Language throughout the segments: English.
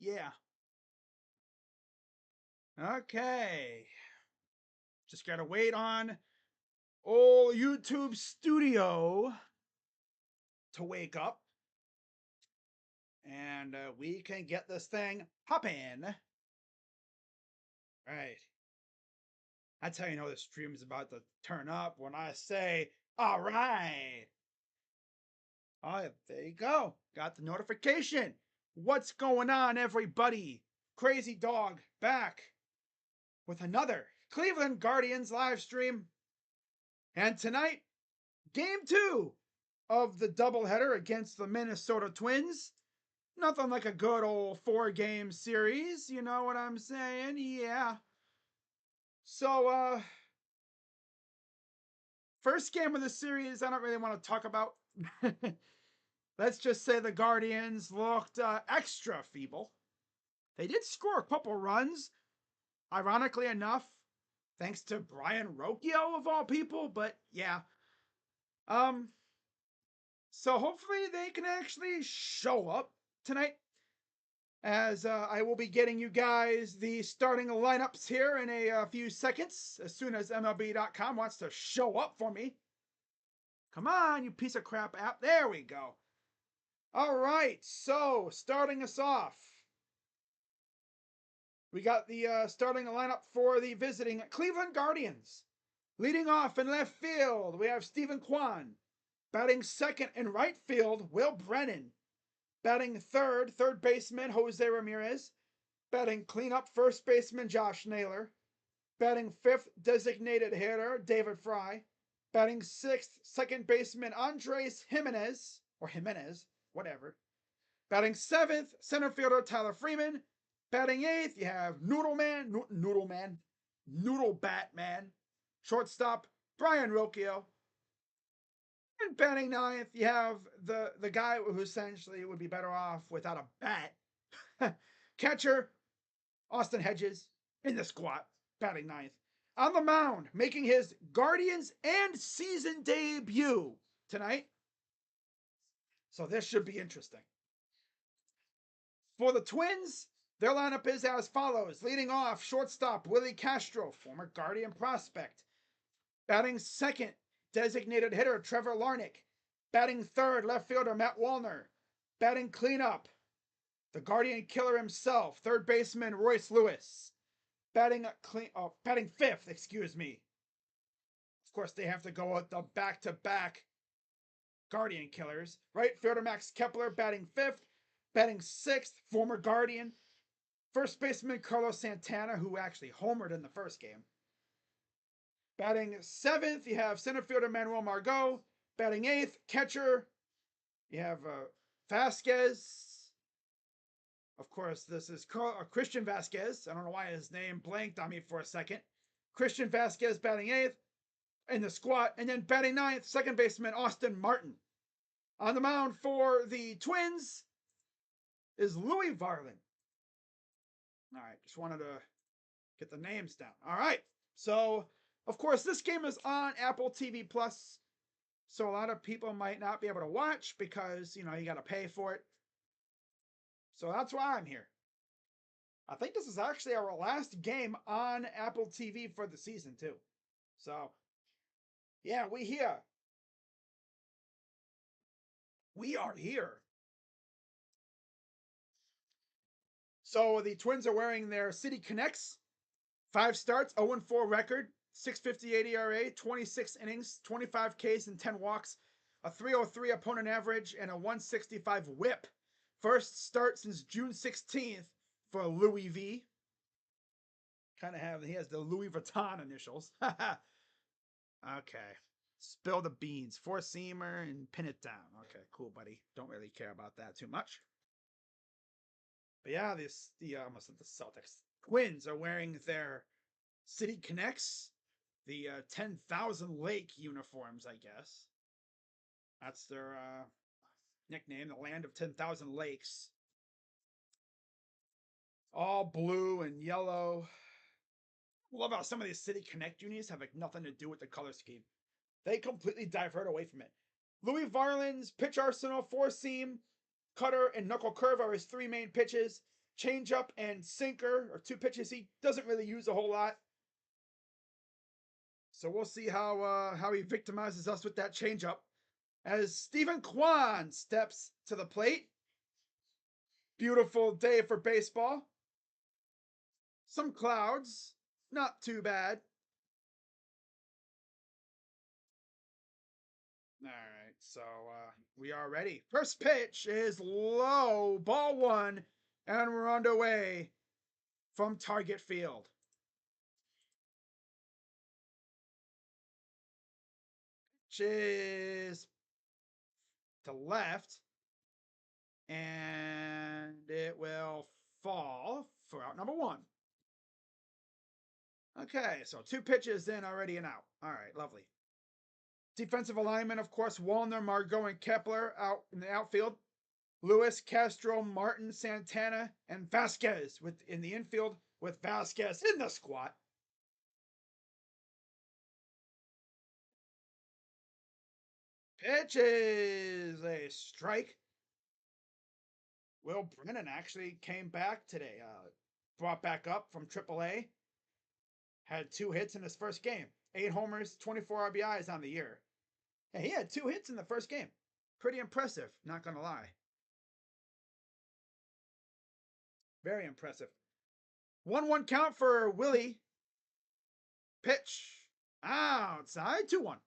Yeah. Okay. Just gotta wait on old YouTube studio to wake up. And we can get this thing popping. Right. That's how you know the stream is about to turn up when I say, all right. Oh, there you go. Got the notification. What's going on, everybody? Crazy Dog back with another Cleveland Guardians live stream. And tonight, game 2 of the doubleheader against the Minnesota Twins. Nothing like a good old 4-game series, you know what I'm saying? Yeah. So, first game of the series, I don't really want to talk about. Let's just say the Guardians looked extra feeble. They did score a couple runs, ironically enough, thanks to Brian Rocchio of all people, but yeah. Um, so hopefully they can actually show up tonight, as I will be getting you guys the starting lineups here in a few seconds, as soon as MLB.com wants to show up for me. Come on, you piece of crap app. There we go. All right, so starting us off, we got the starting lineup for the visiting Cleveland Guardians. Leading off in left field, we have Stephen Kwan. Batting second in right field, Will Brennan. Batting third baseman Jose Ramirez. Batting cleanup first baseman Josh Naylor. Batting fifth designated hitter David Fry. Batting sixth second baseman Andres Jimenez, or Jimenez, whatever. Batting seventh center fielder Tyler Freeman. Batting eighth, you have Noodle Batman. Shortstop Brian Rocchio. And batting ninth, you have the guy who essentially would be better off without a bat. Catcher Austin Hedges in the squat, batting ninth. On the mound, making his Guardians and season debut tonight. So this should be interesting. For the Twins, their lineup is as follows. Leading off, shortstop Willie Castro, former Guardian prospect. Batting second, designated hitter Trevor Larnach. Batting third, left fielder Matt Wallner. Batting cleanup, the Guardian killer himself, third baseman Royce Lewis. Batting fifth, excuse me. Of course, they have to go with the back-to-back Guardian killers. Right fielder Max Kepler batting fifth. Batting sixth, former Guardian. First baseman Carlos Santana, who actually homered in the first game. Batting seventh, you have center fielder Manuel Margot. Batting eighth, catcher, you have Vasquez. Of course, this is Christian Vasquez. I don't know why his name blanked on me for a second. Christian Vasquez batting eighth in the squat. And then batting ninth, second baseman Austin Martin. On the mound for the Twins is Louis Varlin. All right, just wanted to get the names down. All right, so of course this game is on Apple TV Plus, so a lot of people might not be able to watch because you got to pay for it. So that's why I'm here. I think this is actually our last game on Apple TV for the season too. So yeah, we here. We are here. So the Twins are wearing their City Connects. 5 starts, 0-4 record, 6.58 ERA, 26 innings, 25 Ks and 10 walks, a 3.03 opponent average, and a 1.65 whip. First start since June 16th for Louis V. He has the Louis Vuitton initials. Okay. Spill the beans. 4-seamer and pin it down. Okay, cool, buddy. Don't really care about that too much. But yeah, almost the Celtics. Twins are wearing their City Connects, the 10,000 Lake uniforms, I guess. That's their nickname, the land of 10,000 lakes. All blue and yellow. Love how some of these City Connect unis have nothing to do with the color scheme. They completely divert away from it. Louis Varlin's pitch arsenal, 4-seam, cutter, and knuckle curve are his 3 main pitches. changeup and sinker, or two pitches he doesn't really use a whole lot. So we'll see how he victimizes us with that changeup. As Stephen Kwan steps to the plate. Beautiful day for baseball. Some clouds, not too bad. All right, so we are ready. First pitch is low, ball one, and we're underway from Target Field. Pitch is to left, and it will fall for out number one. Okay, so two pitches in already and out. All right, lovely. Defensive alignment, of course, Wallner, Margot, and Kepler out in the outfield. Lewis, Castro, Martin, Santana, and Vasquez in the infield with Vasquez in the squat. Pitch is a strike. Will Brennan actually came back today. Brought back up from AAA. Had 2 hits in his first game. 8 homers, 24 RBIs on the year. And he had 2 hits in the first game. Pretty impressive, not going to lie. Very impressive. 1-1 count for Willie. Pitch. Outside, 2-1.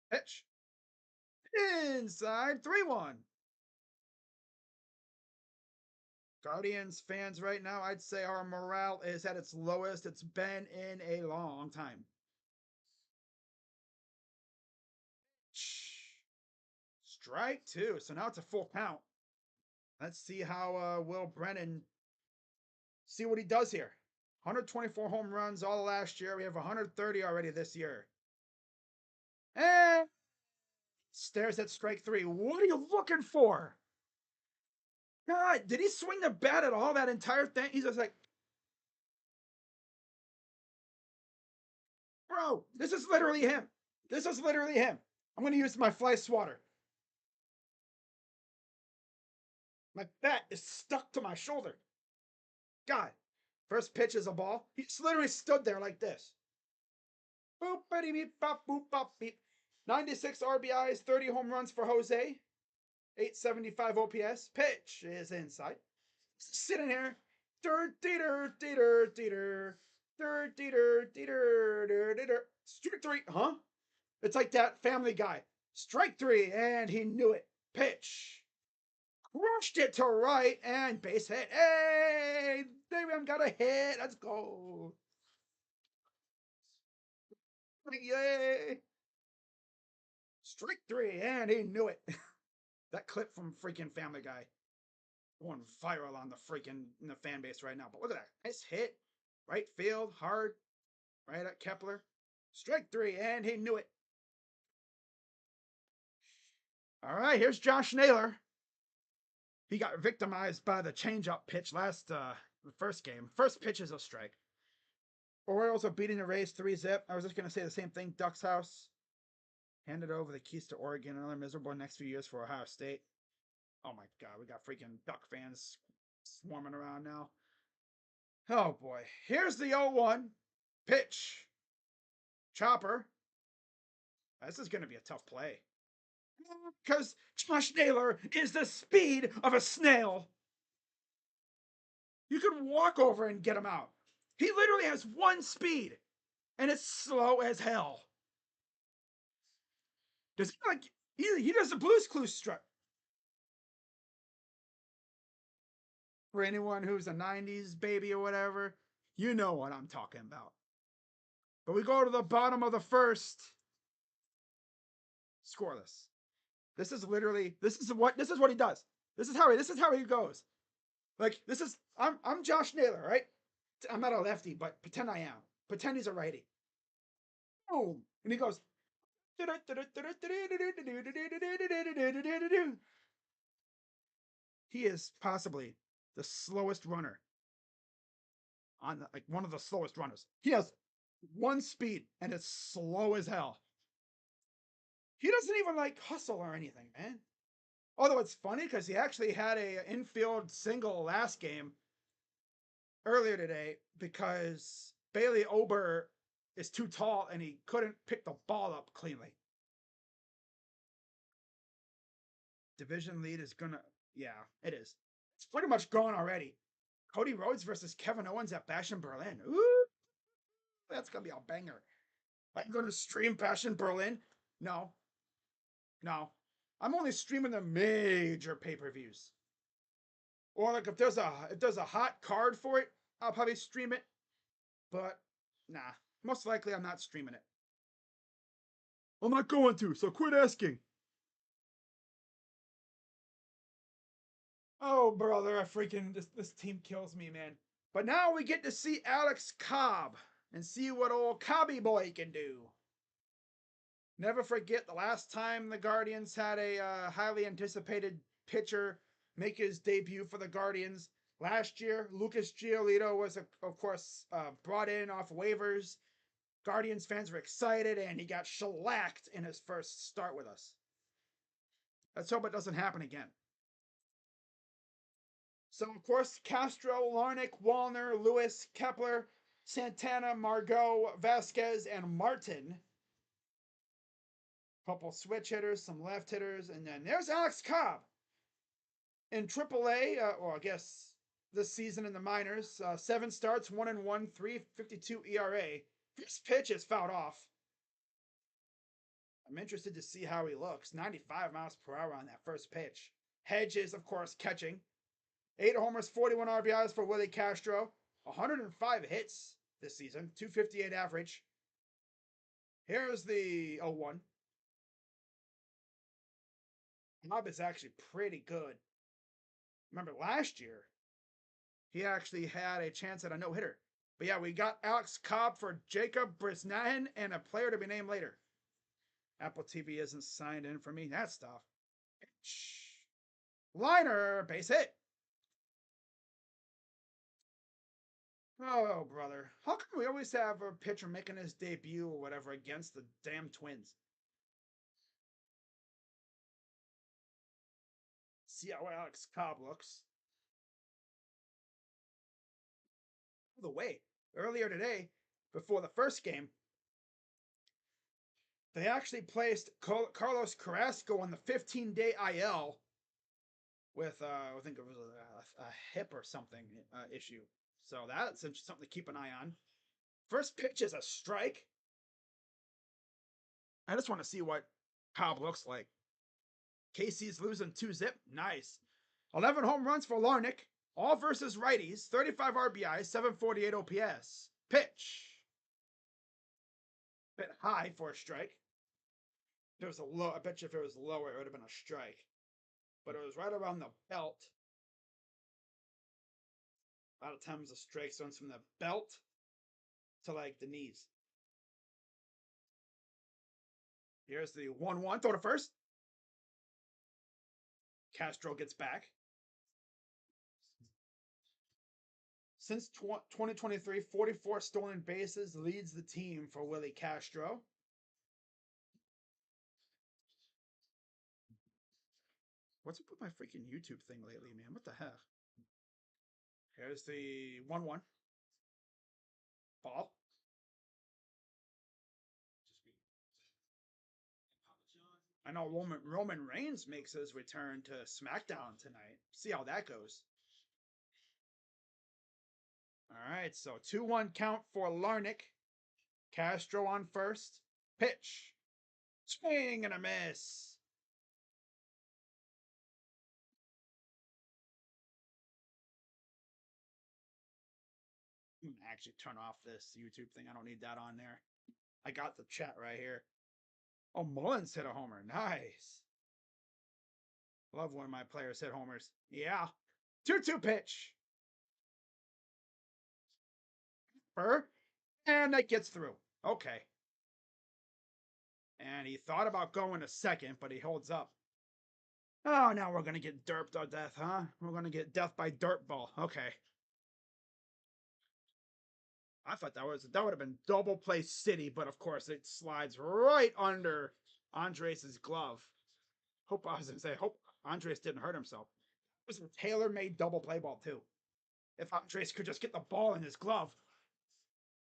Pitch. Inside, 3-1. Guardians fans right now, I'd say our morale is at its lowest it's been in a long time. Strike 2. So now it's a full count. Let's see how Will Brennan, see what he does here. 124 home runs all last year. We have 130 already this year. And stares at strike 3. What are you looking for? God, did he swing the bat at all that entire thing? He's just like, bro, this is literally him. This is literally him. I'm going to use my fly swatter. My bat is stuck to my shoulder. God. First pitch is a ball. He literally stood there like this. Boop, beep, bop, boop, bop, beep. 96 RBIs, 30 home runs for Jose. 875 OPS. Pitch is inside. Sitting here. Strike 3. Huh? It's like that Family Guy. Strike 3, and he knew it. Pitch. Crushed it to right, and base hit. Hey, David got a hit. Let's go. Yay. Strike 3, and he knew it. That clip from freaking Family Guy going viral on the freaking in the fan base right now. But look at that. Nice hit. Right field, hard. Right at Kepler. Strike 3, and he knew it. All right, here's Josh Naylor. He got victimized by the changeup pitch the first game. First pitch is a strike. Orioles are beating the Rays 3-0. I was just going to say the same thing. Ducks house. Handed over the keys to Oregon. Another miserable next few years for Ohio State. Oh my God, we got freaking Duck fans swarming around now. Oh boy. Here's the 0-1 pitch. Chopper. This is going to be a tough play. Because Josh Naylor is the speed of a snail. You could walk over and get him out. He literally has 1 speed, and it's slow as hell. Does he like he does the Blue's Clues strut? For anyone who's a 90s baby or whatever, you know what I'm talking about. But we go to the bottom of the first. Scoreless. This is what he does. This is how he goes. Like, I'm Josh Naylor, right? I'm not a lefty, but pretend I am. Pretend he's a righty. Boom. And he goes. He is possibly the slowest runner like one of the slowest runners. He has One speed, and it's slow as hell. He doesn't even like hustle or anything, man. Although it's funny because he actually had a infield single last game earlier today because Bailey Ober is too tall and he couldn't pick the ball up cleanly. Division lead is gonna, yeah, it is. It's pretty much gone already. Cody Rhodes versus Kevin Owens at Bash in Berlin. Ooh, that's gonna be a banger. I'm gonna stream Bash in Berlin. No, no, I'm only streaming the major pay-per-views. Or like if there's a hot card for it, I'll probably stream it. But nah, most likely I'm not streaming it. I'm not going to, so quit asking. Oh brother, I freaking this team kills me, man. But now we get to see Alex Cobb and see what old Cobby boy can do. Never forget the last time the Guardians had a highly anticipated pitcher make his debut for the Guardians. Last year, Lucas Giolito was, of course, brought in off waivers. Guardians fans were excited, and he got shellacked in his first start with us. Let's hope it doesn't happen again. So, of course, Castro, Larnick, Wallner, Lewis, Kepler, Santana, Margot, Vasquez, and Martin. Couple switch hitters, some left hitters, and then there's Alex Cobb. In AAA, or I guess this season in the minors, 7 starts, 1-1, 3.52 ERA. This pitch is fouled off. I'm interested to see how he looks. 95 miles per hour on that first pitch. Hedges, of course, catching. 8 homers, 41 RBIs for Willie Castro. 105 hits this season, 258 average. Here's the 0-1. Cobb is actually pretty good. Remember last year, he actually had a chance at a no-hitter. But yeah, we got Alex Cobb for Jacob Brisnahan and a player to be named later. Apple TV isn't signed in for me. That stuff. Liner, base hit. Oh, brother. How come we always have a pitcher making his debut or whatever against the damn Twins? See how Alex Cobb looks. By the way, earlier today, before the first game, they actually placed Carlos Carrasco on the 15-day IL with, I think it was a hip or something issue. So that's something to keep an eye on. First pitch is a strike. I just want to see what Cobb looks like. KC's losing 2-0. Nice. 11 home runs for Larnick. All versus righties. 35 RBI, 748 OPS. Pitch. Bit high for a strike. If it was a low, I bet you if it was lower, it would have been a strike. But it was right around the belt. A lot of times the strike runs from the belt to like the knees. Here's the 1-1. Throw to first. Castro gets back. Since 2023, 44 stolen bases, leads the team for Willie Castro. What's up with my freaking YouTube thing lately, man? What the heck? Here's the 1-1. Ball. I know Roman Reigns makes his return to SmackDown tonight. See how that goes. All right, so 2-1 count for Larnick. Castro on first. Pitch. Swing and a miss. I'm gonna actually turn off this YouTube thing. I don't need that on there. I got the chat right here. Oh, Mullins hit a homer. Nice. Love when my players hit homers. Yeah. 2-2 pitch. And that gets through. Okay. And he thought about going to second, but he holds up. Oh, now we're going to get derped to death, huh? We're going to get death by dirt ball. Okay. I thought that would have been double play city, but of course it slides right under Andres' glove. Hope I was gonna say hope Andres didn't hurt himself. It was a tailor-made double play ball too. If Andres could just get the ball in his glove,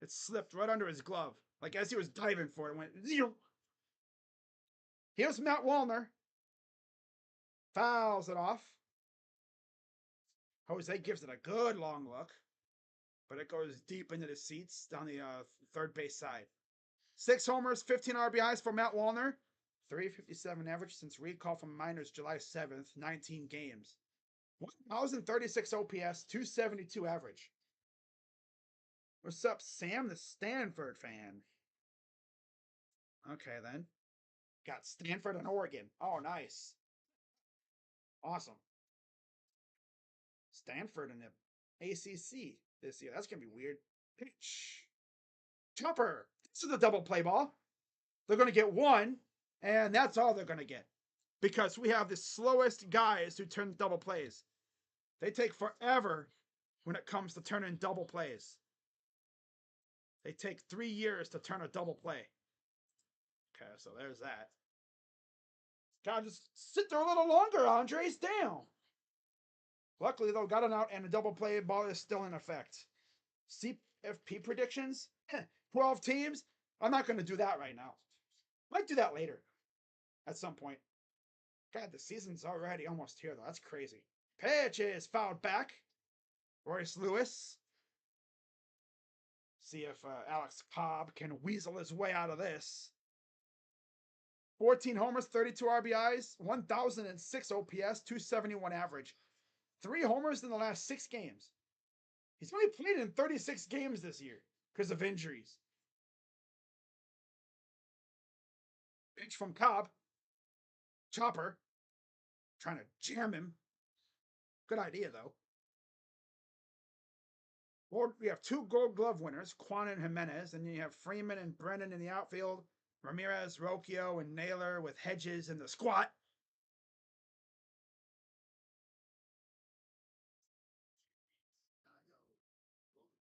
it slipped right under his glove. Like as he was diving for it, it went zero. Here's Matt Wallner. Fouls it off. Jose gives it a good long look, but it goes deep into the seats down the third base side. 6 homers, 15 RBIs for Matt Wallner. 357 average since recall from minors July 7th, 19 games. 1,036 OPS, 272 average. What's up, Sam, the Stanford fan? Okay, then. Got Stanford and Oregon. Oh, nice. Awesome. Stanford in the ACC this year. That's going to be weird. Pitch. Chopper. This is a double play ball. They're going to get one, and that's all they're going to get. Because we have the slowest guys who turn double plays. They take forever when it comes to turning double plays. They take 3 years to turn a double play. Okay, so there's that. Gotta just sit there a little longer, Andres. Damn. Luckily, though, got an out and a double play ball is still in effect. CFP predictions? 12 teams? I'm not going to do that right now. Might do that later. At some point. God, the season's already almost here, though. That's crazy. Pitch is fouled back. Royce Lewis. See if Alex Cobb can weasel his way out of this. 14 homers, 32 RBIs, 1,006 OPS, 271 average. 3 homers in the last 6 games. He's only played in 36 games this year because of injuries. Pitch from Cobb. Chopper. Trying to jam him. Good idea, though. Well, we have 2 Gold Glove winners, Quan and Jimenez, and you have Freeman and Brennan in the outfield, Ramirez, Rocchio, and Naylor with Hedges in the squat.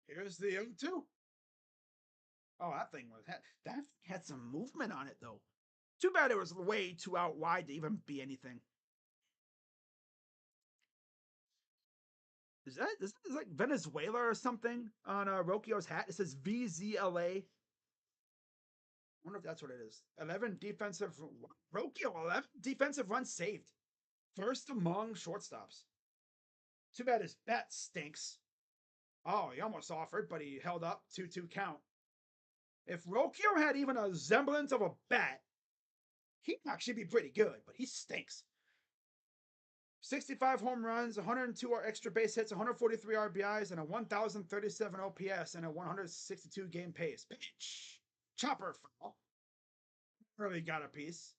Here's the 0-2. Oh, that thing was that had some movement on it though. Too bad it was way too out wide to even be anything. Is this is like Venezuela or something on Rocchio's hat? It says VZLA. I wonder if that's what it is. 11 defensive Rocchio 11 defensive runs saved. First among shortstops. Too bad his bat stinks. Oh, he almost offered, but he held up 2-2 count. If Rocchio had even a semblance of a bat, he'd actually be pretty good, but he stinks. 65 home runs, 102 extra base hits, 143 RBIs, and a 1,037 OPS and a 162 game pace. Pitch. Chopper foul. Barely got a piece.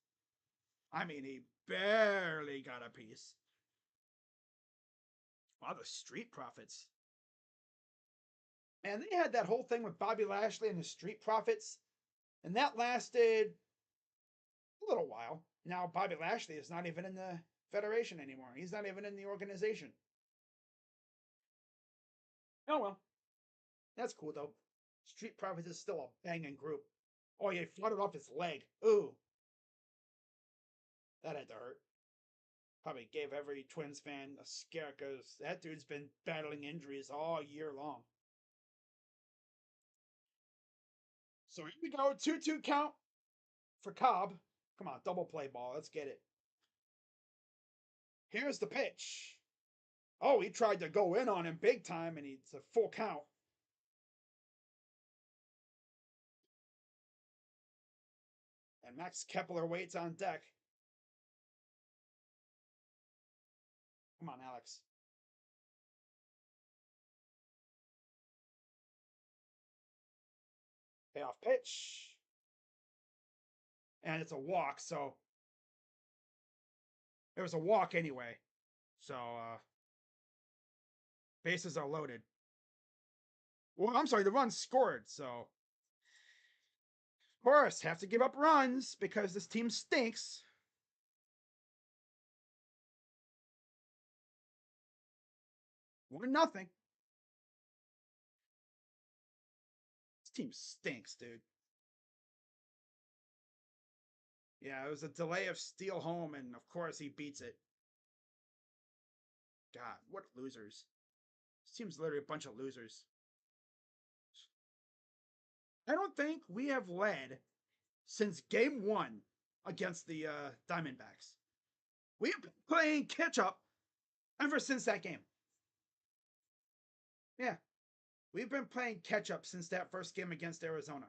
I mean, he barely got a piece. Wow, the Street Profits. Man, they had that whole thing with Bobby Lashley and the Street Profits, and that lasted a little while. Now, Bobby Lashley is not even in the Federation anymore. He's not even in the organization. Oh well. That's cool though. Street Profits is still a banging group. Oh, he flooded off his leg. Ooh. That had to hurt. Probably gave every Twins fan a scare because that dude's been battling injuries all year long. So here we go. 2-2 count for Cobb. Come on, double play ball. Let's get it. Here's the pitch. Oh, he tried to go in on him big time, and it's a full count. And Max Kepler waits on deck. Come on, Alex. Payoff pitch. And it's a walk, so it was a walk anyway. So bases are loaded. Well, I'm sorry, the run scored, so of course have to give up runs because this team stinks. One nothing. team stinks, dude. Yeah, it was a delay of steal home, and of course he beats it. God, what losers. This team's literally a bunch of losers. I don't think we have led since game 1 against the Diamondbacks. We've been playing catch up ever since that game. Yeah. We've been playing catch up since that first game against Arizona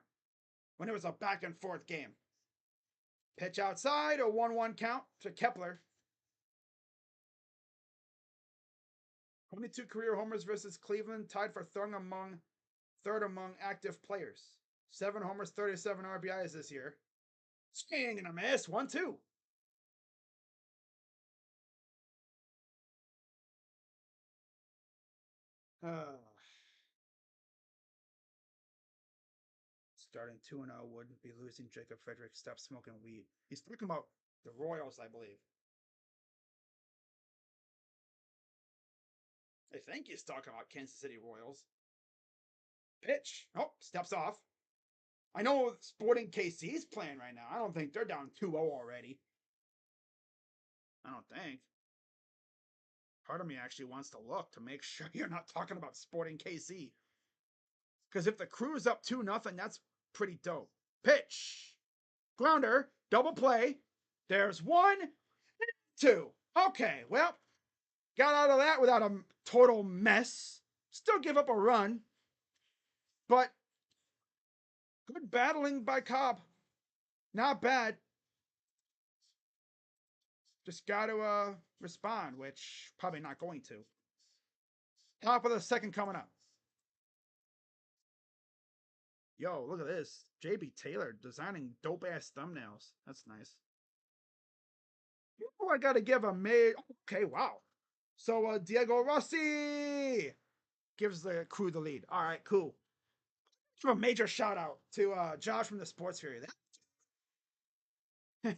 when it was a back and forth game. Pitch outside, a 1-1 count to Kepler. 22 career homers versus Cleveland, tied for third among active players. 7 homers, 37 RBIs this year. Swing and a miss, 1-2. Starting 2-0 wouldn't be losing. Jacob Frederick stopped smoking weed. He's talking about the Royals, I believe. I think he's talking about Kansas City Royals. Pitch. Oh, steps off. I know Sporting KC's playing right now. I don't think they're down 2-0 already. I don't think. Part of me actually wants to look to make sure you're not talking about Sporting KC. Because if the Crew's up 2-0, that's pretty dope. Pitch. Grounder. Double play. There's 1, 2. Okay, well, got out of that without a total mess. Still give up a run. But good battling by Cobb. Not bad. Just got to respond, which probably not going to. Top of the second coming up. Yo, look at this. JB Taylor designing dope-ass thumbnails. That's nice. Oh, I got to give a made. Okay, wow. So Diego Rossi gives the Crew the lead. All right, cool. Give a major shout out to Josh from the Sports Fury. You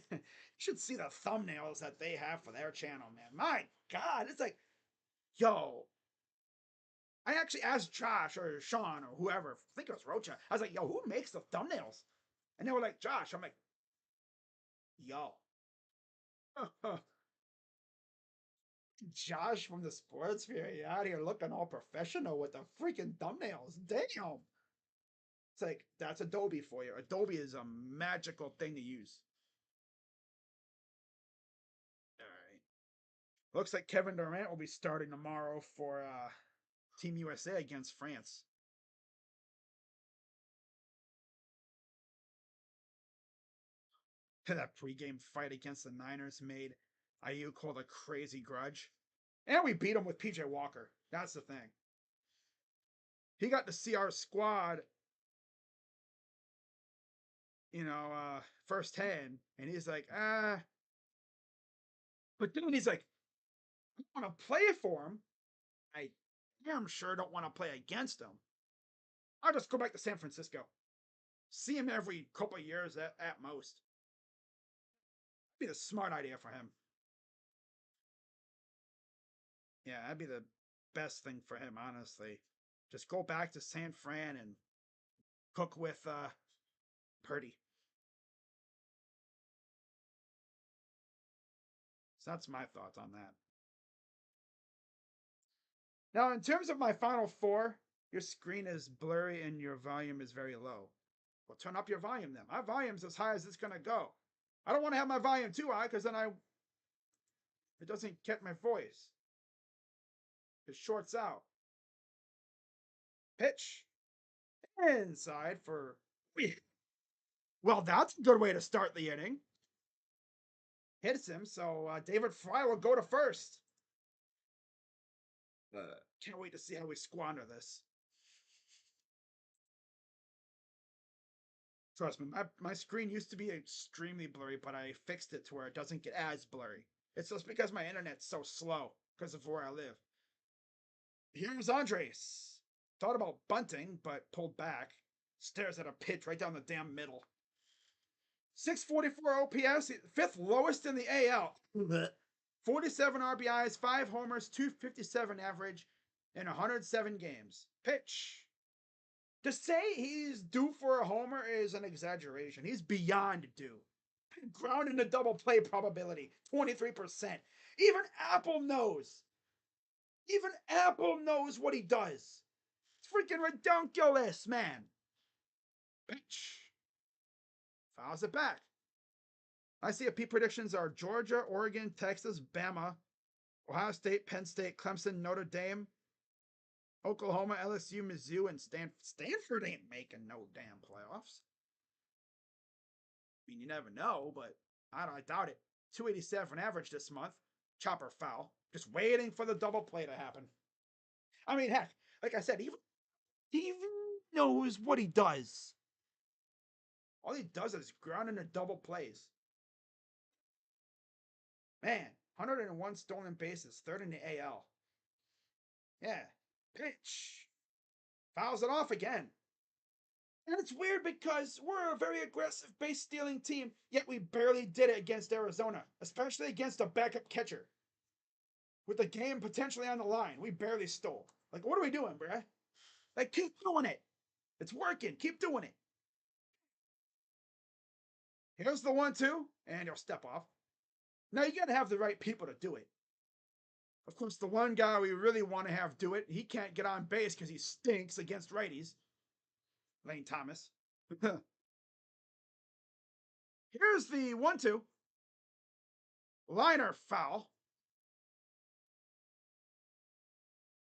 should see the thumbnails that they have for their channel, man. My God, it's like, yo. I actually asked Josh or Sean or whoever, I think it was Rocha. I was like, yo, who makes the thumbnails? And they were like, Josh. I'm like, yo. Josh from the Sports Fury out here looking all professional with the freaking thumbnails. Damn. It's like, that's Adobe for you. Adobe is a magical thing to use. All right. Looks like Kevin Durant will be starting tomorrow for Team USA against France. That pregame fight against the Niners made Ayuk hold a crazy grudge. And we beat him with PJ Walker. That's the thing. He got to see our squad, firsthand. And he's like, But then he's like, I want to play for him. I damn sure don't want to play against him. I'll just go back to San Francisco. See him every couple of years at most. Be the smart idea for him. Yeah, that'd be the best thing for him, honestly. Just go back to San Fran and cook with Purdy. So that's my thoughts on that. Now, in terms of my final 4, your screen is blurry and your volume is very low. Well, turn up your volume then. My volume's as high as it's going to go. I don't want to have my volume too high because then it doesn't get my voice. It shorts out. Pitch. Inside for... Well, that's a good way to start the inning. Hits him, so David Fry will go to first. Can't wait to see how we squander this. Trust me, my screen used to be extremely blurry, but I fixed it to where it doesn't get as blurry. It's just because my internet's so slow because of where I live. Here's Andres. Thought about bunting, but pulled back. Stares at a pitch right down the damn middle. 644 OPS, 5th lowest in the AL. 47 RBIs, 5 homers, 257 average in 107 games. Pitch. To say he's due for a homer is an exaggeration. He's beyond due. Ground into double play probability, 23%. Even Apple knows. Even Apple knows what he does. It's freaking redonkulous, man. Pitch. Fouls it back. ICFP predictions are Georgia, Oregon, Texas, Bama, Ohio State, Penn State, Clemson, Notre Dame, Oklahoma, LSU, Mizzou, and Stanford. Stanford ain't making no damn playoffs. I mean, you never know, but I doubt it. 287 average this month. Chopper foul. Just waiting for the double play to happen. I mean, heck, like I said, he knows what he does. All he does is ground into double plays. Man, 101 stolen bases, third in the AL. Yeah. Pitch. Fouls it off again. And it's weird because we're a very aggressive base stealing team, yet we barely did it against Arizona, especially against a backup catcher. With the game potentially on the line, we barely stole. Like, what are we doing, bruh? Like, keep doing it. It's working. Keep doing it. Here's the 1-2, and you'll step off. Now, you got to have the right people to do it. Of course, the one guy we really want to have do it, he can't get on base because he stinks against righties. Lane Thomas. Here's the 1-2. Liner foul.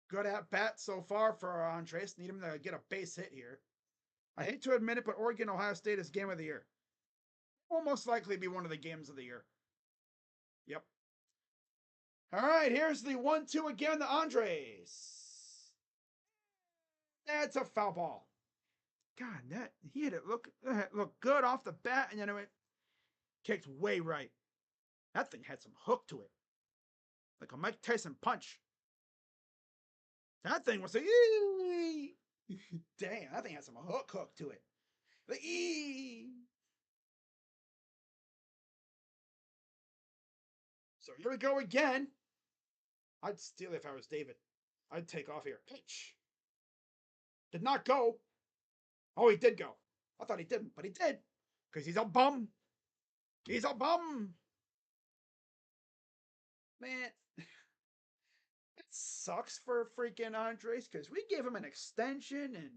Good at bat so far for Andres. Need him to get a base hit here. I hate to admit it, but Oregon, Ohio State is game of the year. Will most likely be one of the games of the year. Yep. All right, here's the 1-2 again to Andres. That's a foul ball. God, that he hit it look good off the bat, and then it went kicked way right. That thing had some hook to it, like a Mike Tyson punch. That thing was a damn. That thing had some hook to it. The So here we go again. I'd steal if I was David. I'd take off here. Pitch. Did not go. Oh, he did go. I thought he didn't, but he did. Because he's a bum. He's a bum. Man, it sucks for freaking Andres because we gave him an extension and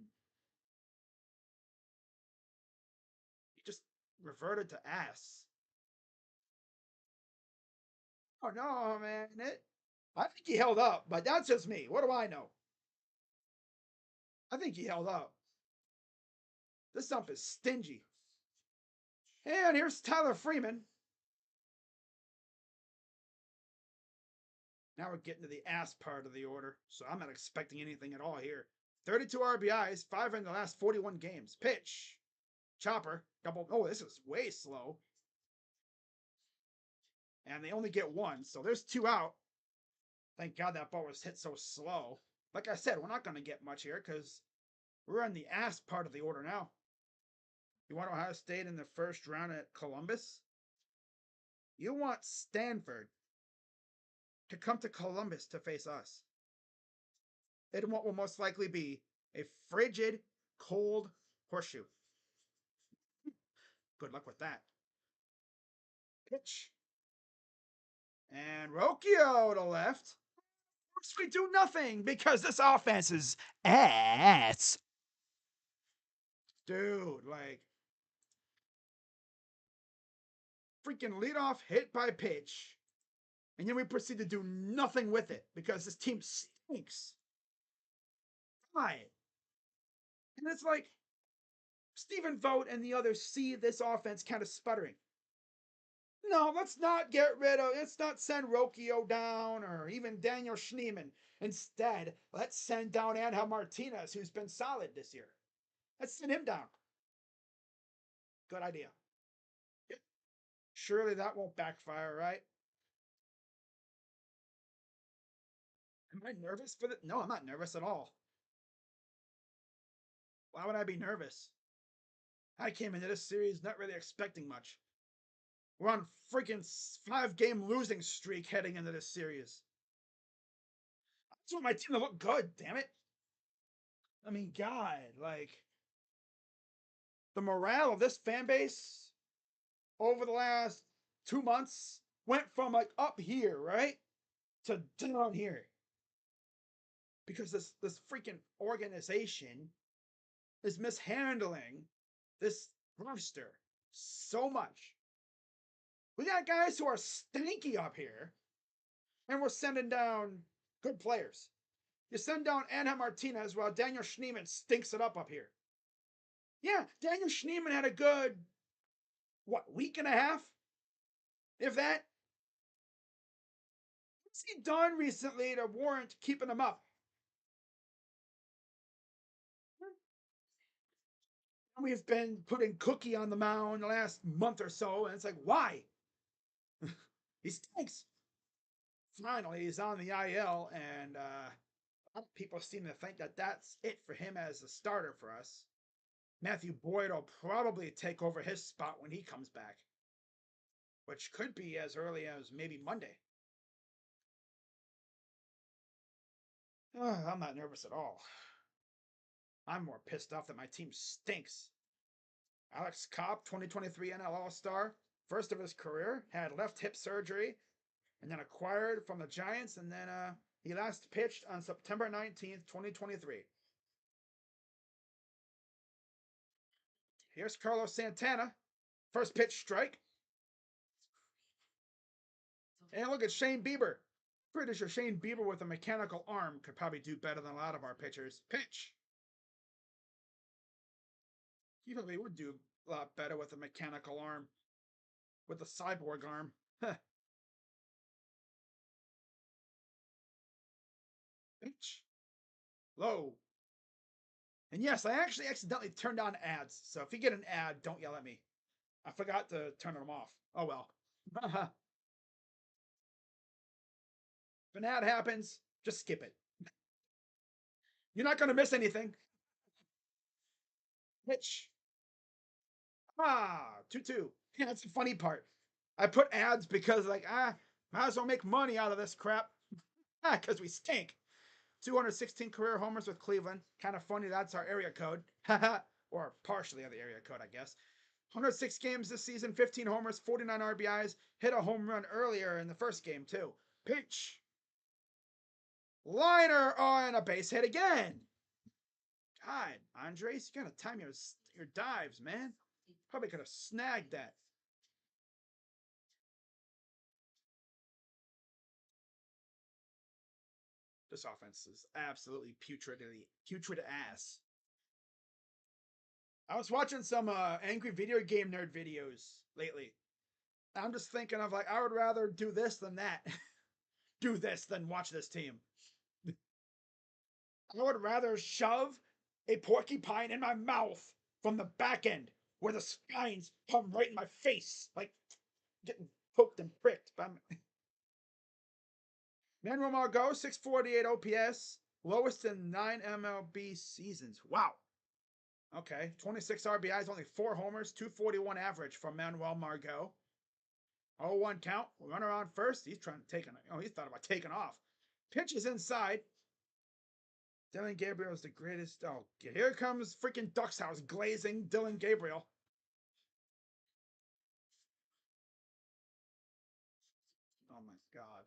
he just reverted to ass. Oh no, man. I think he held up, but that's just me. What do I know? I think he held up. This ump is stingy. And here's Tyler Freeman. Now we're getting to the ass part of the order, so I'm not expecting anything at all here. 32 RBIs, 5 in the last 41 games. Pitch. Chopper. Double. Oh, this is way slow. And they only get 1, so there's 2 out. Thank God that ball was hit so slow. Like I said, we're not going to get much here because we're in the ass part of the order now. You want Ohio State in the first round at Columbus? You want Stanford to come to Columbus to face us. It will most likely be a frigid, cold horseshoe. Good luck with that. Pitch. And Rocchio to left. We do nothing because this offense is ass. Dude, like, freaking leadoff hit by pitch. And then we proceed to do nothing with it because this team stinks. Why? And it's like, Stephen Vogt and the others see this offense kind of sputtering. No, let's not send Rocchio down or even Daniel Schneemann. Instead, let's send down Angel Martinez, who's been solid this year. Let's send him down. Good idea. Yep. Surely that won't backfire, right? Am I nervous for it? No, I'm not nervous at all. Why would I be nervous? I came into this series not really expecting much. We're on freaking 5-game losing streak heading into this series. I just want my team to look good, damn it. I mean, God, like the morale of this fan base over the last 2 months went from like up here, right, to down here because this freaking organization is mishandling this roster so much. We got guys who are stinky up here, and we're sending down good players. You send down Angel Martinez while Daniel Schneemann stinks it up here. Yeah, Daniel Schneemann had a good, week and a half? If that? What's he done recently to warrant keeping him up? We've been putting Cookie on the mound the last month or so, and it's like, why? He stinks. Finally, he's on the IL, and people seem to think that that's it for him as a starter for us. Matthew Boyd will probably take over his spot when he comes back, which could be as early as maybe Monday. I'm not nervous at all. I'm more pissed off that my team stinks. Alex Cobb, 2023 NL All-Star, first of his career, had left hip surgery, and then acquired from the Giants, and then he last pitched on September 19th, 2023. Here's Carlos Santana, first pitch strike. And look at Shane Bieber. Pretty sure Shane Bieber with a mechanical arm could probably do better than a lot of our pitchers. Pitch. He probably would do a lot better with a mechanical arm. With a cyborg arm. Pitch. Low. And yes, I actually accidentally turned on ads. So if you get an ad, don't yell at me. I forgot to turn them off. Oh well. If an ad happens, just skip it. You're not going to miss anything. Pitch. 2-2. Yeah, that's the funny part. I put ads because, like, might as well make money out of this crap. Because we stink. 216 career homers with Cleveland. Kind of funny, that's our area code. Or partially of the area code, I guess. 106 games this season, 15 homers, 49 RBIs. Hit a home run earlier in the first game, too. Pitch. Liner on a base hit again. God, Andres, you gotta time your dives, man. Probably could have snagged that. This offense is absolutely putrid ass. I was watching some angry video game nerd videos lately. I'm just thinking of like, I would rather do this than that. Do this than watch this team. I would rather shove a porcupine in my mouth from the back end where the spines come right in my face, like getting poked and pricked by Manuel Margot, 648 OPS, lowest in 9 MLB seasons. Wow. Okay, 26 RBIs, only 4 homers, 241 average from Manuel Margot. 0-1 count, runner on first. He's trying to take it. Oh, he thought about taking off. Pitches inside. Dylan Gabriel is the greatest. Oh, here comes freaking Duck's House glazing Dylan Gabriel. Oh my God.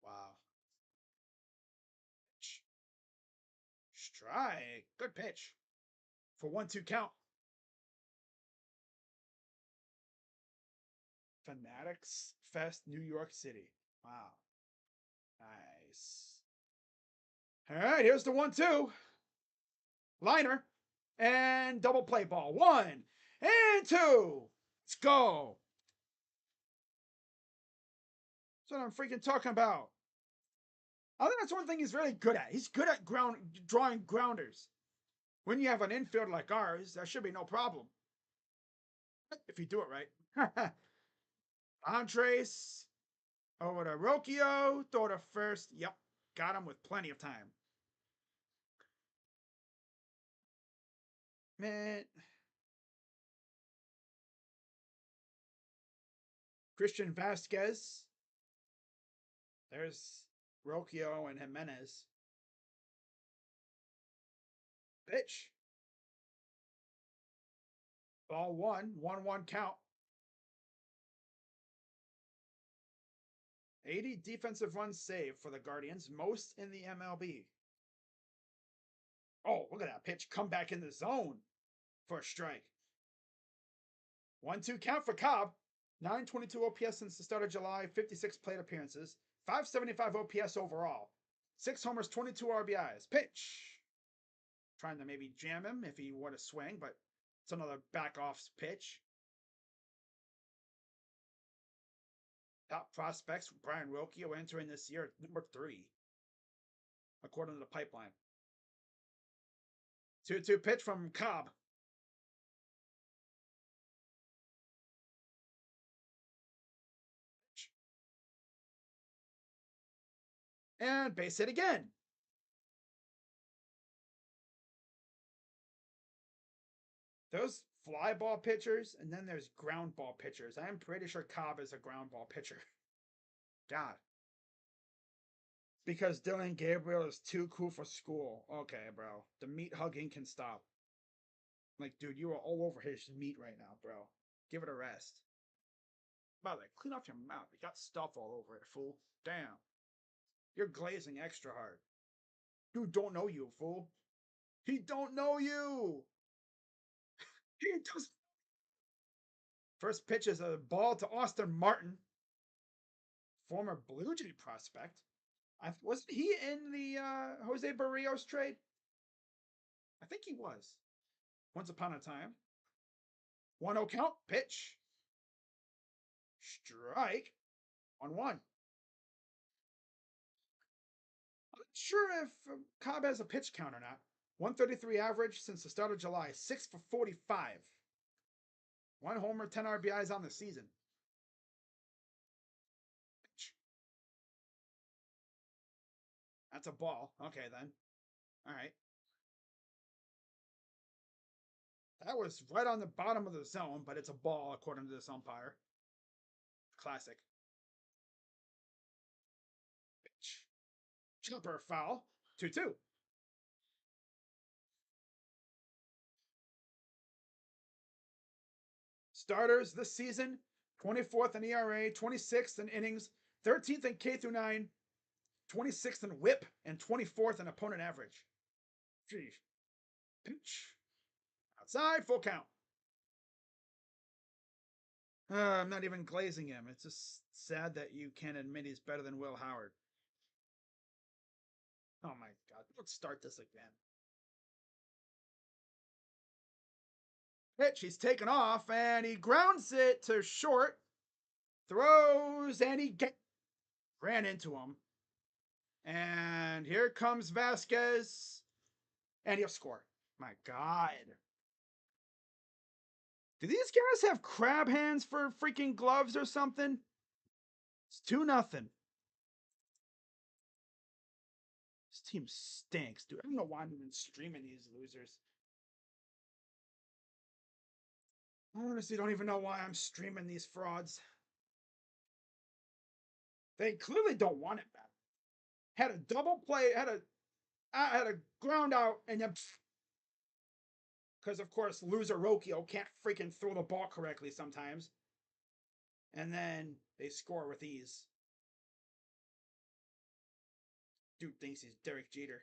Wow. Strike. Good pitch. For 1-2 count. Fanatics Fest, New York City. Wow. Nice. All right, here's the 1-2. Liner. And double play ball. 1 and 2. Let's go. That's what I'm freaking talking about. I think that's one thing he's really good at. He's good at drawing grounders. When you have an infield like ours, there should be no problem. If you do it right. Andres over to Rocchio. Throw to first. Yep. Got him with plenty of time. Man. Christian Vasquez. There's Rocchio and Jimenez. Pitch. Ball 1 count. 80 defensive runs saved for the Guardians, most in the MLB. Oh, look at that pitch. Come back in the zone for a strike. 1-2 count for Cobb. 922 OPS since the start of July, 56 plate appearances, 575 OPS overall, 6 homers, 22 RBIs. Pitch. Trying to maybe jam him if he were to swing, but it's another back-off pitch. Top prospects, Brian Rocchio entering this year at number 3, according to the pipeline. 2-2 pitch from Cobb. And base hit again. Those fly ball pitchers, and then there's ground ball pitchers. I'm pretty sure Cobb is a ground ball pitcher. God. Because Dylan Gabriel is too cool for school. Okay, bro. The meat hugging can stop. Like, dude, you are all over his meat right now, bro. Give it a rest. By the way, clean off your mouth. You got stuff all over it, fool. Damn. You're glazing extra hard. Dude don't know you, fool. He don't know you. He does. First pitch is a ball to Austin Martin, former Blue Jay prospect. Wasn't he in the Jose Barrios trade? I think he was. Once upon a time. 1-0 count. Pitch. Strike. 1-1. I'm not sure if Cobb has a pitch count or not. 133 average since the start of July. 6 for 45. 1 homer, 10 RBIs on the season. Pitch. That's a ball. Okay, then. All right. That was right on the bottom of the zone, but it's a ball according to this umpire. Classic. Pitch. Chopper foul. 2-2. Starters this season: 24th in ERA, 26th in innings, 13th in K through 9, 26th in WHIP, and 24th in opponent average. Jeez. Pitch. Outside, full count. I'm not even glazing him. It's just sad that you can't admit he's better than Will Howard. Oh my God. Let's start this again. Pitch. He's taken off and he grounds it to short. Throws and he ran into him. And here comes Vasquez. And he'll score. My God. Do these guys have crab hands for freaking gloves or something? It's 2-0. This team stinks, dude. I don't know why I'm even streaming these losers. I honestly don't even know why I'm streaming these frauds. They clearly don't want it, man. Had a double play, had a ground out, and then because of course loser Rocchio can't freaking throw the ball correctly sometimes. And then they score with ease. Dude thinks he's Derek Jeter.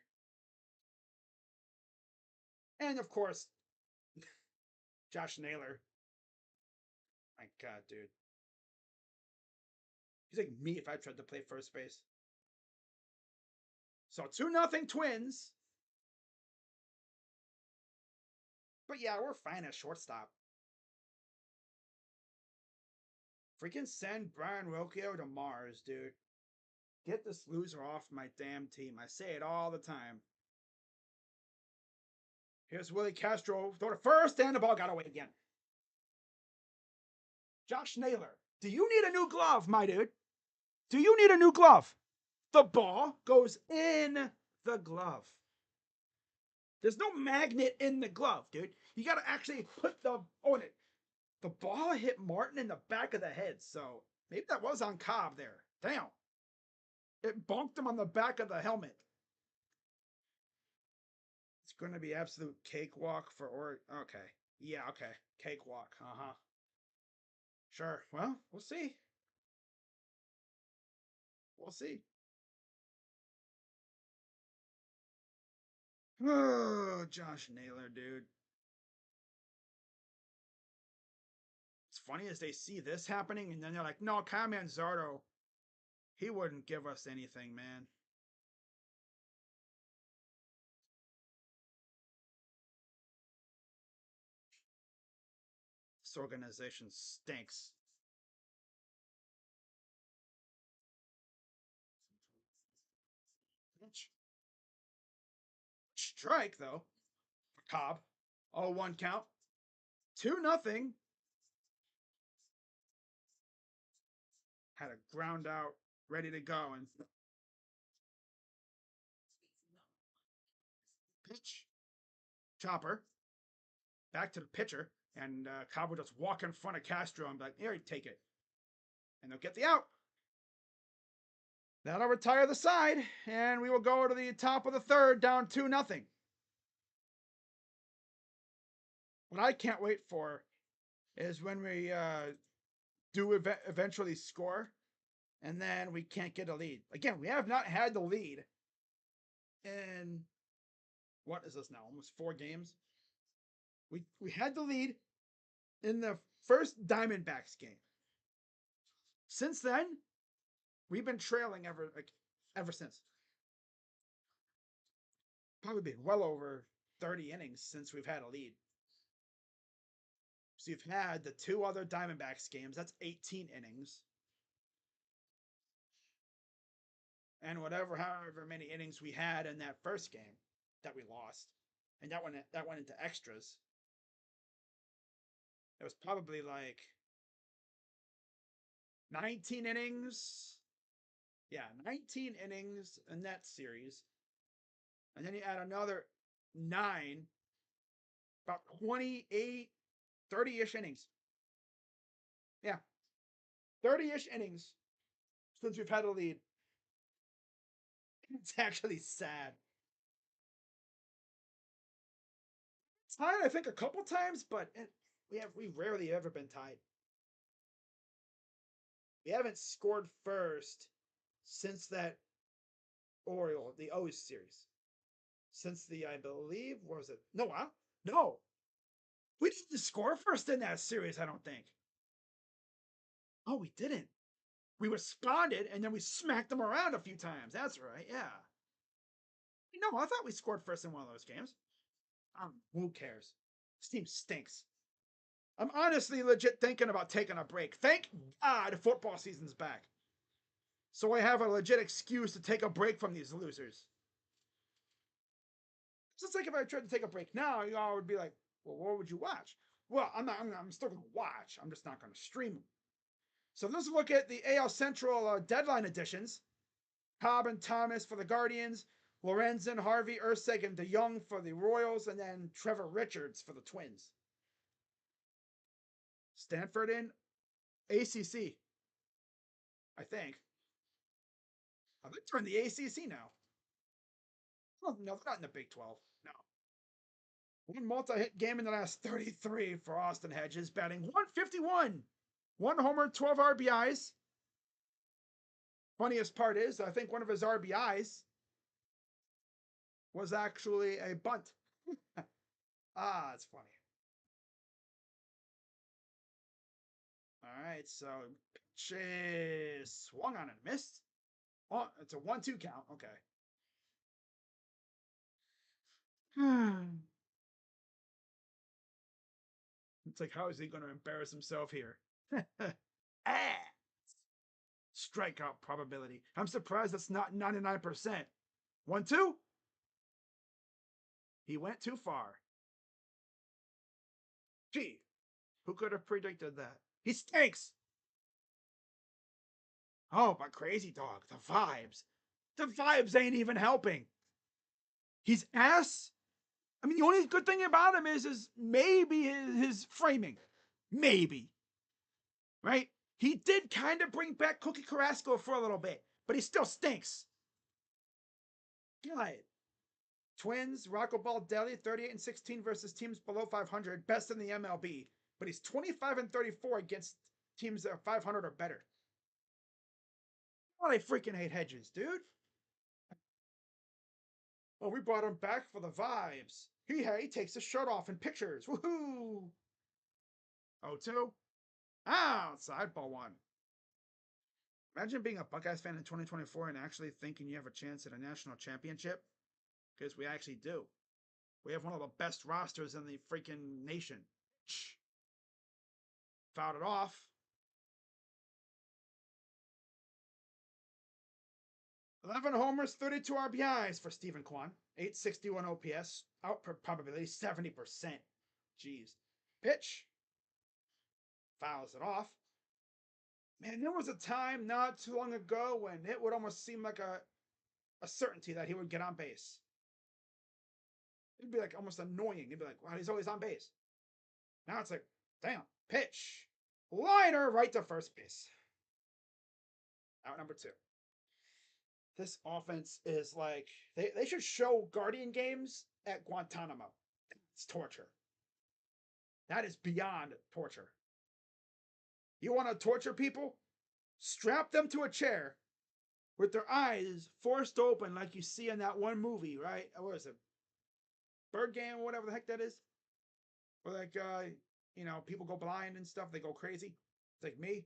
And of course, Josh Naylor. My God, dude. He's like me if I tried to play first base. So 2-0 Twins. But yeah, we're fine at shortstop. Freaking send Brian Rocchio to Mars, dude. Get this loser off my damn team. I say it all the time. Here's Willie Castro. Throw to first, and the ball got away again. Josh Naylor. Do you need a new glove, my dude? Do you need a new glove? The ball goes in the glove. There's no magnet in the glove, dude. You got to actually put the on it. The ball hit Martin in the back of the head, so maybe that was on Cobb there. Damn. It bonked him on the back of the helmet. It's going to be absolute cakewalk for Okay. Yeah, okay. Cakewalk. Uh-huh. Sure. Well, we'll see. We'll see. Oh, Josh Naylor, dude. It's funny as they see this happening, and then they're like, no, Kyle Manzardo, he wouldn't give us anything, man. This organization stinks. Strike, though. Cobb. 0-1 count. 2-0. Had a ground out ready to go, and pitch. Chopper. Back to the pitcher. And Cobb will just walk in front of Castro and be like, here, take it. And they'll get the out. That'll retire the side, and we will go to the top of the third, down 2-0. What I can't wait for is when we do eventually score, and then we can't get a lead. Again, we have not had the lead in, what is this now? Almost 4 games. We had the lead in the first Diamondbacks game. Since then, we've been trailing ever since. Probably been well over 30 innings since we've had a lead. So you've had the 2 other Diamondbacks games. That's 18 innings. And however many innings we had in that first game that we lost, and that went into extras. It was probably like 19 innings. Yeah, 19 innings in that series. And then you add another 9, about 28, 30-ish innings. Yeah, 30-ish innings since we've had a lead. It's actually sad. Tied, I think, a couple times, but we've rarely ever been tied. We haven't scored first since that the O's series. Since I believe, what was it? No. We didn't score first in that series, I don't think. Oh, we didn't. We responded, and then we smacked them around a few times. That's right, yeah. No, I thought we scored first in one of those games. Who cares? This team stinks. I'm honestly legit thinking about taking a break. Thank God football season's back. So I have a legit excuse to take a break from these losers. So it's like if I tried to take a break now, y'all would be like, well, what would you watch? Well, I'm still going to watch. I'm just not going to stream them. So let's look at the AL Central deadline editions. Cobb and Thomas for the Guardians, Lorenzen, Harvey, Urseg, and DeYoung for the Royals, and then Trevor Richards for the Twins. Stanford in ACC, I think. I think they're in the ACC now. Oh, no, they're not in the Big 12. No. One multi-hit game in the last 33 for Austin Hedges, batting 151. 1 homer, 12 RBIs. Funniest part is, I think one of his RBIs was actually a bunt. It's funny. All right, so pitch is swung on and missed. Oh, it's a 1-2 count. Okay. It's like, how is he going to embarrass himself here? Strikeout probability. I'm surprised that's not 99%. 1-2. He went too far. Gee, who could have predicted that? He stinks. Oh, but Crazy Dog, the vibes. The vibes ain't even helping. He's ass. I mean, the only good thing about him is maybe his framing. Maybe. Right? He did kind of bring back Cookie Carrasco for a little bit. but he still stinks. God. Twins, Rocco Baldelli, 38-16 versus teams below 500, best in the MLB. But he's 25-34 against teams that are 500 or better. Oh, I freaking hate Hedges, dude. Oh, we brought him back for the vibes. He takes his shirt off in pictures. Woohoo! 0-2. Outside ball one. Imagine being a Buckeyes fan in 2024 and actually thinking you have a chance at a national championship. Because we actually do. We have one of the best rosters in the freaking nation. Fouled it off. "11 homers, 32 RBIs for Stephen Kwan. 861 OPS. Output probability 70%. Jeez. Pitch. Fouls it off. Man, there was a time not too long ago when it would almost seem like a certainty that he would get on base. It'd be like almost annoying. It'd be like, wow, he's always on base. Now it's like, damn, pitch. Liner right to first base. Out number 2. This offense is like, they should show Guardian games at Guantanamo. It's torture. That is beyond torture. You want to torture people? Strap them to a chair with their eyes forced open like you see in that one movie, right? What is it? Bird Game or whatever the heck that is? Where like, people go blind and stuff. They go crazy. It's like me.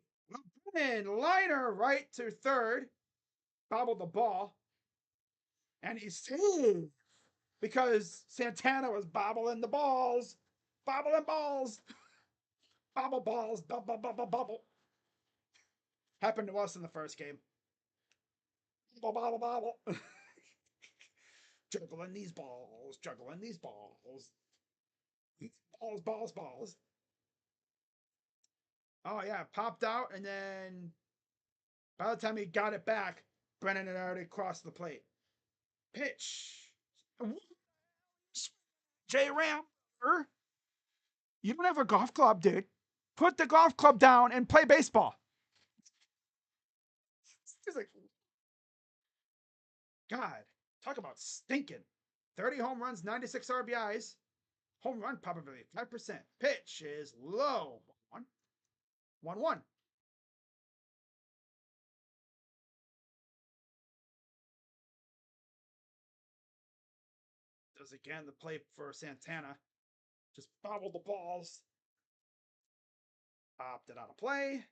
And liner right to third. Bobbled the ball. And he's saved. Because Santana was bobbling the balls. Bobbling balls. Bobble balls. Bubble, bubble, bubble. Happened to us in the first game. Bobble, bobble, bobble. Juggling these balls. Juggling these balls. Balls, balls, balls. Oh, yeah. Popped out, and then by the time he got it back, Brennan had already crossed the plate. Pitch. J Ram. You don't have a golf club, dude. Put the golf club down and play baseball. He's like, God, talk about stinking. 30 home runs, 96 RBIs. Home run probability, 5%. Pitch is low. 1-1. Does again the play for Santana. Just bobbled the balls. Opted out of play.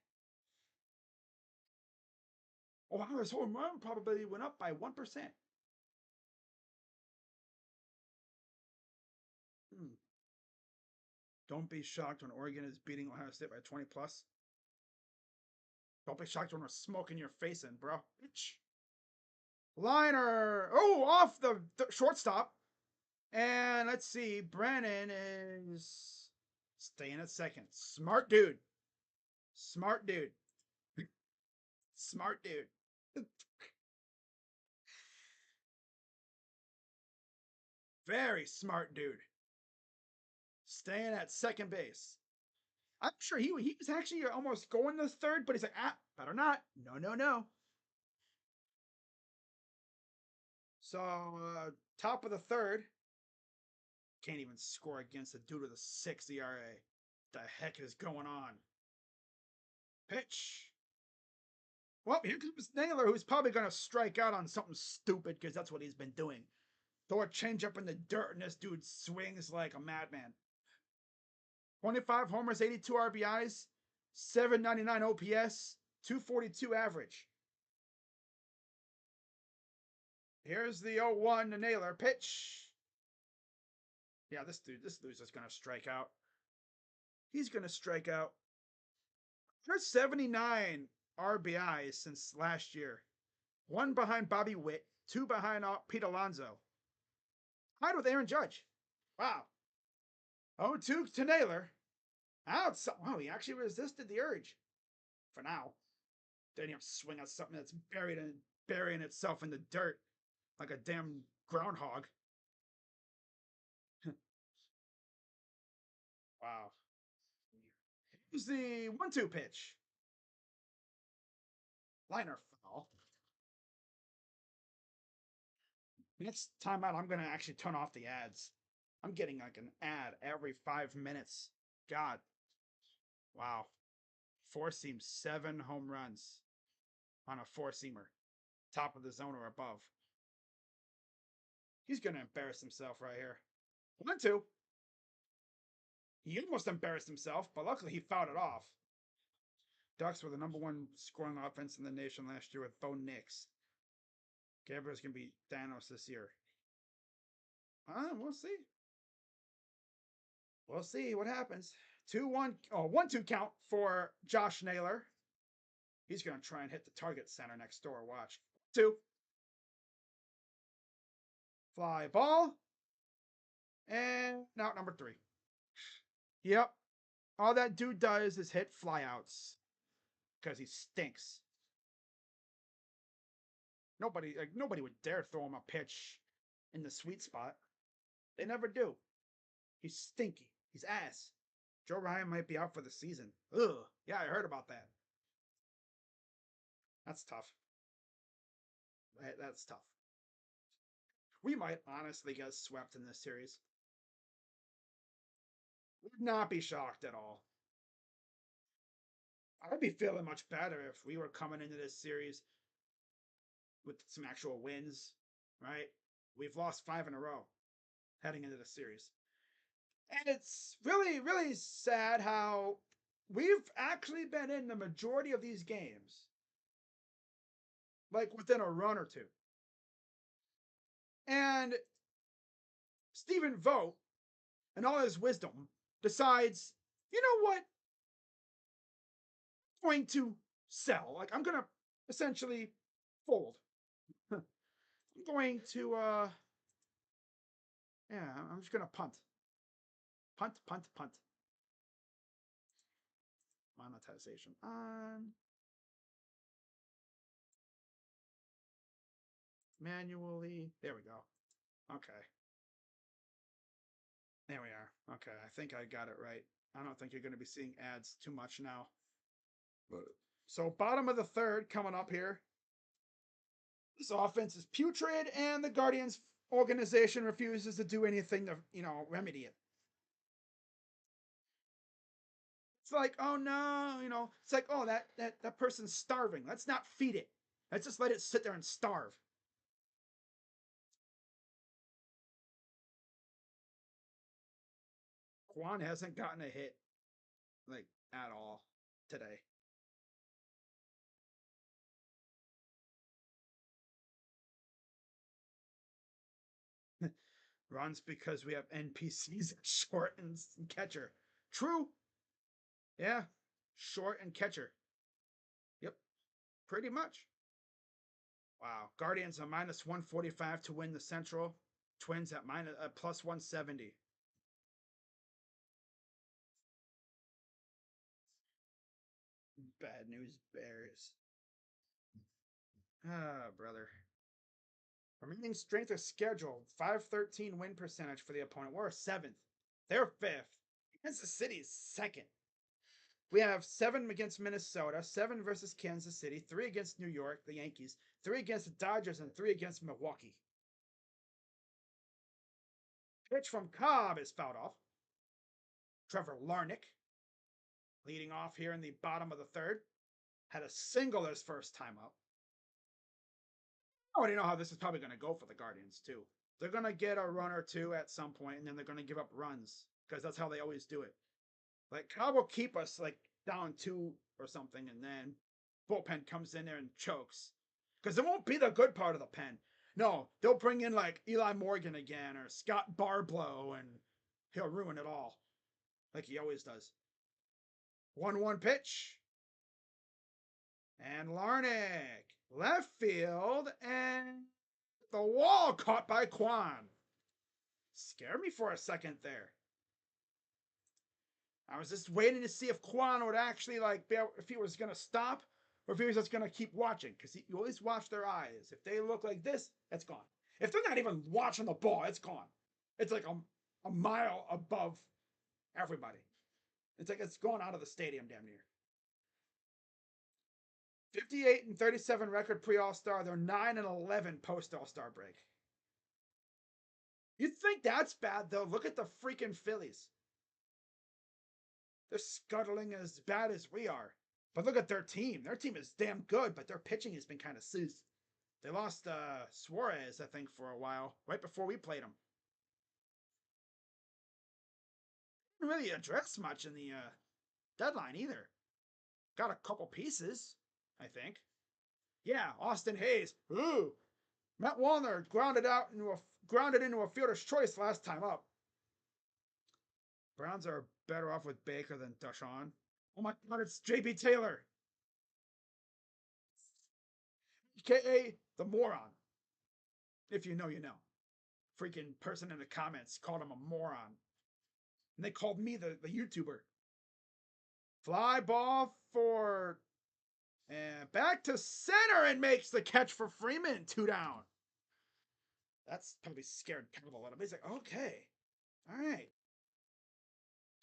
Oh, wow, his home run probability went up by 1%. Don't be shocked when Oregon is beating Ohio State by 20 plus. Don't be shocked when we're smoking your face in, bro. Liner. Oh, off the shortstop. And let's see. Brennan is staying at second. Smart dude. Smart dude. Smart dude. Very smart dude. Staying at second base. I'm sure he was actually almost going to third, but he's like, better not. No. So, top of the third. Can't even score against a dude with a 6 ERA. The heck is going on? Pitch. Well, here comes Naylor, who's probably going to strike out on something stupid because that's what he's been doing. Throw a changeup in the dirt, and this dude swings like a madman. 25 homers, 82 RBIs, 799 OPS, 242 average. Here's the 0-1 to Naylor. Pitch. Yeah, this dude's just going to strike out. He's going to strike out. There's 79 RBIs since last year. 1 behind Bobby Witt, 2 behind Pete Alonso. Tied with Aaron Judge. Wow. 0-2 to Naylor. Outside. Wow, he actually resisted the urge. For now. Then you swing at something that's burying itself in the dirt like a damn groundhog. Wow. Here's the 1-2 pitch. Liner foul. Next time out, I'm going to actually turn off the ads. I'm getting like an ad every 5 minutes. God. Wow. Four seam, 7 home runs on a four seamer. Top of the zone or above. He's going to embarrass himself right here. 1-2. He almost embarrassed himself, but luckily he fouled it off. Ducks were the #1 scoring offense in the nation last year with Bo Nix. Gabriel's going to be Thanos this year. We'll see. We'll see what happens. 2-1. 1-2 count for Josh Naylor. He's going to try and hit the target center next door. Watch. 2. Fly ball. And now number 3. Yep. All that dude does is hit flyouts because he stinks. Nobody would dare throw him a pitch in the sweet spot. They never do. He's stinky. He's ass. Joe Ryan might be out for the season. Ugh. Yeah, I heard about that. That's tough. That's tough. We might honestly get swept in this series. Would not be shocked at all. I'd be feeling much better if we were coming into this series with some actual wins, right? We've lost 5 in a row heading into the series. And it's really, really sad how we've actually been in the majority of these games, like within a run or two. And Stephen Vogt, in all his wisdom, decides, you know what? I'm going to sell. Like, I'm going to essentially fold. I'm going to, I'm just going to punt. Punt. Monetization on. Manually. There we go. Okay. There we are. Okay, I think I got it right. I don't think you're going to be seeing ads too much now. So bottom of the third coming up here. This offense is putrid, and the Guardians organization refuses to do anything to, remedy it. It's like, oh no, it's like, oh, that person's starving. Let's not feed it. Let's just let it sit there and starve. Quan hasn't gotten a hit, like, at all today. Runs because we have NPCs at short and catcher. True. Yeah. Short and catcher. Yep. Pretty much. Wow. Guardians are -145 to win the Central. Twins at +170. Bad news bears. Ah, brother. Remaining strength of schedule, 513 win percentage for the opponent. We're 7th. They're 5th. Kansas City's 2nd. We have 7 against Minnesota, 7 versus Kansas City, 3 against New York, the Yankees, 3 against the Dodgers, and 3 against Milwaukee. Pitch from Cobb is fouled off. Trevor Larnach, leading off here in the bottom of the third, had a single his first time up. I already know how this is probably going to go for the Guardians, too. They're going to get a run or two at some point, and then they're going to give up runs, because that's how they always do it. Like, Cobb will keep us, like, down 2 or something, and then bullpen comes in there and chokes. Because it won't be the good part of the pen. No, they'll bring in, like, Eli Morgan again, or Scott Barblow, and he'll ruin it all. Like he always does. 1-1 pitch. And Larnach, left field, and the wall caught by Quan. Scared me for a second there. I was just waiting to see if Quan would actually, like, if he was going to stop or if he was just going to keep watching. Because you always watch their eyes. If they look like this, it's gone. If they're not even watching the ball, it's gone. It's like a mile above everybody. It's like it's going out of the stadium damn near. 58-37 record pre-All-Star. They're 9-11 post-All-Star break. You'd think that's bad, though. Look at the freaking Phillies. They're scuttling as bad as we are. But look at their team. Their team is damn good, but their pitching has been kind of sus. They lost Suarez, I think, for a while, right before we played them. Didn't really address much in the deadline either. Got a couple pieces, I think. Yeah, Austin Hayes. Ooh, Matt Wallner grounded into a fielder's choice last time up. Browns are better off with Baker than Deshaun. Oh my God, it's JB Taylor, aka the moron. If you know, you know. Freaking person in the comments called him a moron, and they called me the YouTuber. Fly ball for and back to center and makes the catch for Freeman. 2 down. That's probably scared Campbell a little bit. He's like, okay, all right.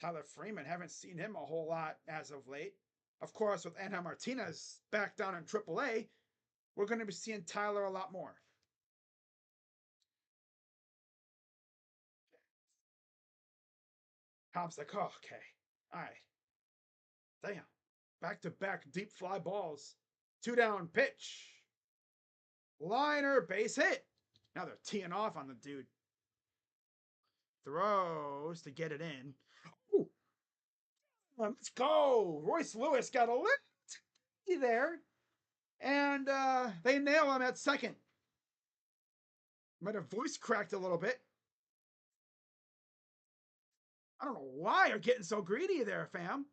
Tyler Freeman, haven't seen him a whole lot as of late. Of course, with Angel Martinez back down in AAA, we're going to be seeing Tyler a lot more. Cobb's like, oh, okay, all right. Damn. Back-to-back deep fly balls. 2 down pitch. Liner, base hit. Now they're teeing off on the dude. Throws to get it in. Ooh. Let's go. Royce Lewis got a little there. And they nail him at second. Might have voice cracked a little bit. I don't know why you're getting so greedy there, fam.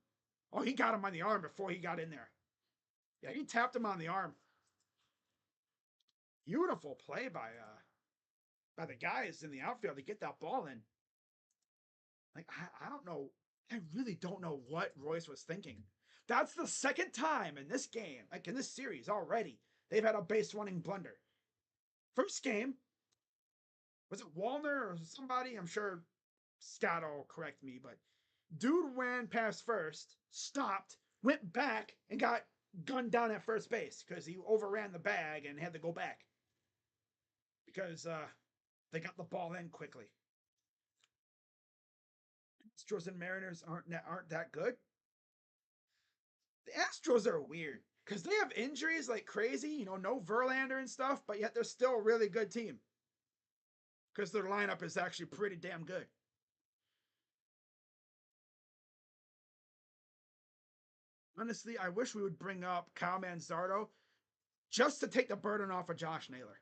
Oh, he got him on the arm before he got in there. Yeah, he tapped him on the arm. Beautiful play by the guys in the outfield to get that ball in. Like, I don't know. I really don't know what Royce was thinking. That's the second time in this game, like in this series already, they've had a base running blunder. First game, was it Wallner or somebody? I'm sure Scott will correct me, but dude ran past first, stopped, went back, and got gunned down at first base because he overran the bag and had to go back because they got the ball in quickly. Astros and Mariners aren't that good. The Astros are weird because they have injuries like crazy, you know, no Verlander and stuff, but yet they're still a really good team because their lineup is actually pretty damn good. Honestly, I wish we would bring up Kyle Manzardo just to take the burden off of Josh Naylor.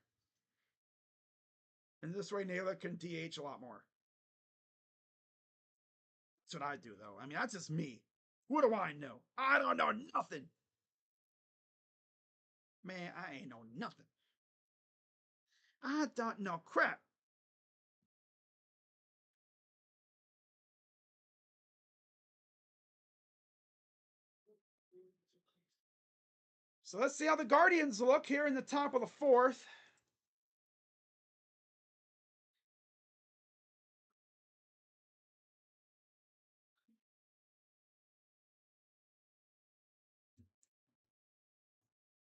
And this way, Naylor can DH a lot more. That's what I do, though. I mean, that's just me. What do I know? I don't know nothing. Man, I ain't know nothing. I don't know crap. So let's see how the Guardians look here in the top of the fourth.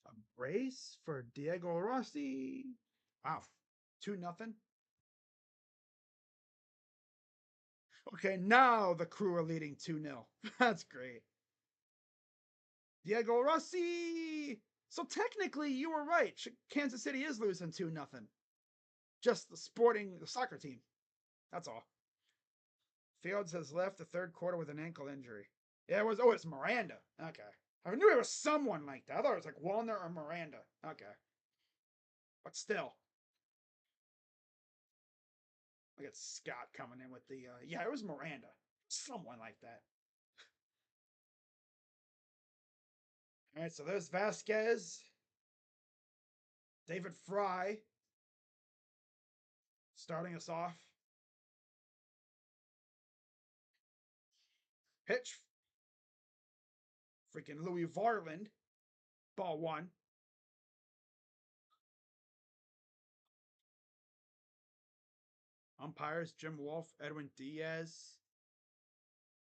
A brace for Diego Rossi. Wow. 2-0. Okay, now the crew are leading 2-0. That's great. Diego Rossi. So technically, you were right. Kansas City is losing 2-0. Just the soccer team. That's all. Fields has left the third quarter with an ankle injury. Yeah, it's Miranda. Okay. I knew it was someone like that. I thought it was like Wallner or Miranda. Okay. But still. Look at Scott coming in with the, yeah, it was Miranda. Someone like that. All right, so there's Vasquez. David Fry starting us off. Pitch. Freaking Louis Varland. Ball 1. Umpires Jim Wolf, Edwin Diaz.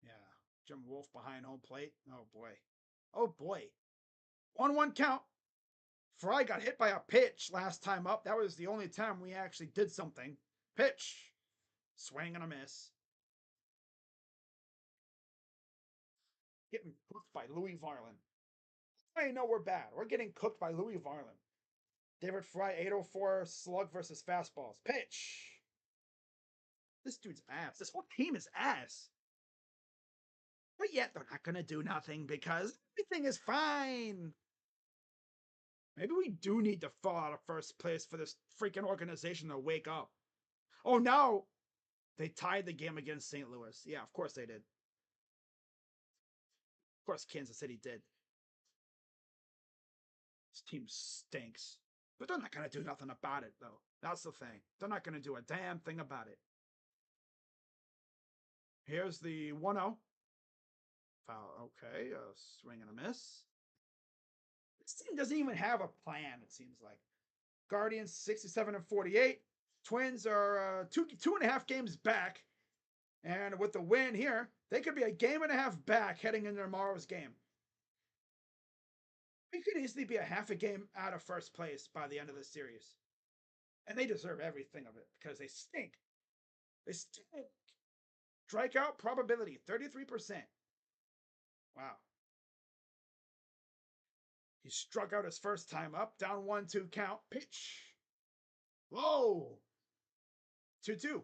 Yeah, Jim Wolf behind home plate. Oh boy. Oh boy. 1-1 count. Fry got hit by a pitch last time up. That was the only time we actually did something. Pitch. Swing and a miss. Getting cooked by Louis Varland. I know we're bad. We're getting cooked by Louis Varland. David Fry, 804 slug versus fastballs. Pitch. This dude's ass. This whole team is ass. But yet they're not going to do nothing because everything is fine. Maybe we do need to fall out of first place for this freaking organization to wake up. Oh, no. They tied the game against St. Louis. Yeah, of course they did. Of course Kansas City did. This team stinks. But they're not going to do nothing about it, though. That's the thing. They're not going to do a damn thing about it. Here's the 1-0. Foul. Okay, a swing and a miss. This team doesn't even have a plan, it seems like. Guardians 67 and 48. Twins are two and a half games back. And with the win here, they could be a game and a half back heading into tomorrow's game. We could easily be a half a game out of first place by the end of the series. And they deserve everything of it because they stink. They stink. Strikeout probability, 33%. Wow. He struck out his first time up. Down 1-2 count. Pitch. Whoa. 2-2.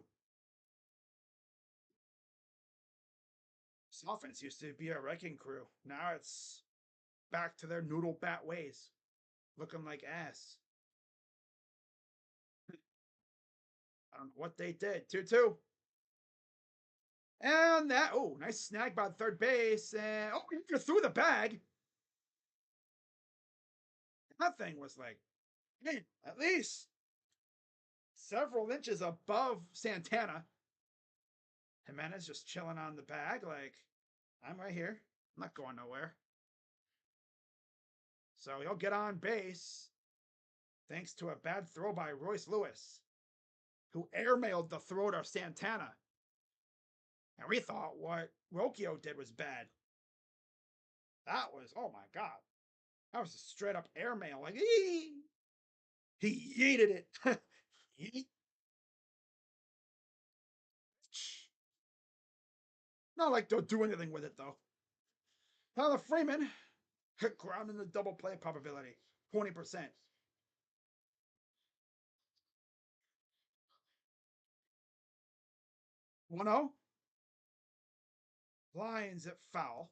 This offense used to be a wrecking crew. Now it's back to their noodle bat ways. Looking like ass. I don't know what they did. 2-2. And that, oh, nice snag by third base. And, oh, you threw the bag. That thing was like, man, at least several inches above Santana. Jimenez just chilling on the bag like, I'm right here. I'm not going nowhere. So he'll get on base thanks to a bad throw by Royce Lewis, who airmailed the throw to Santana. And we thought what Rocchio did was bad. That was, oh my God. That was a straight up airmail. Like, he yeeted it. Yeet. Not like they'll do anything with it, though. Tyler Freeman hit ground in the double play probability, 20%. One 0. Lines at foul.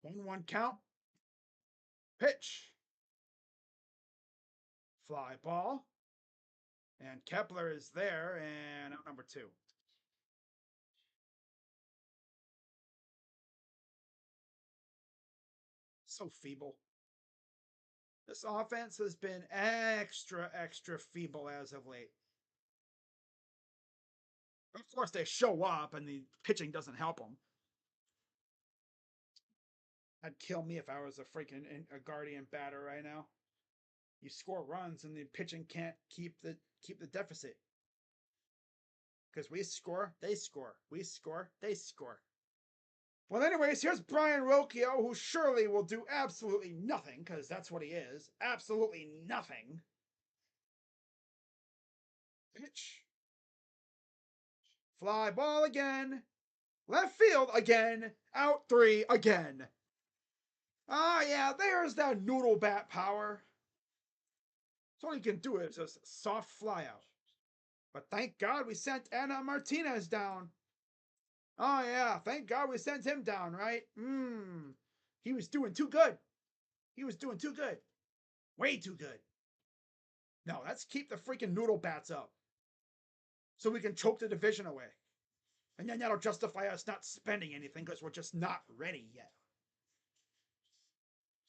1-1 count. Pitch. Fly ball. And Kepler is there, and out number 2. So feeble. This offense has been extra feeble as of late. Of course, they show up, and the pitching doesn't help them. That'd kill me if I was a freaking a Guardian batter right now. You score runs, and the pitching can't keep the deficit. Because we score, they score. We score, they score. Well, anyways, here's Brian Rocchio, who surely will do absolutely nothing, because that's what he is. Absolutely nothing. Pitch. Fly ball again. Left field again. Out 3 again. Ah, yeah, there's that noodle bat power. So all you can do is just soft fly out. But thank God we sent Anna Martinez down. Oh, yeah, thank God we sent him down, right? He was doing too good. He was doing too good. Way too good. No, let's keep the freaking noodle bats up. So we can choke the division away. And then that'll justify us not spending anything because we're just not ready yet.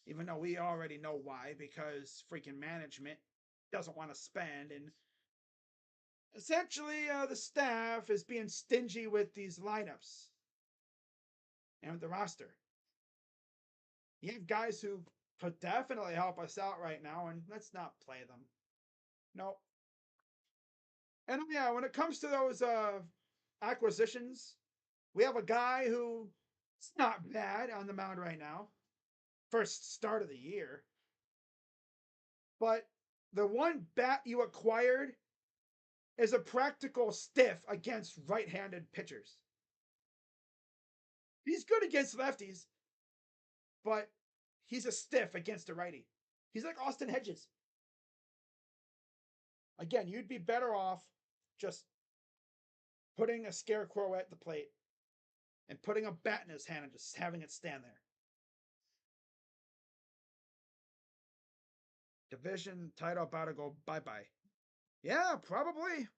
Even though we already know why, because freaking management doesn't want to spend, and essentially the staff is being stingy with these lineups and with the roster. You have guys who could definitely help us out right now, and let's not play them. Nope. And yeah, when it comes to those acquisitions. We have a guy who's not bad on the mound right now. First start of the year. But the one bat you acquired is a practical stiff against right-handed pitchers. He's good against lefties, but he's a stiff against a righty. He's like Austin Hedges. Again, you'd be better off just putting a scarecrow at the plate and putting a bat in his hand and just having it stand there. Division title about to go bye-bye. Yeah, probably.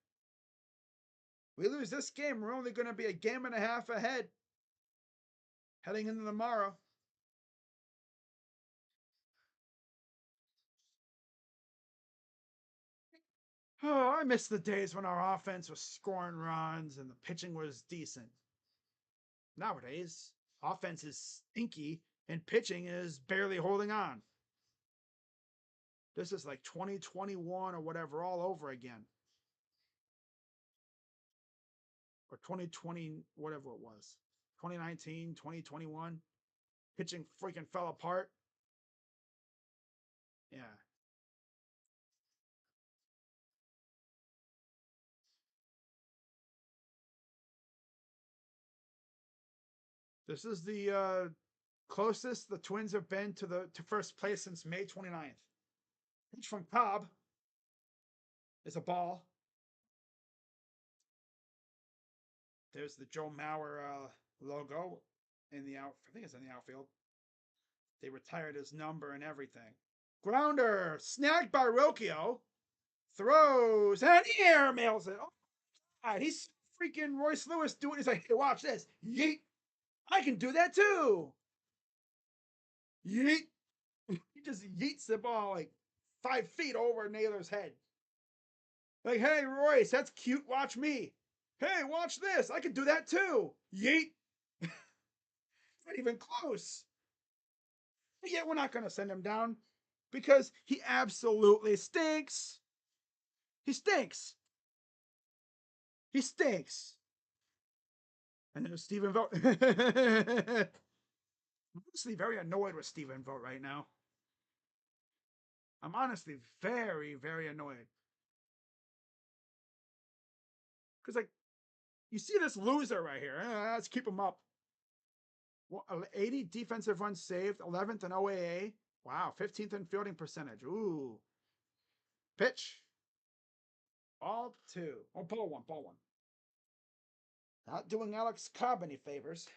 We lose this game, we're only going to be a game and a half ahead heading into tomorrow. Oh, I miss the days when our offense was scoring runs and the pitching was decent. Nowadays, offense is stinky and pitching is barely holding on. This is like 2021 or whatever all over again. Or 2020, whatever it was. 2019, 2021. Pitching freaking fell apart. Yeah. This is the closest the Twins have been to first place since May 29th. Pitch from Cobb is a ball. There's the Joe Mauer logo in the out. I think it's in the outfield. They retired his number and everything. Grounder snagged by Rocchio. Throws and air mails it. Oh God, he's freaking Royce Lewis doing. He's like, hey, watch this. Yeet. I can do that too. Yeet. He just yeets the ball like 5 feet over Naylor's head. Like, hey, Royce, that's cute. Watch me. Hey, watch this. I can do that too. Yeet. Not even close. But yet we're not going to send him down because he absolutely stinks. He stinks. He stinks. And there's Stephen Vogt. I'm honestly very annoyed with Stephen Vogt right now. I'm honestly very, very annoyed. Because, like, you see this loser right here. Let's keep him up. 80 defensive runs saved, 11th in OAA. Wow, 15th in fielding percentage. Ooh. Pitch. Ball two. Oh, ball one, ball one. Not doing Alex Cobb any favors.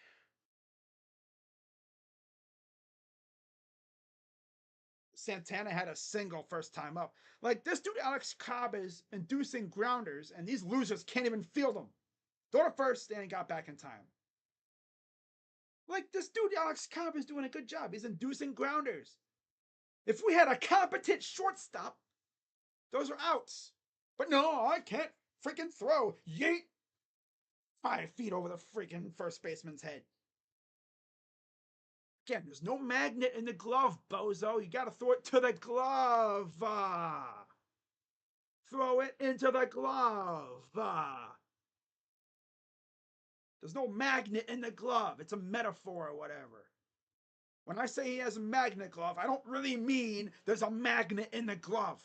Santana had a single first time up. Like, this dude Alex Cobb is inducing grounders, and these losers can't even field them. Throw to first, and he got back in time. Like, this dude Alex Cobb is doing a good job. He's inducing grounders. If we had a competent shortstop, those are outs. But no, I can't freaking throw. Yeet! 5 feet over the freaking first baseman's head. Again, there's no magnet in the glove, bozo. You gotta throw it to the glove. Throw it into the glove. There's no magnet in the glove. It's a metaphor or whatever. When I say he has a magnet glove, I don't really mean there's a magnet in the glove.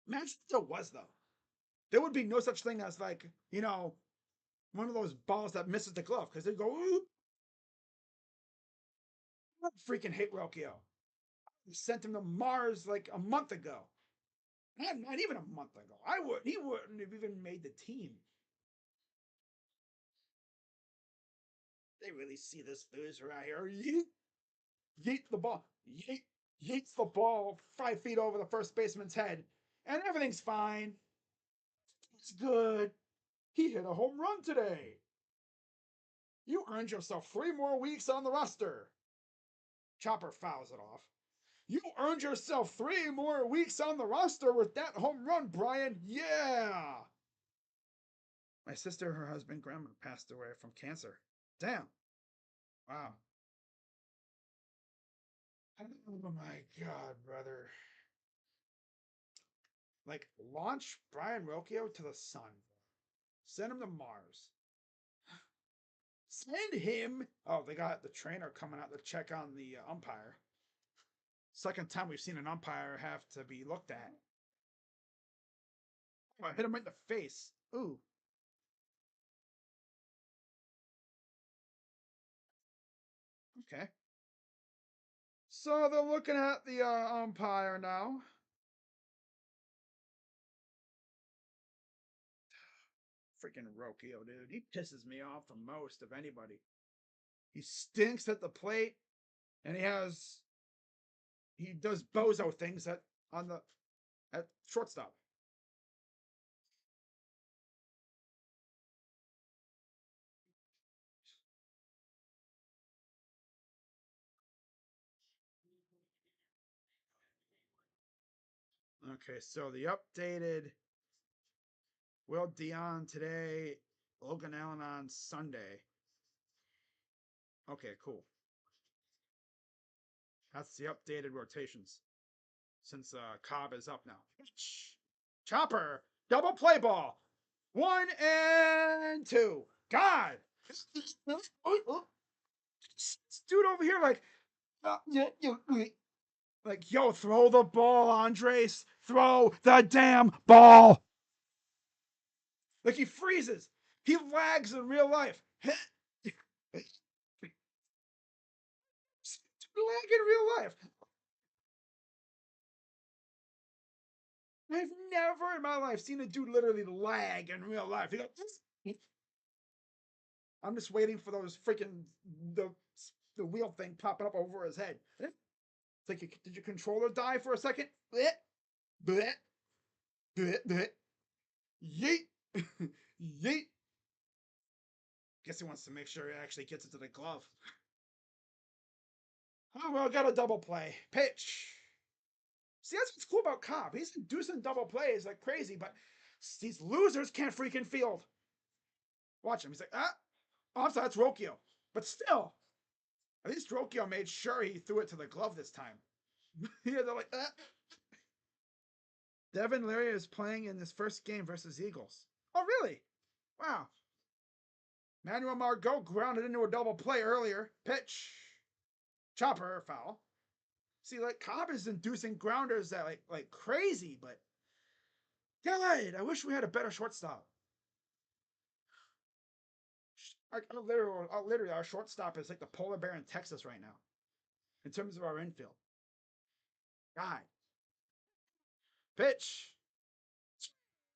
Imagine there was, though. There would be no such thing as, like, you know, one of those balls that misses the glove because they go, ooh. I freaking hate Rocchio. I sent him to Mars like a month ago. Not even a month ago. He wouldn't have even made the team. They really see this loser out here. Yeet, yeet the ball. Yeet, yeets the ball 5 feet over the first baseman's head. And everything's fine. It's good. He hit a home run today. You earned yourself 3 more weeks on the roster. Chopper fouls it off. You earned yourself 3 more weeks on the roster with that home run, Brian. Yeah. My sister, her husband, grandma passed away from cancer. Damn. Wow. Oh my God, brother. Like, launch Brian Rocchio to the sun. Send him to Mars. Send him. Oh, they got the trainer coming out to check on the umpire. Second time we've seen an umpire have to be looked at. Oh, I hit him right in the face. Ooh. Okay. So they're looking at the umpire now. Freaking Rocchio, dude. He pisses me off the most of anybody. He stinks at the plate, and he does bozo things at shortstop. Okay, so the updated Will Dion today, Logan Allen on Sunday. Okay, cool. That's the updated rotations since Cobb is up now. Chopper, double play ball. 1-2. God. This dude over here, like, yo, throw the ball, Andres. Throw the damn ball. Like, he freezes. He lags in real life. Lag in real life. I've never in my life seen a dude literally lag in real life. He goes, I'm just waiting for those freaking the wheel thing popping up over his head. It's like, did your controller die for a second? Bleh, bleh, bleh, bleh. Yeet, yeet. Guess he wants to make sure he actually gets it to the glove. Oh well, got a double play. Pitch. See, that's what's cool about Cobb. He's inducing double plays like crazy, but these losers can't freaking field. Watch him. He's like, oh, I'm sorry, that's Rocchio. But still, at least Rocchio made sure he threw it to the glove this time. Yeah, they're like, Devin Leary is playing in this first game versus Eagles. Oh, really? Wow. Manuel Margot grounded into a double play earlier. Pitch. Chopper, foul. See, like, Cobb is inducing grounders that like crazy, but God, I wish we had a better shortstop. Literally, our shortstop is like the polar bear in Texas right now, in terms of our infield. God. Pitch.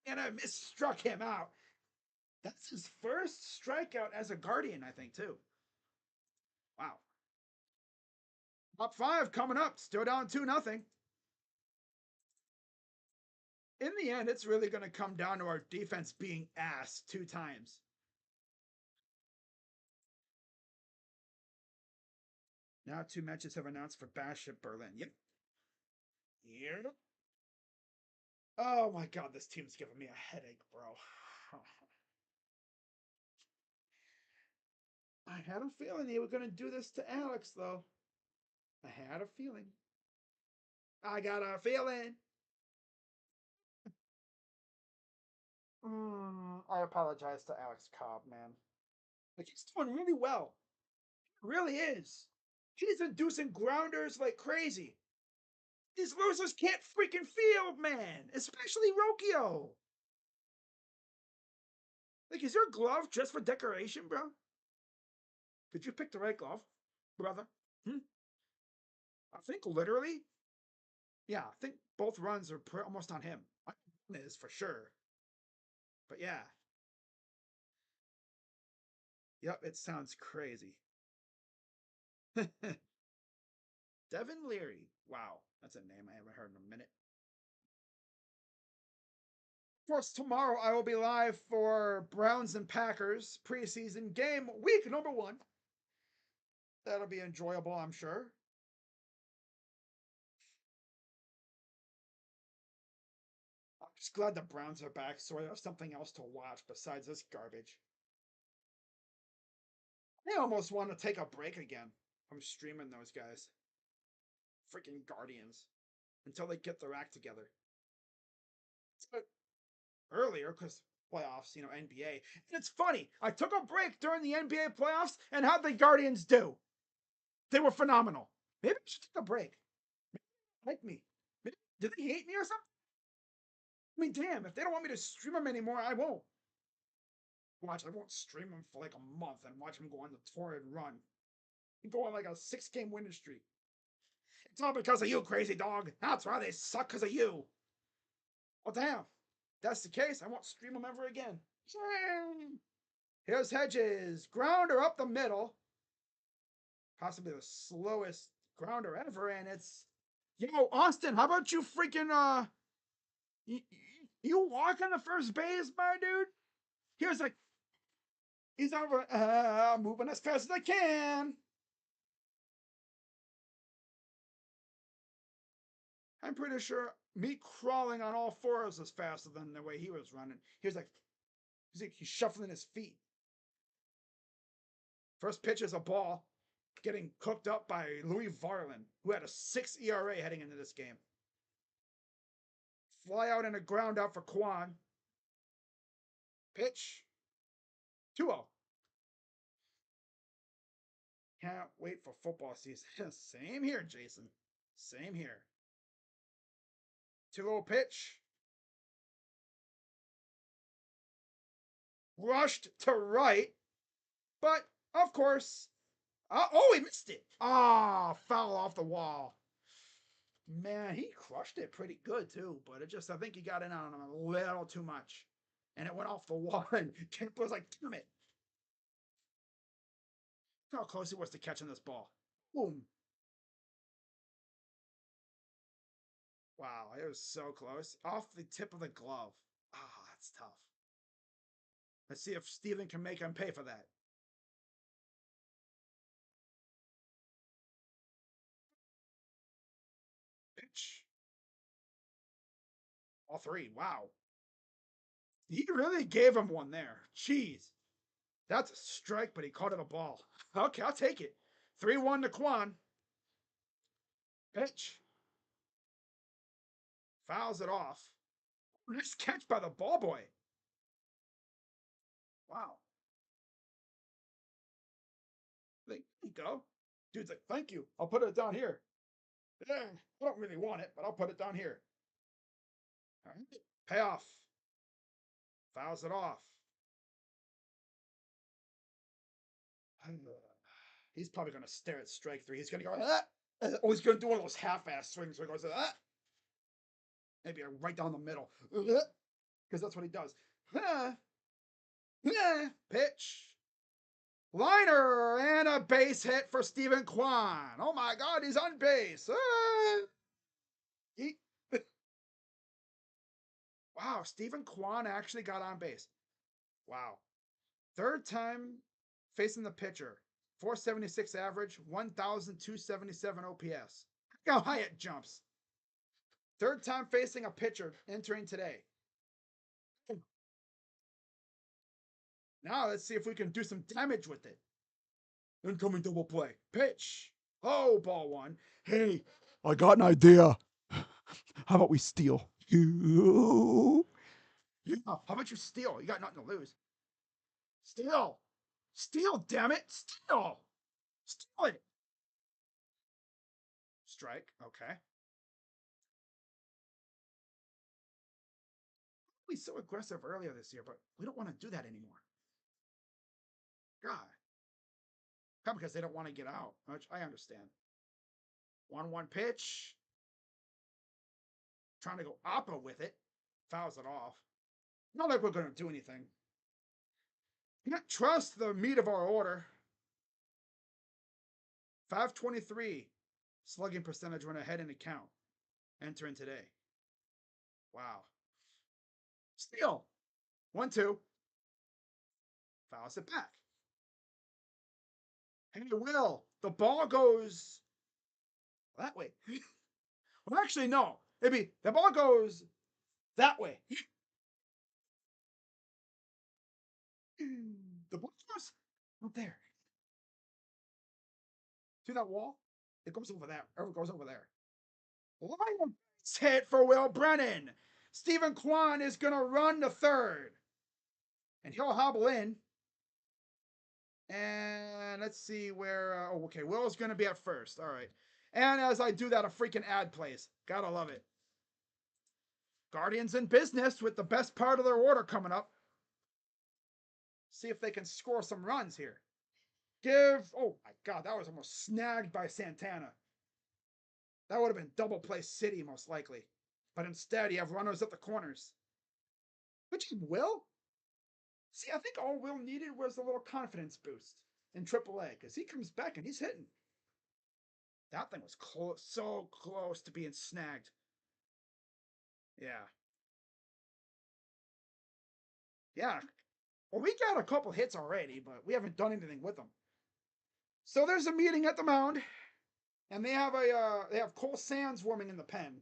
And I struck him out. That's his first strikeout as a Guardian, I think, too. Wow. Top five coming up. Still down 2-0. In the end, it's really going to come down to our defense being ass 2 times. Now 2 matches have announced for Basham Berlin. Yep. Yep. Oh my God, this team's giving me a headache, bro. I had a feeling they were going to do this to Alex, though. I had a feeling. I got a feeling. I apologize to Alex Cobb, man. Like, he's doing really well. He really is. He's inducing grounders like crazy. These losers can't freaking field, man. Especially Rocchio. Like, is your glove just for decoration, bro? Did you pick the right glove, brother? I think literally, yeah, I think both runs are almost on him. One is for sure. But yeah. Yep, it sounds crazy. Devin Leary. Wow, that's a name I haven't heard in a minute. Of course, tomorrow I will be live for Browns and Packers preseason game week number 1. That'll be enjoyable, I'm sure. I'm just glad the Browns are back so I have something else to watch besides this garbage. I almost want to take a break again from streaming those guys. Freaking Guardians. Until they get their act together. But earlier, because playoffs, NBA. And it's funny. I took a break during the NBA playoffs, and how'd the Guardians do? They were phenomenal. Maybe I should take a break. Maybe they like me. Maybe, do they hate me or something? I mean, damn, if they don't want me to stream them anymore, I won't. Watch, I won't stream them for like a month and watch them go on the torrid run. Go on like a 6-game winning streak. It's all because of you, crazy dog. That's why they suck, because of you. Well, damn. If that's the case, I won't stream them ever again. Here's Hedges. Grounder up the middle. Possibly the slowest grounder ever, and it's... Yo, Austin, how about you freaking, you walk on the first base, my dude? Here's like... He's over, moving as fast as I can. I'm pretty sure me crawling on all fours is faster than the way he was running. He's he's shuffling his feet. First pitch is a ball, getting cooked up by Louis Varlin, who had a 6 ERA heading into this game. Fly out and a ground out for Kwan. Pitch. 2-0. Can't wait for football season. Same here, Jason. Same here. 2-0 pitch. Rushed to right. But, of course... oh, he missed it. Ah, foul off the wall. Man, he crushed it pretty good, too. But I think he got in on him a little too much. And it went off the wall. And Kemp was like, damn it. Look how close he was to catching this ball. Boom. Wow, it was so close. Off the tip of the glove. Ah, that's tough. Let's see if Steven can make him pay for that. Pitch. All three. Wow. He really gave him one there. Jeez. That's a strike, but he caught it a ball. Okay, I'll take it. 3-1 to Kwan. Pitch. Fouls it off. Nice catch by the ball boy. Wow. There you go. Dude's like, thank you. I'll put it down here. Yeah, I don't really want it, but I'll put it down here. All right. Payoff. Fouls it off. He's probably going to stare at strike three. He's going to go, ah! Oh, he's going to do one of those half-ass swings where he goes, ah! Maybe right down the middle. Because that's what he does. Pitch. Liner and a base hit for Steven Kwan. Oh my God, he's on base. Wow, Steven Kwan actually got on base. Wow. Third time facing the pitcher. 476 average, 1,277 OPS. Look how high it jumps. Third time facing a pitcher entering today. Now let's see if we can do some damage with it. Incoming double play. Pitch. Oh, ball one. Hey, I got an idea. How about we steal? Yeah, how about you steal? You got nothing to lose. Steal. Steal, damn it. Steal. Steal it. Strike. Okay. We were so aggressive earlier this year, but we don't want to do that anymore. God. Probably because they don't want to get out, which I understand. 1-1 pitch. Trying to go oppa with it. Fouls it off. Not like we're going to do anything. Can't trust the meat of our order. 523 slugging percentage when ahead in the count. Entering today. Wow. Steal. 1-2. Fouls it back. Hey, Will, the ball goes that way. Well, actually, no. Maybe the ball goes that way. The ball goes up there. See that wall? It goes over there. It goes over there. Line hit for Will Brennan. Steven Kwan is going to run to third. And he'll hobble in. And let's see where. Oh, okay. Will's going to be at first. All right. And as I do that, a freaking ad plays. Gotta love it. Guardians in business with the best part of their order coming up. See if they can score some runs here. Oh my God, that was almost snagged by Santana. That would have been double play City, most likely. But instead, you have runners at the corners. Which Will? See, I think all Will needed was a little confidence boost in AAA because he comes back and he's hitting. That thing was close, so close to being snagged. Yeah. Yeah. Well, we got a couple hits already, but we haven't done anything with them. So there's a meeting at the mound, and they have Cole Sands warming in the pen.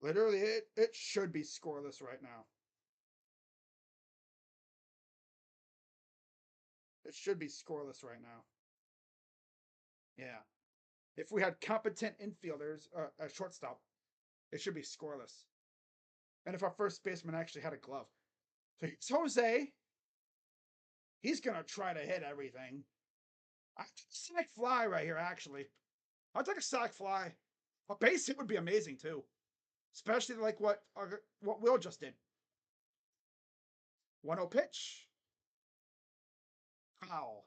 Literally, it should be scoreless right now. It should be scoreless right now. Yeah. If we had competent infielders, a shortstop, it should be scoreless. And if our first baseman actually had a glove. So it's Jose. He's going to try to hit everything. I take a sack fly right here, actually. I'll take a sack fly. A base hit would be amazing, too. Especially like what Will just did. 1-0 pitch. Foul.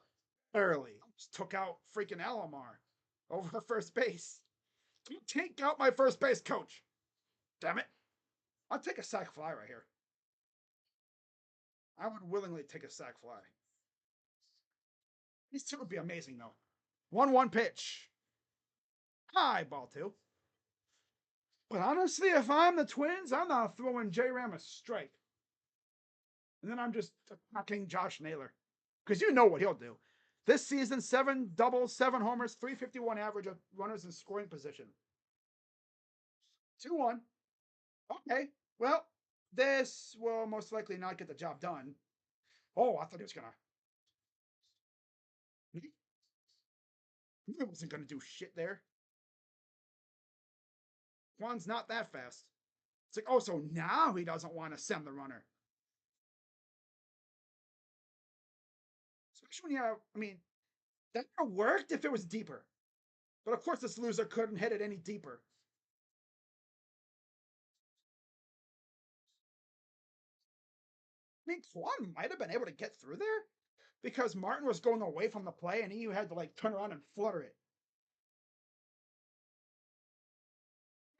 Early. Just took out freaking Alomar over first base. Take out my first base coach. Damn it. I'll take a sack fly right here. I would willingly take a sack fly. These two would be amazing, though. 1-1 pitch. High ball two. But honestly, if I'm the Twins, I'm not throwing J Ram a strike. And then I'm just attacking Josh Naylor. Because you know what he'll do. This season, 7 doubles, 7 homers, 351 average of runners in scoring position. 2-1. Okay. Well, this will most likely not get the job done. Oh, I thought he was going to. He wasn't going to do shit there. Juan's not that fast. It's like, oh, so now he doesn't want to send the runner. Especially when you have, I mean, that would have worked if it was deeper. But of course, this loser couldn't hit it any deeper. I mean, Juan might have been able to get through there because Martin was going away from the play and he had to like turn around and flutter it.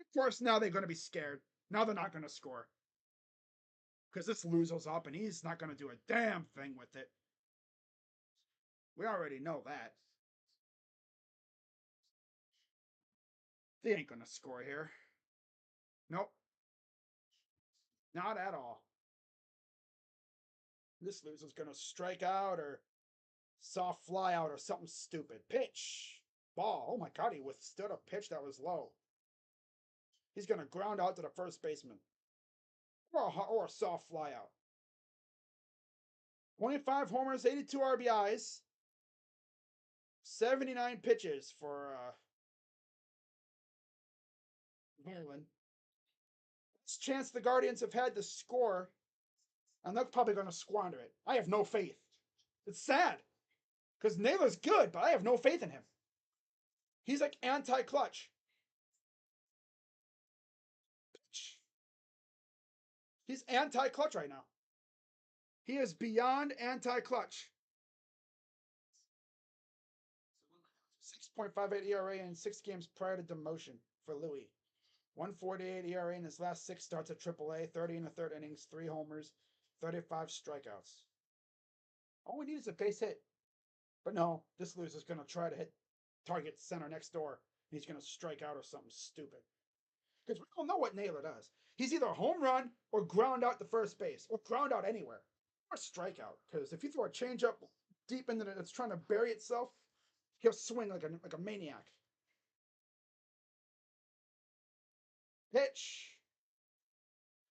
Of course, now they're going to be scared. Now they're not going to score because this loser's up and he's not going to do a damn thing with it. We already know that. They ain't going to score here. Nope. Not at all. This loser's going to strike out or soft fly out or something stupid. Pitch. Ball. Oh my God, he withstood a pitch that was low. He's going to ground out to the first baseman. Or a soft fly out. 25 homers, 82 RBIs. 79 pitches for Maryland. This chance the Guardians have had to score, and they're probably going to squander it. I have no faith. It's sad because Naylor's good, but I have no faith in him. He's like anti-clutch. He's anti-clutch right now. He is beyond anti-clutch. 6.58 ERA in 6 games prior to demotion for Louis. 148 ERA in his last 6 starts at AAA, 30 in the third innings, 3 homers, 35 strikeouts. All we need is a base hit. But no, this loser's going to try to hit target center next door. And he's going to strike out or something stupid. Because we don't know what Naylor does. He's either home run or ground out to first base or ground out anywhere or strikeout. Because if you throw a changeup deep into it, it's trying to bury itself, he'll swing like a maniac. Pitch.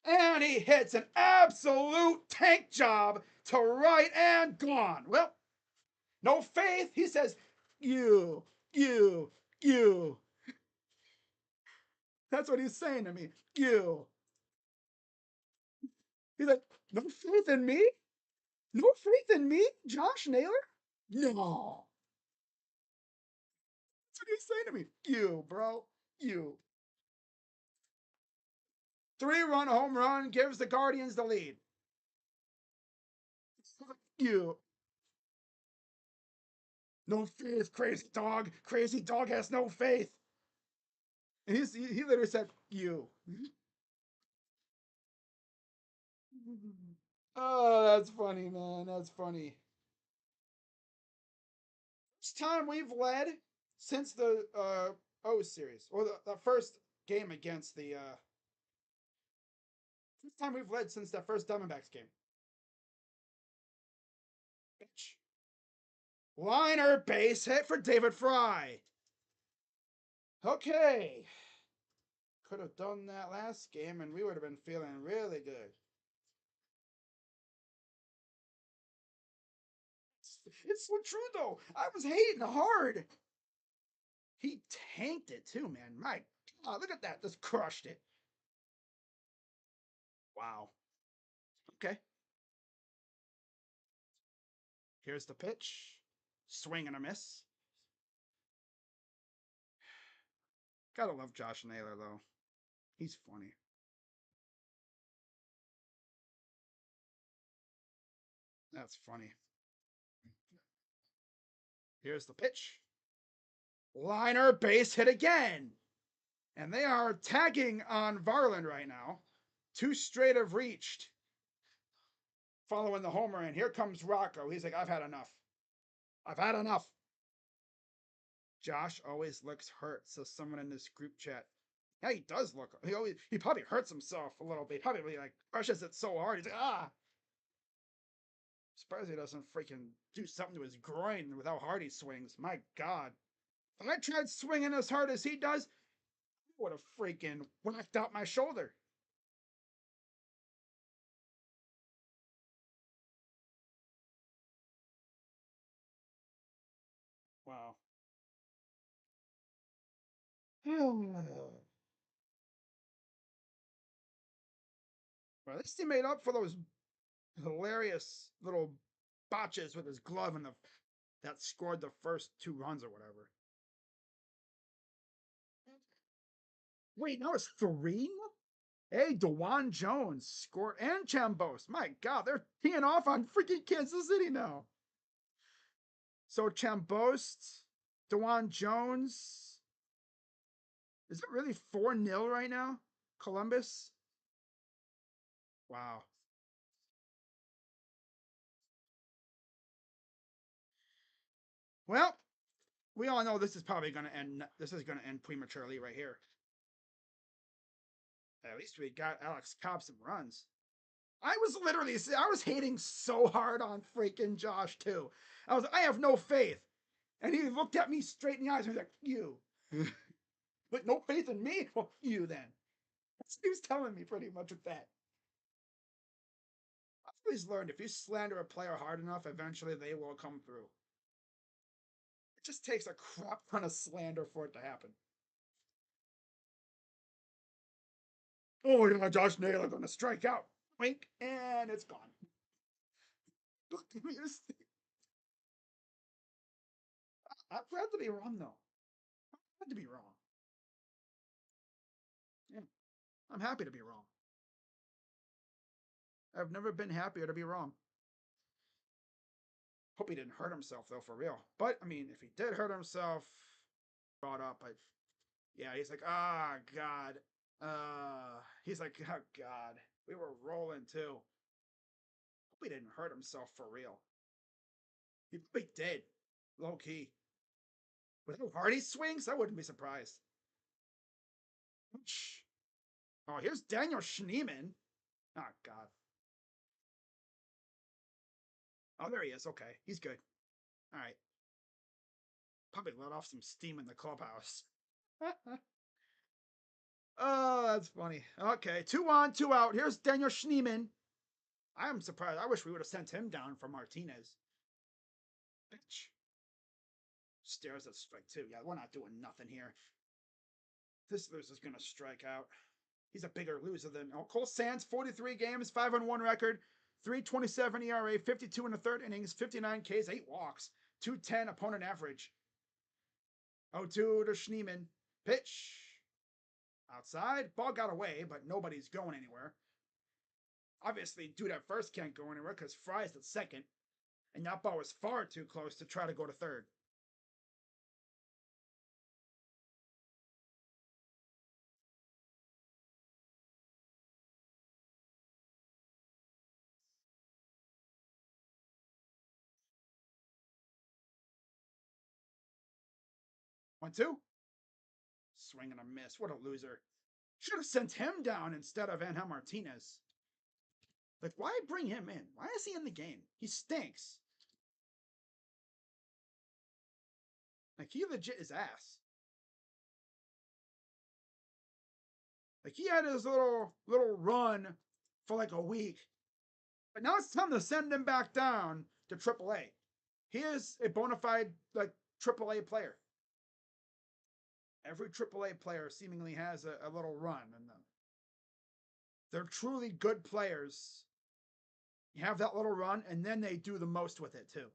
And he hits an absolute tank job to right and gone. Well, no faith. He says, you, you, you. That's what he's saying to me. You. He's like, no faith in me? No faith in me, Josh Naylor? No. That's what he's saying to me. You, bro. You. 3-run home run gives the Guardians the lead. You. No faith, crazy dog. Crazy dog has no faith. And he literally said, you. Oh, that's funny, man. That's funny. First time we've led since the O series, or the first game against the first time we've led since that first Diamondbacks game. Bitch. Liner base hit for David Fry. Okay. Could have done that last game and we would have been feeling really good. It's so true though. I was hating hard. He tanked it too, man. My God, look at that. Just crushed it. Wow. Okay. Here's the pitch. Swing and a miss. Gotta love Josh Naylor though. He's funny. That's funny. Here's the pitch. Liner base hit again. And they are tagging on Varland right now. 2 straight have reached. Following the homer, and here comes Rocco. He's like, I've had enough. I've had enough. Josh always looks hurt, says someone in this group chat. Yeah, he does look. He probably hurts himself a little bit. He probably like crushes it so hard. He's like, ah. Surprised he doesn't freaking do something to his groin with how hard he swings. My God. If I tried swinging as hard as he does, I would have freaking whacked out my shoulder. Wow. Well, at least he made up for those hilarious little botches with his glove and the that scored the first 2 runs or whatever. Wait, now it's 3? Hey, Dewan Jones scored and Chambos. My God, they're teeing off on freaking Kansas City now. So Chambos, Dewan Jones. Is it really 4-0 right now? Columbus? Wow. Well, we all know this is probably going to end. This is going to end prematurely right here. At least we got Alex Cobb some runs. I was hating so hard on freaking Josh too. I have no faith. And he looked at me straight in the eyes and he was like, you. But no faith in me? Well, you then. That's what he was telling me pretty much with that. I've always learned if you slander a player hard enough, eventually they will come through. It just takes a crap ton of slander for it to happen. Oh, yeah, Josh Naylor gonna strike out. Wink, and it's gone. Look at me. I'm glad to be wrong, though. I'm glad to be wrong. Yeah, I'm happy to be wrong. I've never been happier to be wrong. Hope he didn't hurt himself though, for real. But I mean, if he did hurt himself, brought up, yeah, he's like, ah, oh, God. He's like, oh God, we were rolling too. Hope he didn't hurt himself for real. He probably did, low key. With how hard he swings, I wouldn't be surprised. Oh, here's Daniel Schneemann. Oh God. Oh, there he is. Okay, he's good. All right. Probably let off some steam in the clubhouse. Oh, that's funny. Okay, 2 on, 2 out. Here's Daniel Schneemann. I am surprised. I wish we would have sent him down for Martinez. Bitch. Stares at strike two. Yeah, we're not doing nothing here. This loser's going to strike out. He's a bigger loser than Cole Sands. 43 games, 5-1 record, 3.27 ERA, 52 in the third innings, 59 Ks, 8 walks, 210 opponent average. 0-2 to Schneemann. Pitch. Outside. Ball got away, but nobody's going anywhere. Obviously, dude at first can't go anywhere because Fry's at second. And that ball was far too close to try to go to third. One, two. Swing and a miss. What a loser. Should have sent him down instead of Angel Martinez. Like, why bring him in? Why is he in the game? He stinks. Like, he legit is ass. Like, he had his little run for like a week. But now it's time to send him back down to AAA. He is a bona fide, like, AAA player. Every AAA player seemingly has a little run in them. They're truly good players. You have that little run, and then they do the most with it, too.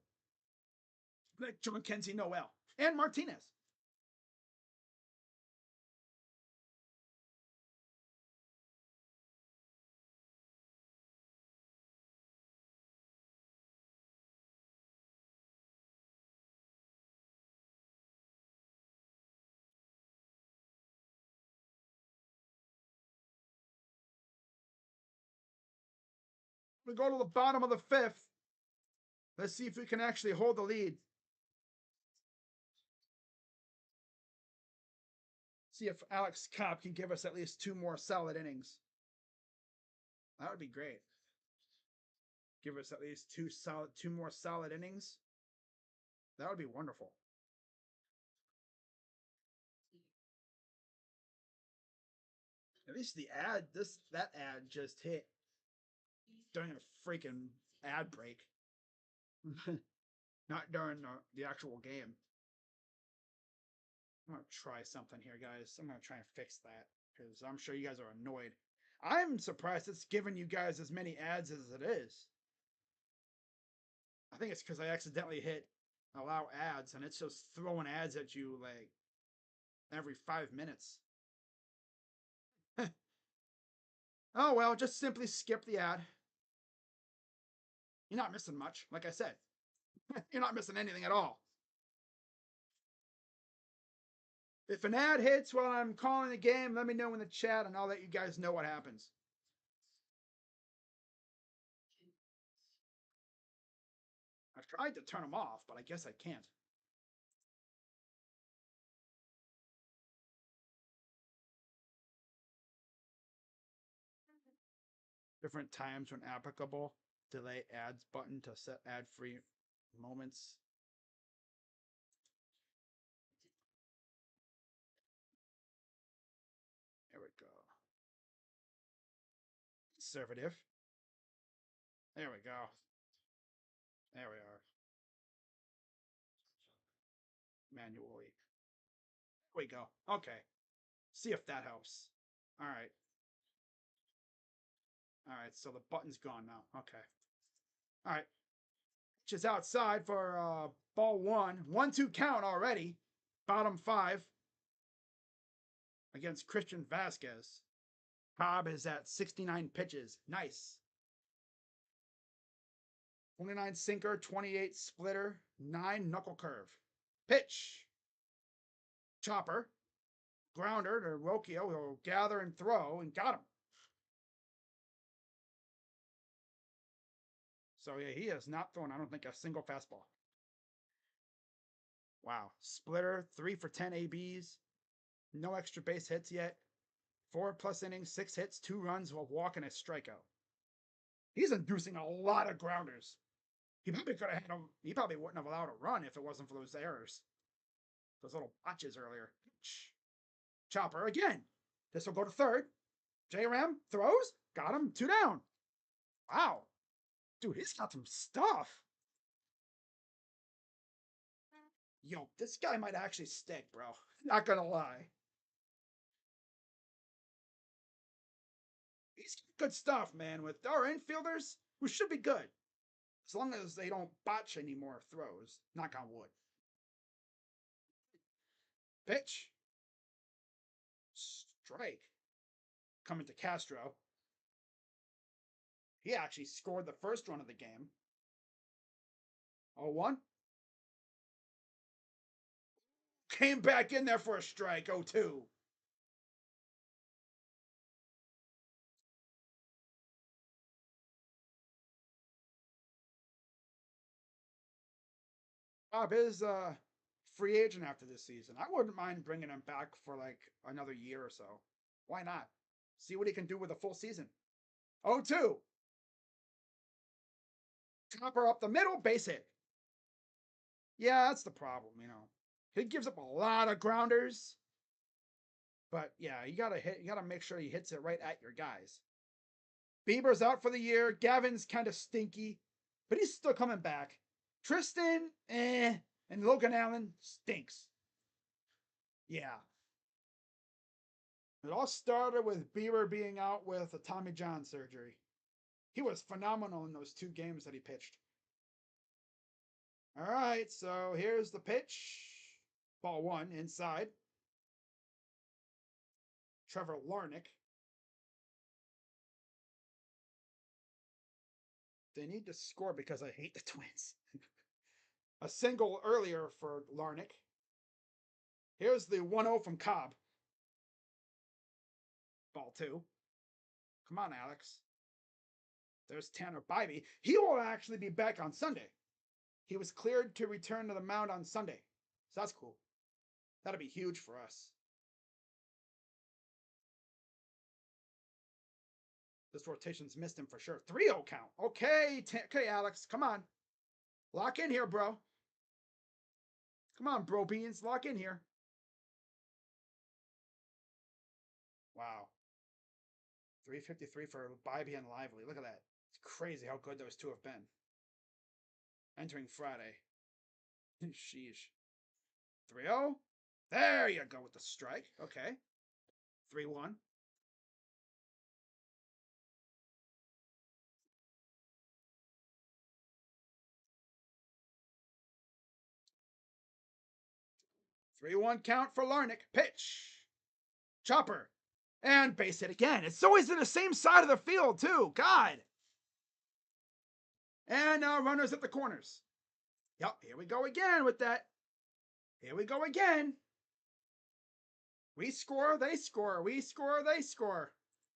Like John Kenzie Noel and Martinez. We go to the bottom of the fifth. Let's see if we can actually hold the lead. See if Alex Cobb can give us at least 2 more solid innings. That would be great. Give us at least 2 more solid innings. That would be wonderful. At least the ad, that ad just hit during a freaking ad break. Not during the actual game. I'm going to try something here, guys. I'm going to try and fix that because I'm sure you guys are annoyed. I'm surprised it's giving you guys as many ads as it is. I think it's because I accidentally hit allow ads and it's just throwing ads at you like every 5 minutes. Oh, well, just simply skip the ad. You're not missing much, like I said. You're not missing anything at all. If an ad hits while I'm calling the game, let me know in the chat and I'll let you guys know what happens. I've tried to turn them off, but I guess I can't. Different times when applicable. Delay ads button to set ad-free moments. There we go. Conservative. There we go. There we are. Manually. There we go. Okay. See if that helps. All right. All right, so the button's gone now. Okay. All right. Just outside for ball 1. 1-2 count already. Bottom 5 against Christian Vasquez. Cobb is at 69 pitches. Nice. 29 sinker, 28 splitter, 9 knuckle curve. Pitch. Chopper. Grounder to Rocchio. He'll gather and throw and got him. So yeah, he has not thrown, I don't think, a single fastball. Wow. Splitter, 3 for 10 ABs. No extra base hits yet. 4+ innings, 6 hits, 2 runs, a walk, and a strikeout. He's inducing a lot of grounders. He probably could have had him. He probably wouldn't have allowed a run if it wasn't for those errors. Those little botches earlier. Chopper again. This will go to third. J-Ram throws. Got him. 2 down. Wow. Dude, he's got some stuff. Yo, this guy might actually stick, bro. Not gonna lie. He's got good stuff, man. With our infielders, we should be good. As long as they don't botch any more throws. Knock on wood. Pitch. Strike. Coming to Castro. He actually scored the first run of the game. 0-1. Came back in there for a strike. 0-2. Bob is a free agent after this season. I wouldn't mind bringing him back for like another year or so. Why not? See what he can do with a full season. 0-2. Chopper up the middle, base hit. Yeah, that's the problem, you know. He gives up a lot of grounders. But yeah, you gotta make sure he hits it right at your guys. Bieber's out for the year. Gavin's kind of stinky, but he's still coming back. Tristan, and Logan Allen stinks. Yeah. It all started with Bieber being out with a Tommy John surgery. He was phenomenal in those 2 games that he pitched. All right, so here's the pitch. Ball 1 inside. Trevor Larnach. They need to score because I hate the Twins. A single earlier for Larnach. Here's the 1-0 from Cobb. Ball 2. Come on, Alex. There's Tanner Bybee. He will actually be back on Sunday. He was cleared to return to the mound on Sunday. So that's cool. That'll be huge for us. This rotation's missed him for sure. 3-0 count. Okay, okay, Alex. Come on. Lock in here, bro. Come on, bro beans. Lock in here. Wow. 353 for Bybee and Lively. Look at that. It's crazy how good those two have been. Entering Friday. Sheesh. 3-0. There you go with the strike. Okay. 3-1. Three one count for Larnach. Pitch. Chopper. And base hit again. It's always in the same side of the field, too. God. And runners at the corners. Yep, here we go again with that. Here we go again. We score, they score. We score, they score.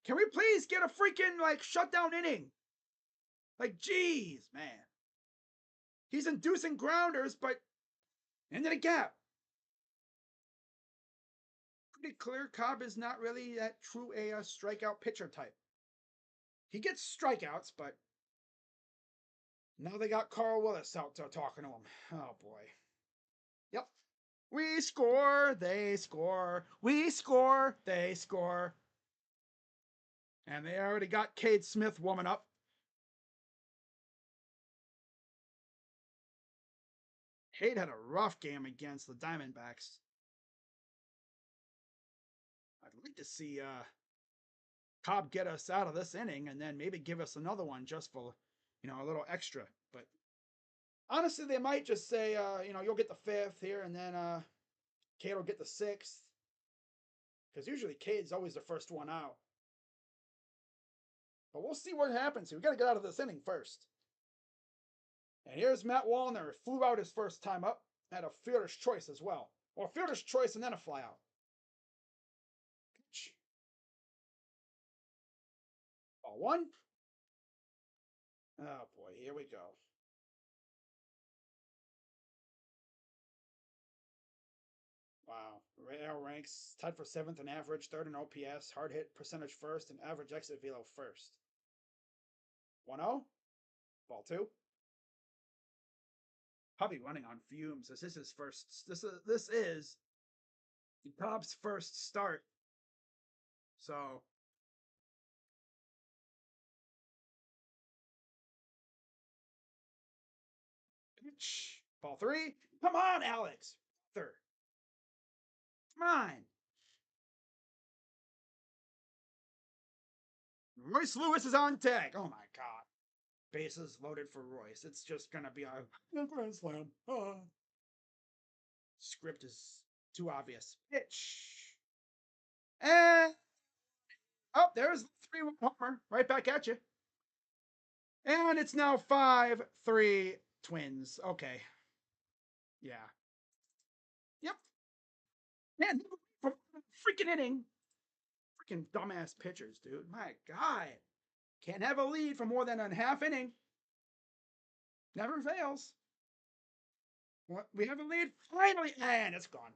Can we please get a freaking, like, shutdown inning? Like, geez, man. He's inducing grounders, but into the gap. Pretty clear Cobb is not really that true a strikeout pitcher type. He gets strikeouts, but now they got Carl Willis out there talking to him. Oh, boy. Yep. We score, they score. We score, they score. And they already got Cade Smith warming up. Cade had a rough game against the Diamondbacks. I'd like to see Cobb get us out of this inning and then maybe give us another one just for, a little extra. But honestly, they might just say, you'll get the 5th here and then Cade will get the 6th. Because usually Cade's always the first one out. But we'll see what happens. We got to get out of this inning first. And here's Matt Wallner. Flew out his first time up. Had a fielder's choice as well. Or fielder's choice and then a flyout. Pitch. Ball 1. Oh boy, here we go. Wow. Real ranks tied for 7th in average, 3rd in OPS, hard hit percentage 1st, and average exit velo 1st. 1-0. Ball 2. Probably running on fumes. This is his first. This is Cobb's first start. So Pitch. Ball 3. Come on, Alex. Third. Come on. Royce Lewis is on deck. Oh my God. Bases loaded for Royce. It's just going to be a grand slam. Script is too obvious. Pitch. And oh, there's 3-1 homer. Right back at you. And it's now 5-3 Twins. Okay. Yeah. Yep. Man, from freaking inning. Freaking dumbass pitchers, dude. My God. Can't have a lead for more than a half inning. Never fails. We have a lead finally, and it's gone.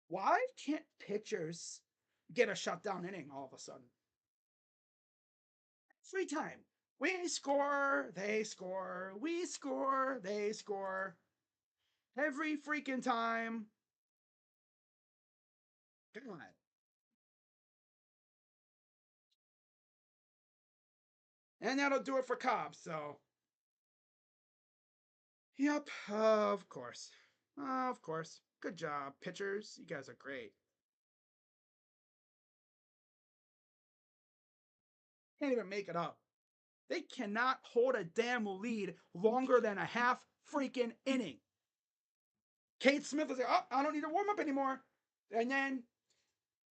Why can't pitchers get a shutdown inning all of a sudden? Free time. We score, they score, we score, they score. Every freaking time. Come on. And that'll do it for Cobb, so. Yep, of course. Of course. Good job, pitchers. You guys are great. Can't even make it up. They cannot hold a damn lead longer than a half freaking inning. Kate Smith was like, oh, I don't need to warm up anymore. And then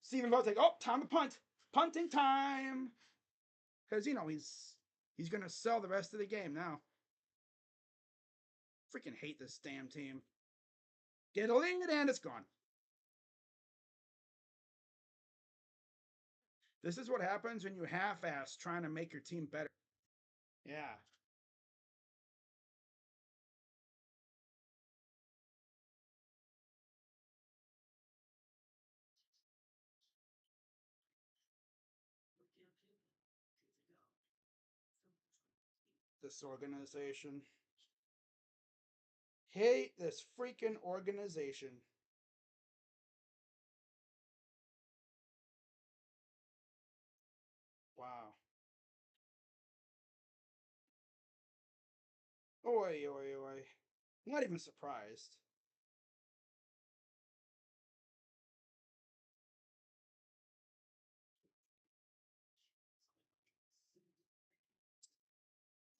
Stephen Vogt's like, oh, time to punt. Punting time. Because, you know, he's going to sell the rest of the game now. Freaking hate this damn team. Get a lead and it's gone. This is what happens when you half-ass trying to make your team better. Yeah. This organization. Hate this freaking organization. Wow. Oi, oi, oi. Not even surprised.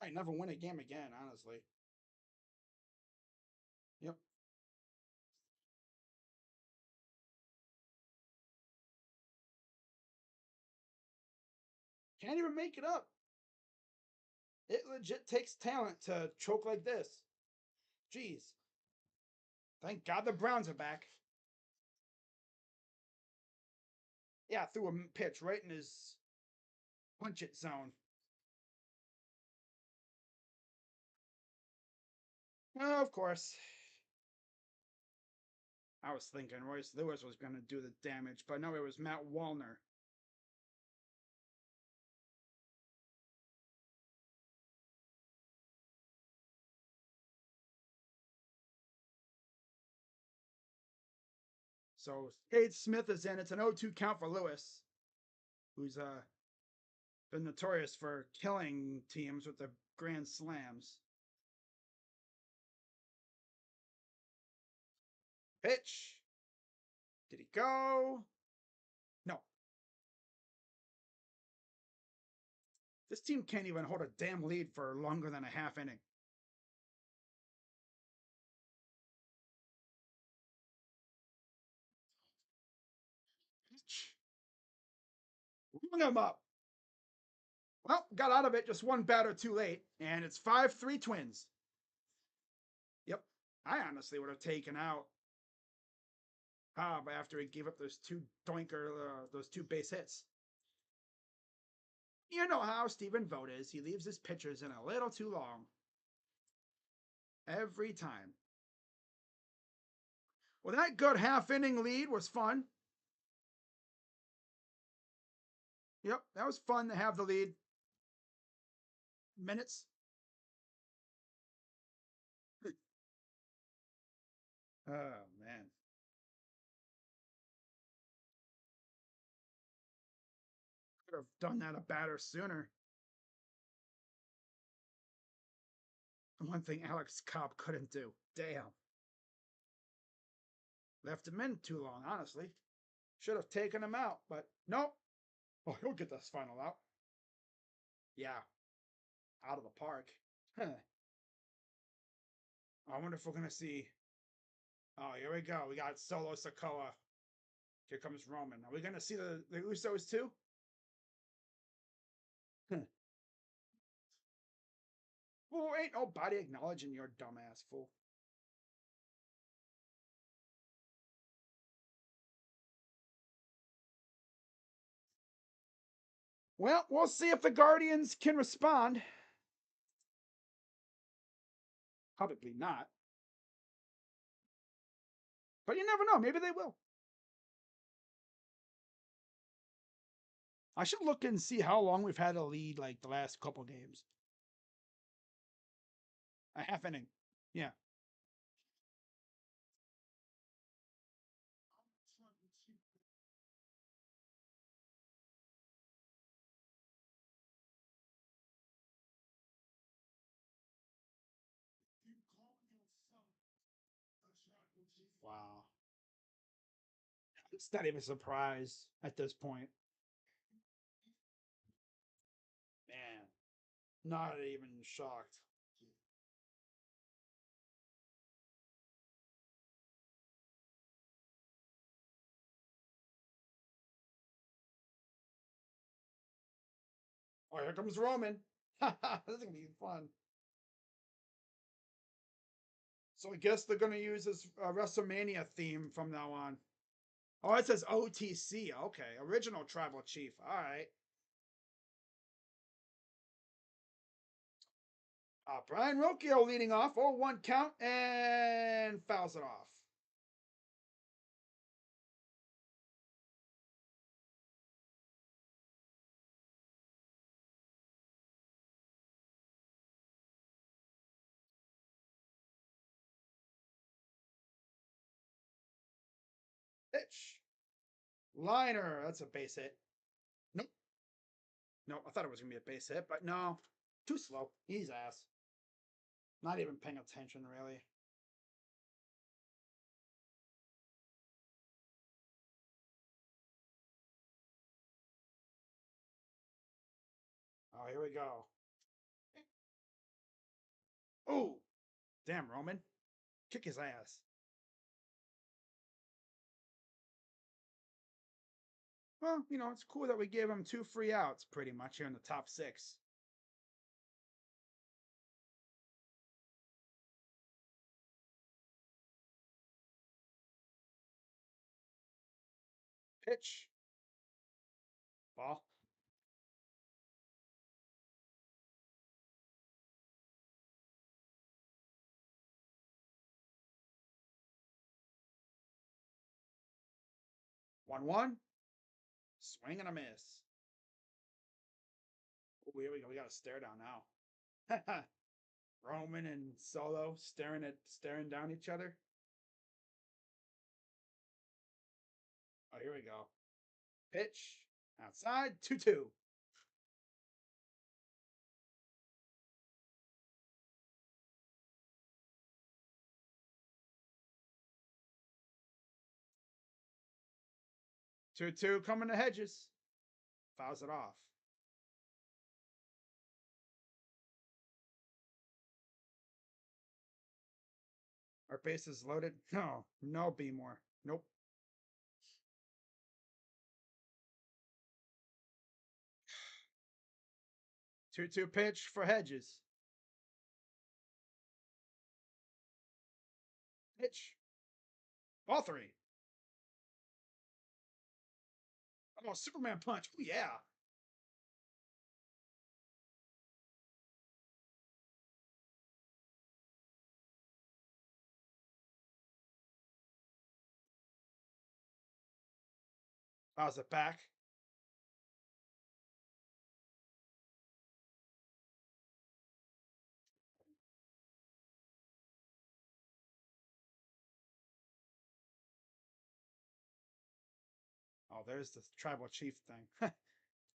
I never win a game again, honestly. Yep. Can't even make it up. It legit takes talent to choke like this. Jeez. Thank God the Browns are back. Yeah, threw a pitch right in his punch it zone. Oh, of course. I was thinking Royce Lewis was going to do the damage, but no, it was Matt Wallner. So Cade Smith is in. It's an 0-2 count for Lewis, who's been notorious for killing teams with the grand slams. Pitch. Did he go? No. This team can't even hold a damn lead for longer than a half inning. Pitch. Rung him up. Well, got out of it just one batter too late, and it's 5-3 Twins. Yep. I honestly would have taken out Cobb after he gave up those those two base hits. You know how Stephen Vogt is. He leaves his pitchers in a little too long. Every time. Well, that good half inning lead was fun. Yep, that was fun to have the lead. Minutes. Oh, man. Could have done that a batter sooner. One thing Alex Cobb couldn't do. Damn. Left him in too long, honestly. Should have taken him out, but nope. Oh, he'll get this final out. Yeah, out of the park. Huh. I wonder if we're gonna see. Oh, here we go. We got Solo Sokoa. Here comes Roman. Are we gonna see the Usos too? Well, ain't nobody acknowledging your dumbass fool. Well, we'll see if the Guardians can respond. Probably not. But you never know. Maybe they will. I should look and see how long we've had a lead, like the last couple games. A half inning. Yeah. Wow. It's not even a surprise at this point. Man, not even shocked. Oh, here comes Roman. This is gonna be fun. So I guess they're gonna use this WrestleMania theme from now on. Oh, it says OTC. Okay, original Tribal Chief. All right. Brian Rocchio leading off. Oh, one count and fouls it off. Pitch. Liner. That's a base hit. Nope. Nope. I thought it was going to be a base hit, but no. Too slow. He's ass. Not even paying attention, really. Oh, here we go. Oh, damn, Roman. Kick his ass. Well, you know, it's cool that we gave him 2 free outs pretty much here in the top 6. Pitch. Ball. One. Swing and a miss. Oh, here we go. We got a stare down now. Roman and Solo staring down each other. Oh, here we go. Pitch. Outside. 2-2. 2-2 coming to Hedges. Fouls it off. Our base is loaded. No, no B more. Nope. 2-2 pitch for Hedges. Pitch. Ball 3. Oh, Superman punch. Oh, yeah. Fouls it back. Oh, there's the tribal chief thing.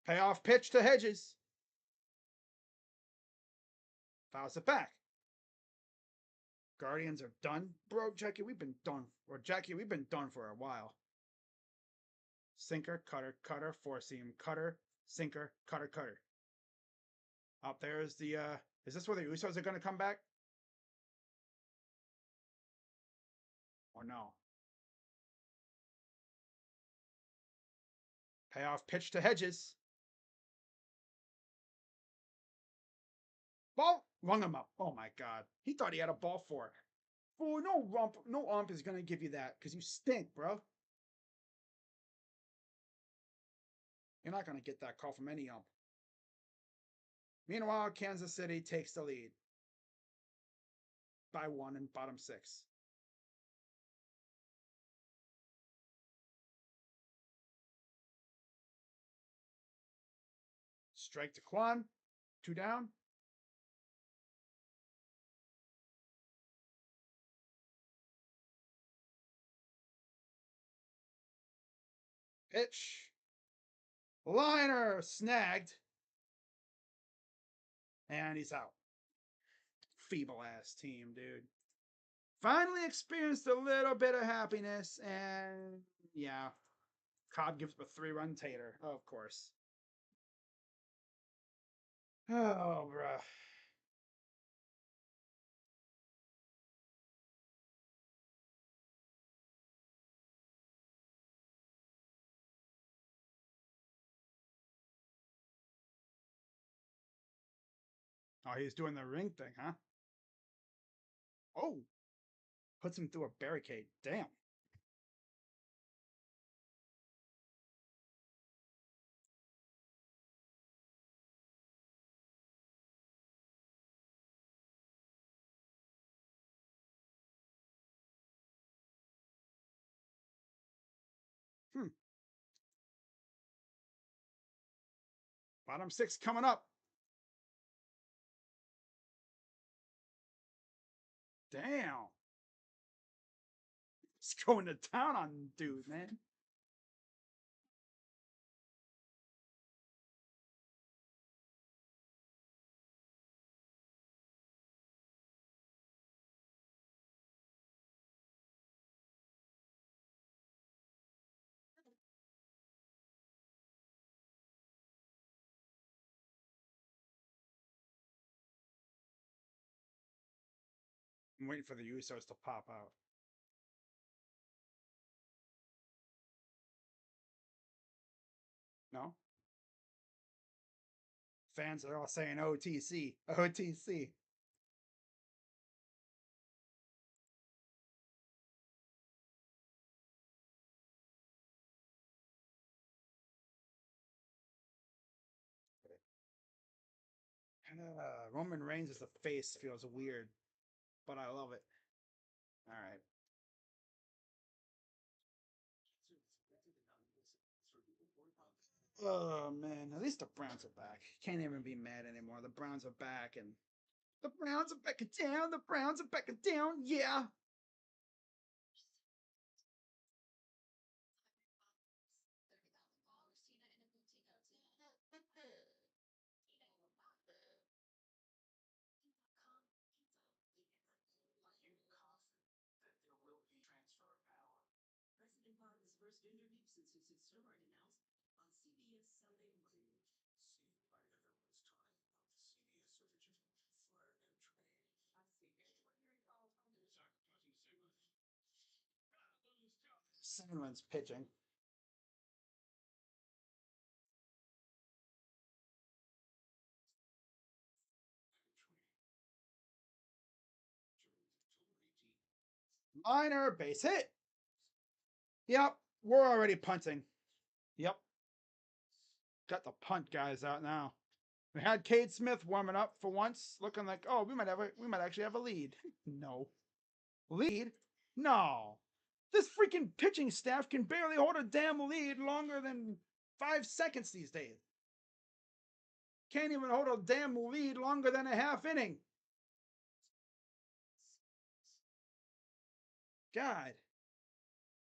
Payoff pitch to Hedges. Fouls it back. Guardians are done. Bro, Jackie, we've been done. Or Jackie, we've been done for a while. Sinker, cutter, cutter, four seam, cutter, sinker, cutter, cutter. Out there is the is this where the Usos are gonna come back? Or no? Payoff pitch to Hedges. Ball rung him up. Oh my god. He thought he had a ball for it. Oh, no ump is gonna give you that because you stink, bro. You're not gonna get that call from any ump. Meanwhile, Kansas City takes the lead by 1 in bottom 6. Strike to Kwan. 2 down. Pitch. Liner snagged. And he's out. Feeble ass team, dude. Finally experienced a little bit of happiness, and yeah, Cobb gives up a 3-run tater, of course. Oh, bruh. Oh, he's doing the ring thing, huh? Oh, puts him through a barricade. Damn. Bottom 6 coming up. Damn. He's going to town on dude, man. I'm waiting for the Usos to pop out. No? Fans are all saying OTC. OTC. Roman Reigns as a face feels weird, but I love it. All right. Oh man, at least the Browns are back. Can't even be mad anymore. The Browns are back, and the Browns are back down. The Browns are back down. Yeah. Sandman's pitching. Liner, base hit. Yep, we're already punting. Yep. Got the punt guys out now. We had Cade Smith warming up for once, looking like, oh, we might actually have a lead. No. Lead? No. This freaking pitching staff can barely hold a damn lead longer than 5 seconds these days. Can't even hold a damn lead longer than a half inning. God.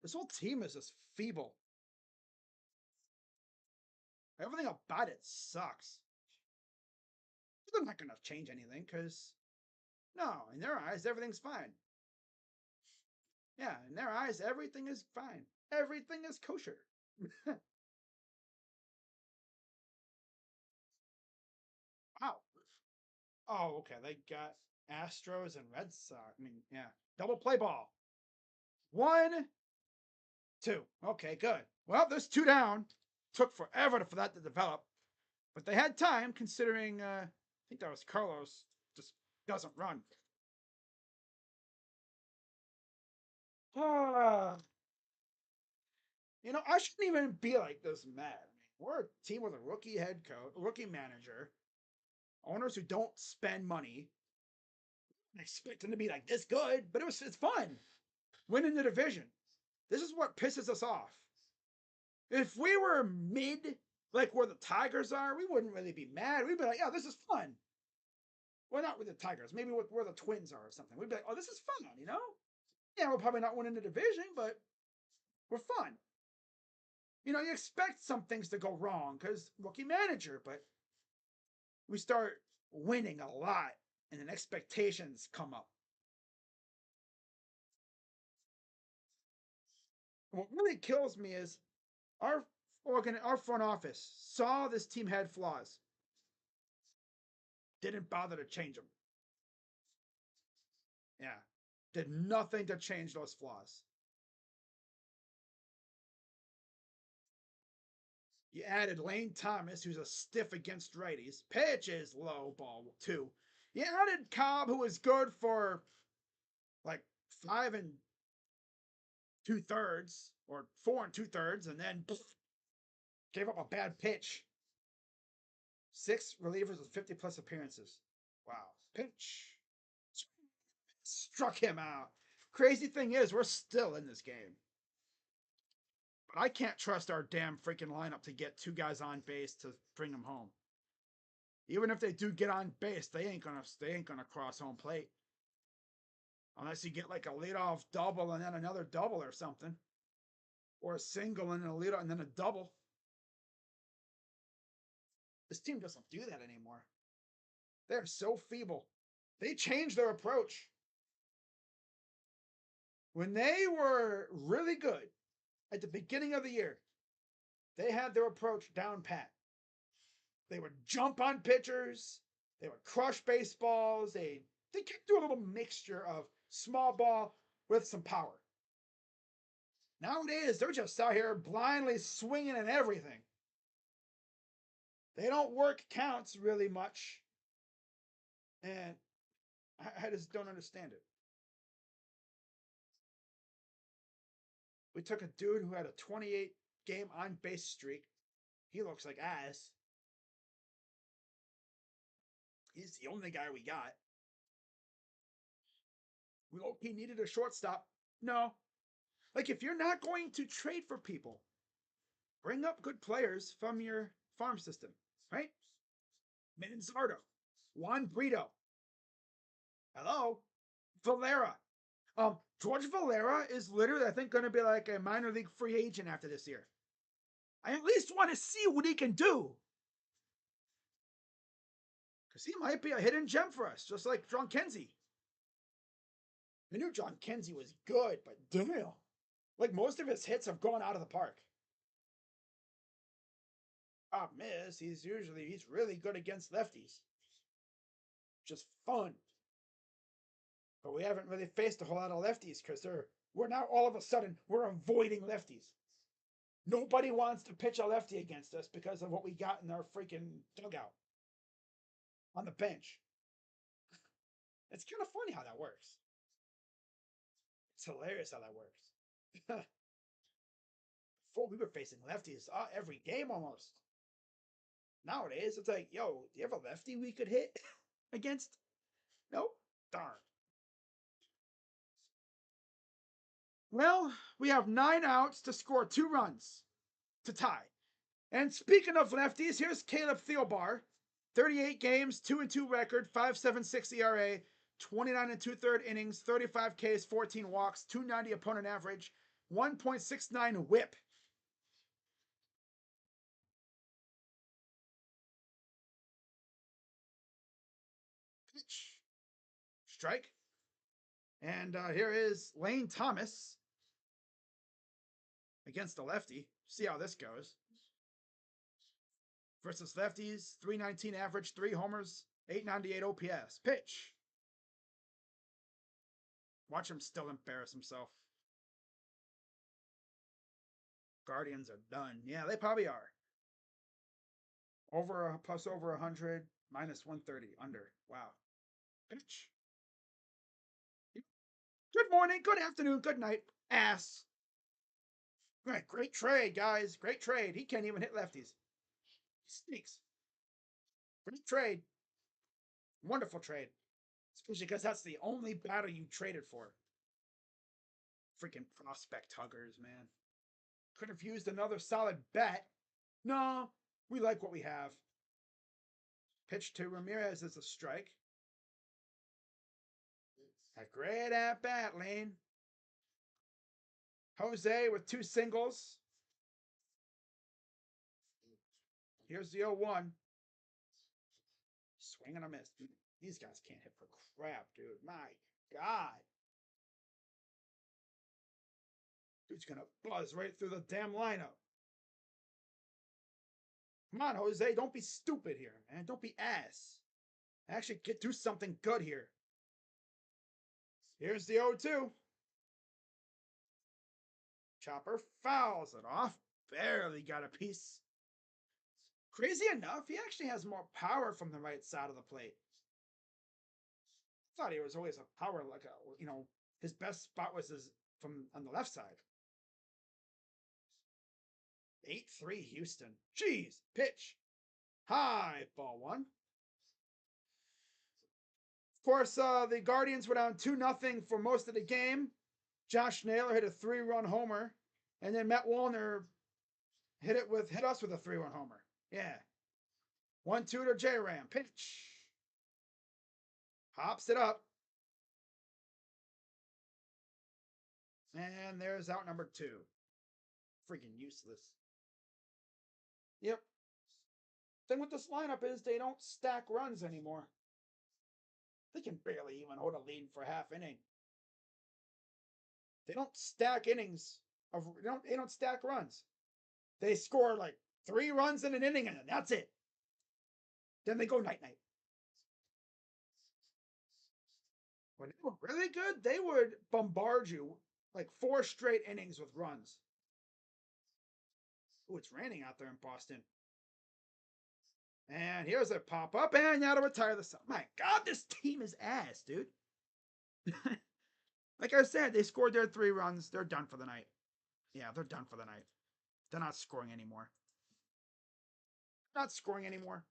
This whole team is just feeble. Everything about it sucks. They're not going to change anything because, no, in their eyes, everything's fine. Yeah, in their eyes, everything is fine. Everything is kosher. Wow. Oh, okay. They got Astros and Red Sox. I mean, yeah. Double play ball. 1, 2. Okay, good. Well, there's 2 down. Took forever for that to develop, but they had time considering. I think that was Carlos. Just doesn't run. Ah, I shouldn't even be like this mad. I mean, we're a team with a rookie head coach, rookie manager, owners who don't spend money. I expect them to be like this good, but it's fun. Winning the division. This is what pisses us off. If we were mid, like where the Tigers are, we wouldn't really be mad. We'd be like, yeah, this is fun. Well, not with the Tigers, maybe with where the Twins are or something. We'd be like, oh, this is fun. Yeah, we're probably not winning the division, but we're fun. You expect some things to go wrong because rookie manager, but we start winning a lot and then expectations come up. What really kills me is our front office saw this team had flaws, didn't bother to change them. Yeah, did nothing to change those flaws. You added Lane Thomas, who's a stiff against righties. Pitch is low ball too. You added Cobb, who was good for like 5 2/3 or 4 2/3, and then gave up a bad pitch. 6 relievers with 50 plus appearances. Wow. Pitch. Struck him out. Crazy thing is, we're still in this game. But I can't trust our damn freaking lineup to get 2 guys on base to bring them home. Even if they do get on base, they ain't gonna cross home plate. Unless you get like a leadoff double and then another double or something. Or a single and then a leadoff and then a double. This team doesn't do that anymore. They're so feeble. They changed their approach. When they were really good at the beginning of the year, they had their approach down pat. They would jump on pitchers, they would crush baseballs, they could do a little mixture of small ball with some power. Nowadays, they're just out here blindly swinging at everything. They don't work counts really much, and I just don't understand it. We took a dude who had a 28 game on base streak. He looks like ass. He's the only guy we got. He needed a shortstop. No. Like, if you're not going to trade for people, bring up good players from your farm system, right? Manzardo, Juan Brito. Hello? Valera. George Valera is literally, I think, going to be like a minor league free agent after this year. I at least want to see what he can do. Because he might be a hidden gem for us, just like John Kenzie. I knew John Kenzie was good, but damn. Like, most of his hits have gone out of the park. Problem is, he's really good against lefties. Just fun. But we haven't really faced a whole lot of lefties because we're now all of a sudden we're avoiding lefties. Nobody wants to pitch a lefty against us because of what we got in our freaking dugout on the bench. It's kind of funny how that works. It's hilarious how that works. Before we were facing lefties every game almost. Nowadays, it's like, yo, do you have a lefty we could hit against? Nope. Darn. Well, we have 9 outs to score 2 runs to tie. And speaking of lefties, here's Caleb Thielbar. 38 games, 2-2 record, 5.76 ERA, 29 2/3 innings, 35 Ks, 14 walks, 290 opponent average, 1.69 whip. Pitch. Strike. And here is Lane Thomas against the lefty. See how this goes. Versus lefties, 319 average, 3 homers, 898 OPS. Pitch. Watch him still embarrass himself. Guardians are done. Yeah, they probably are. Plus over 100, minus 130, under. Wow. Pitch. Good morning, good afternoon, good night. Ass. Right, great trade, guys. Great trade. He can't even hit lefties. He sneaks. Great trade. Wonderful trade. Especially because that's the only batter you traded for. Freaking prospect huggers, man. Could have used another solid bat. No, we like what we have. Pitch to Ramirez is a strike. A great at bat, Lane. Jose with 2 singles. Here's the 0-1. Swing and a miss. These guys can't hit for crap, dude. My God. Dude's going to buzz right through the damn lineup. Come on, Jose. Don't be stupid here, man. Don't be ass. Actually, do something good here. Here's the 0-2. Chopper fouls it off. Barely got a piece. Crazy enough, he actually has more power from the right side of the plate. I thought he was always a power, like his best spot was from on the left side. 8-3 Houston. Jeez, pitch. High, ball 1. Of course, the Guardians were down 2-0 for most of the game. Josh Naylor hit a 3-run homer, and then Matt Wallner hit us with a 3-run homer. Yeah. 1-2 to J-Ram. Pitch. Hops it up. And there's out number 2. Freaking useless. Yep. Thing with this lineup is they don't stack runs anymore. They can barely even hold a lead for half inning. They don't stack innings. They don't stack runs. They score like 3 runs in an inning and that's it. Then they go night-night. When they were really good, they would bombard you like 4 straight innings with runs. Oh, it's raining out there in Boston. And here's a pop-up, and now to retire the sun. My God, this team is ass, dude. Like I said, they scored their 3 runs. They're done for the night. Yeah, they're done for the night. They're not scoring anymore. Not scoring anymore.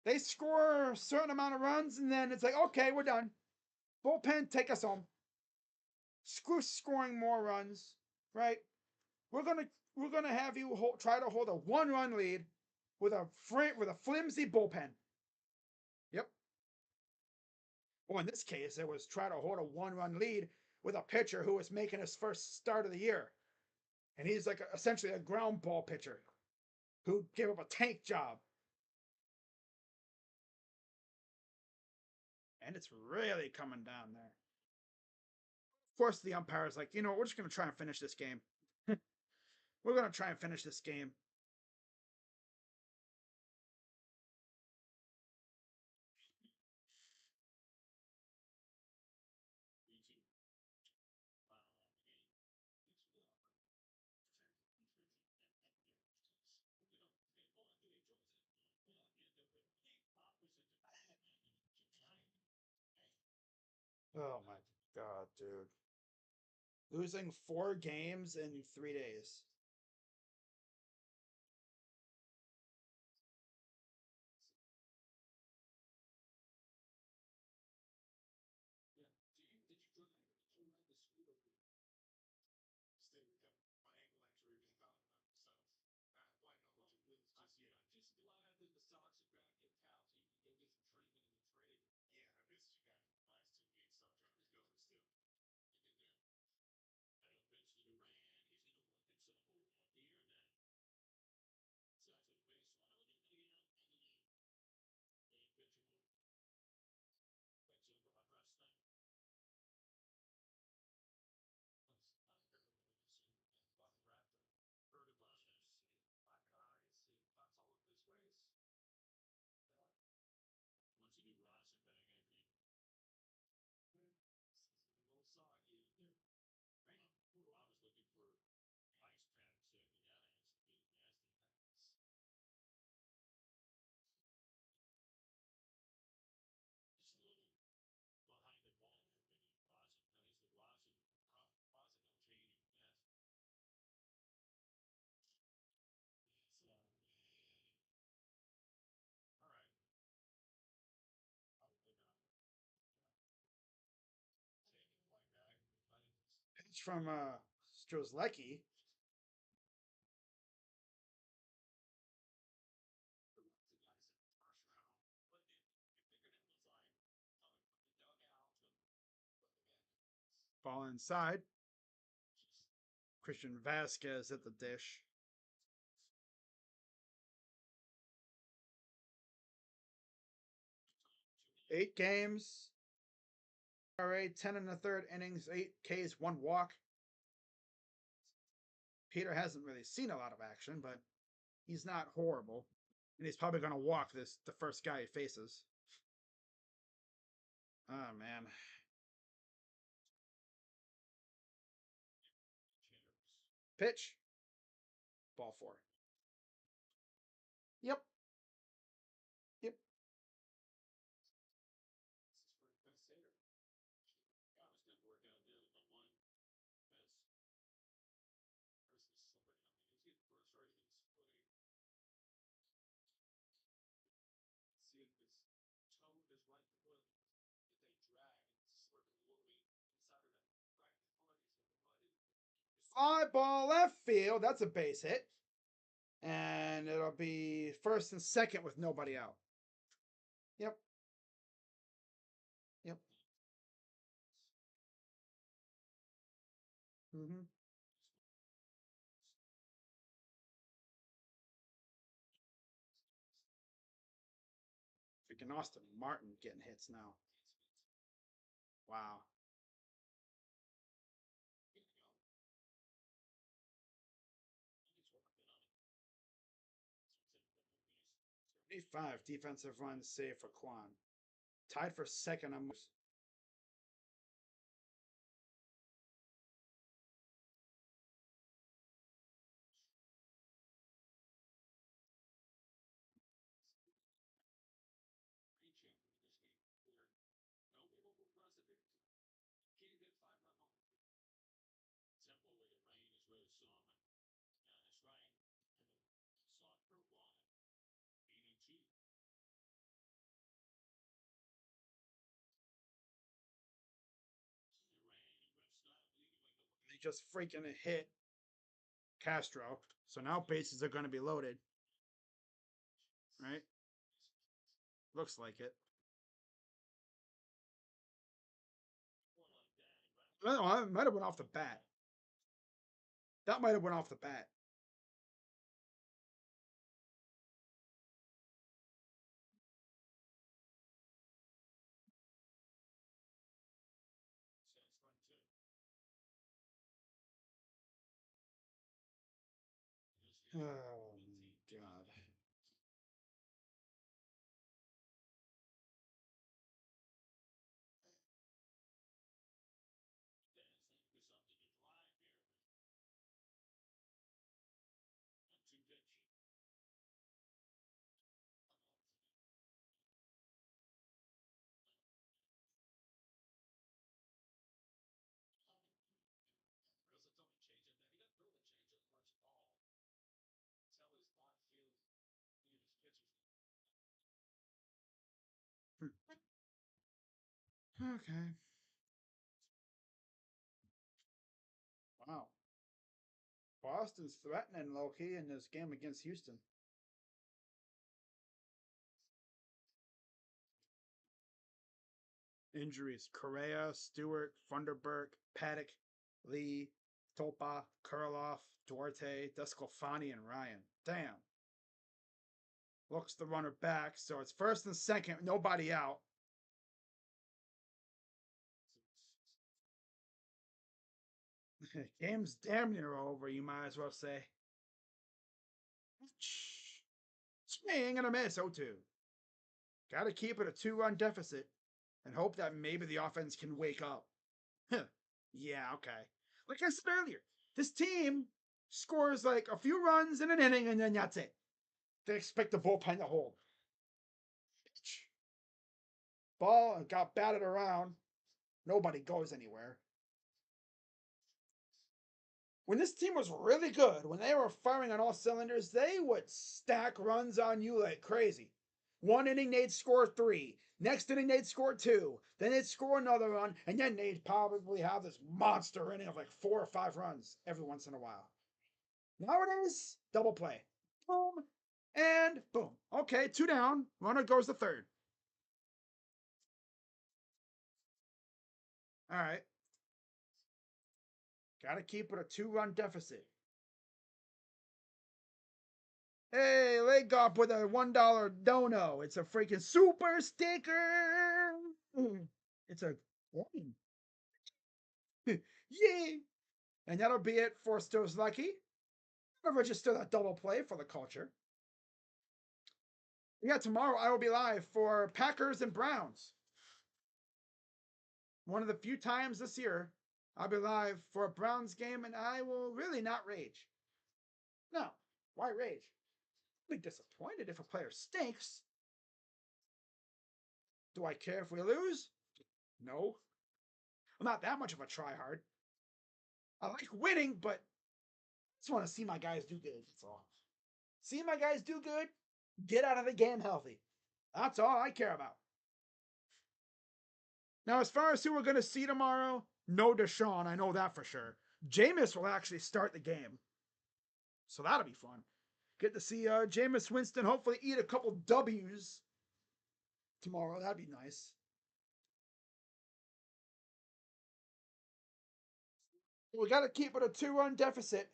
They score a certain amount of runs, and then it's like, okay, we're done. Bullpen, take us home. Screw scoring more runs, right? We're gonna have you try to hold a 1-run lead with a flimsy bullpen. Yep. Well, in this case, it was try to hold a 1-run lead with a pitcher who was making his first start of the year, and he's like essentially a ground ball pitcher who gave up a tank job. And it's really coming down there. Of course, the umpire is like, we're just going to try and finish this game. We're going to try and finish this game. Oh my God, dude. Losing 4 games in 3 days. from Strzelecki. Ball inside. Christian Vasquez at the dish. Eight games. RA 10 in the third innings, 8 Ks, 1 walk. Peter hasn't really seen a lot of action, but he's not horrible. And he's probably going to walk the first guy he faces. Oh, man. Pitch. Ball 4. Yep. Yep. Fly ball left field. That's a base hit. And it'll be first and second with nobody out. Yep. Yep. Mm-hmm. Freaking Austin Martin getting hits now. Wow. 75 defensive runs saved for Kwan. Tied for second on moves. He just freaking hit Castro. So now bases are going to be loaded. Right? Looks like it. No, it might have went off the bat. That might have went off the bat. Oh, God. Okay. Wow. Boston's threatening low-key in this game against Houston. Injuries: Correa, Stewart, Funderburk, Paddock, Lee, Topa, Kurloff, Duarte, Desclafani, and Ryan. Damn. Looks the runner back, so it's first and second, nobody out. Game's damn near over, you might as well say. Swing and a miss, 0-2. Gotta keep it a 2-run deficit and hope that maybe the offense can wake up. Yeah, okay. Like I said earlier, this team scores like a few runs in an inning and then that's it. They expect the bullpen to hold. Ball got batted around. Nobody goes anywhere. When this team was really good, when they were firing on all cylinders, they would stack runs on you like crazy. One inning, they'd score 3. Next inning, they'd score 2. Then they'd score another run, and then they'd probably have this monster inning of like 4 or 5 runs every once in a while. Nowadays, double play. Boom, and boom. Okay, 2 down. Runner goes to third. All right. Got to keep it a 2-run deficit. Hey, leg up with a $1 dono. It's a freaking super sticker. It's a coin. Yay! And that'll be it for Stills Lucky. I'll register that double play for the culture. Yeah, tomorrow I will be live for Packers and Browns. One of the few times this year I'll be live for a Browns game, and I will really not rage. No, why rage? I'll be disappointed if a player stinks. Do I care if we lose? No. I'm not that much of a tryhard. I like winning, but I just want to see my guys do good. That's all. See my guys do good, get out of the game healthy. That's all I care about. Now, as far as who we're going to see tomorrow, no Deshaun. I know that for sure. Jameis will actually start the game. So that'll be fun. Get to see Jameis Winston hopefully eat a couple W's tomorrow. That'd be nice. We got to keep it a 2-run deficit.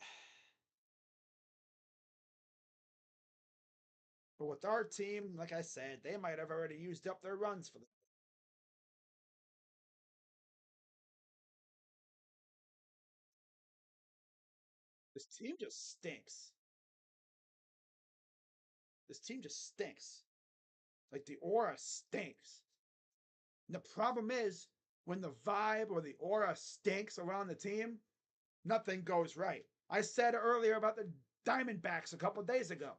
But with our team, like I said, they might have already used up their runs for the. This team just stinks. This team just stinks. Like the aura stinks. And the problem is when the vibe or the aura stinks around the team, nothing goes right. I said earlier about the Diamondbacks a couple days ago.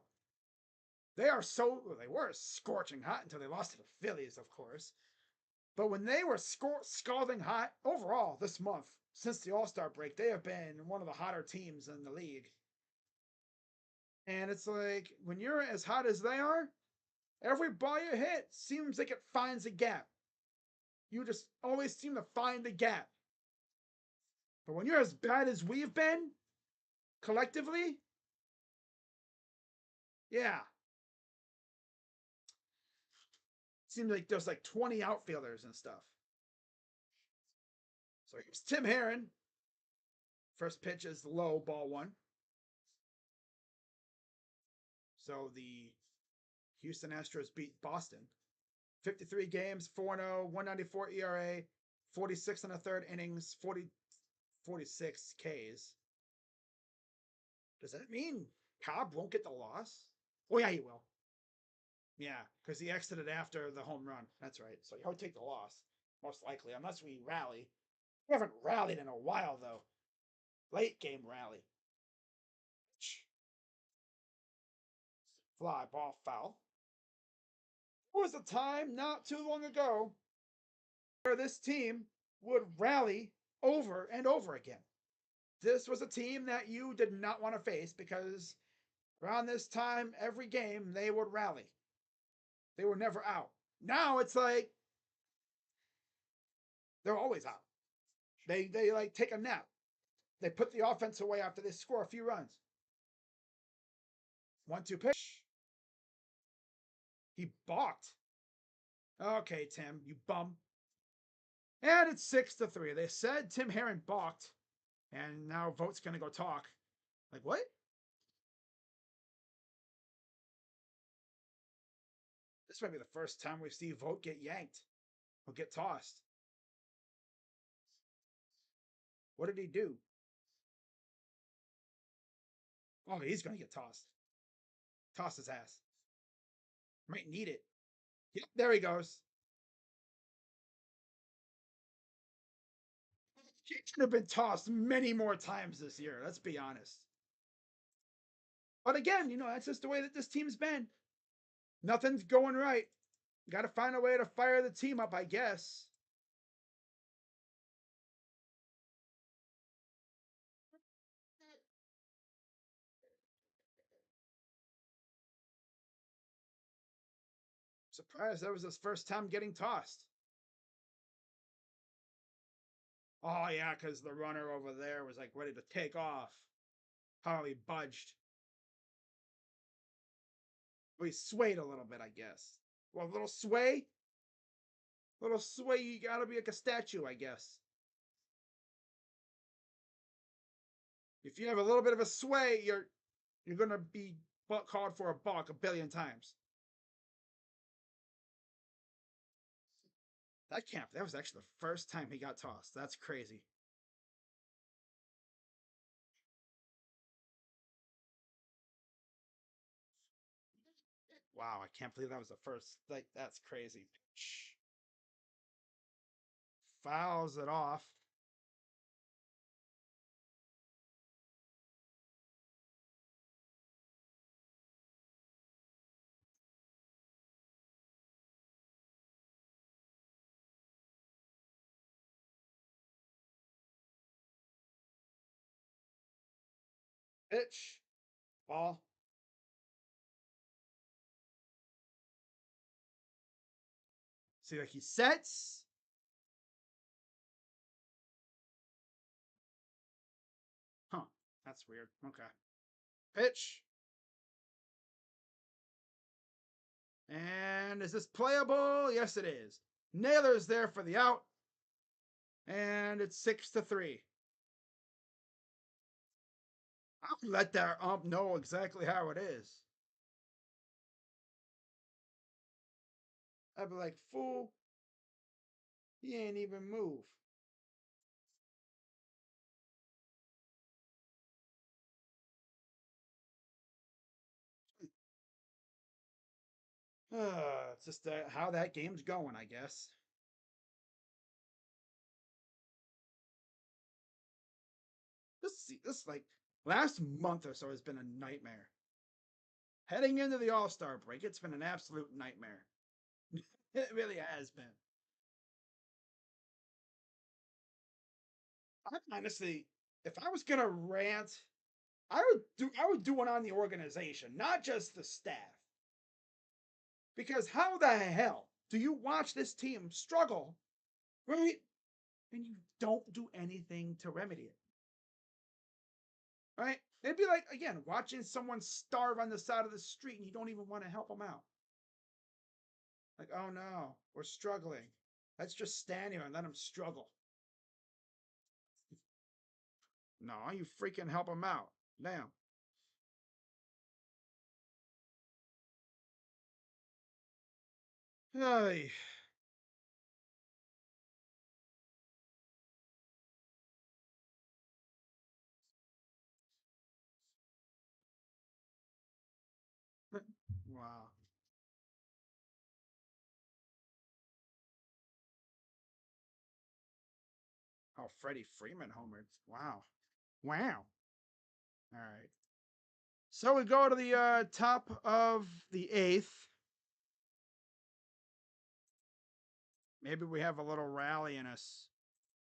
They were scorching hot until they lost to the Phillies, of course. But when they were scalding hot overall this month, since the All-Star break, they have been one of the hotter teams in the league. And it's like when you're as hot as they are, every ball you hit seems like it finds a gap. You just always seem to find the gap. But when you're as bad as we've been, collectively, yeah. It seems like there's like 20 outfielders and stuff. So here's Tim Herron. First pitch is low, ball 1. So the Houston Astros beat Boston. 53 games, 4-0, 194 ERA, 46 and a third innings, 46 Ks. Does that mean Cobb won't get the loss? Oh, yeah, he will. Yeah, because he exited after the home run. That's right. So he'll take the loss, most likely, unless we rally. We haven't rallied in a while, though. Late game rally. Fly ball foul. There was a time not too long ago where this team would rally over and over again. This was a team that you did not want to face because around this time, every game, they would rally. They were never out. Now it's like they're always out. They like take a nap. They put the offense away after they score a few runs. 1-2 pitch. He balked. Okay, Tim, you bum. And it's 6-3. They said Tim Herron balked, and now Vote's gonna go talk. Like what? This might be the first time we see Vote get yanked or get tossed. What did he do? Oh, he's gonna get tossed. Toss his ass. Might need it. Yep, there he goes. He should have been tossed many more times this year. Let's be honest. But again, that's just the way that this team's been. Nothing's going right. Got to find a way to fire the team up, I guess. Surprised that was his first time getting tossed. Oh, yeah, because the runner over there was like ready to take off. How he budged. Well, he swayed a little bit, I guess. Well, a little sway. Little sway, you gotta be like a statue, I guess. If you have a little bit of a sway, you're gonna be called for a balk a billion times. That was actually the first time he got tossed. That's crazy. Wow, I can't believe that was the first. Like, that's crazy. Fouls it off. Pitch. Ball. See, like he sets. Huh. That's weird. Okay. Pitch. And is this playable? Yes, it is. Naylor's there for the out. And it's 6-3. I'll let that ump know exactly how it is. I'd be like, fool, he ain't even move. It's just how that game's going, I guess. This like last month or so has been a nightmare. Heading into the All-Star break, it's been an absolute nightmare. It really has been. Honestly, if I was gonna rant, I would do one on the organization, not just the staff. Because how the hell do you watch this team struggle, right? And you don't do anything to remedy it. Right? It'd be like, again, watching someone starve on the side of the street and you don't even want to help them out. Like, oh no, we're struggling. Let's just stand here and let them struggle. No, you freaking help them out. Damn. Hey. Wow. Oh, Freddie Freeman homered. Wow. Wow. All right. So we go to the top of the eighth. Maybe we have a little rally in us.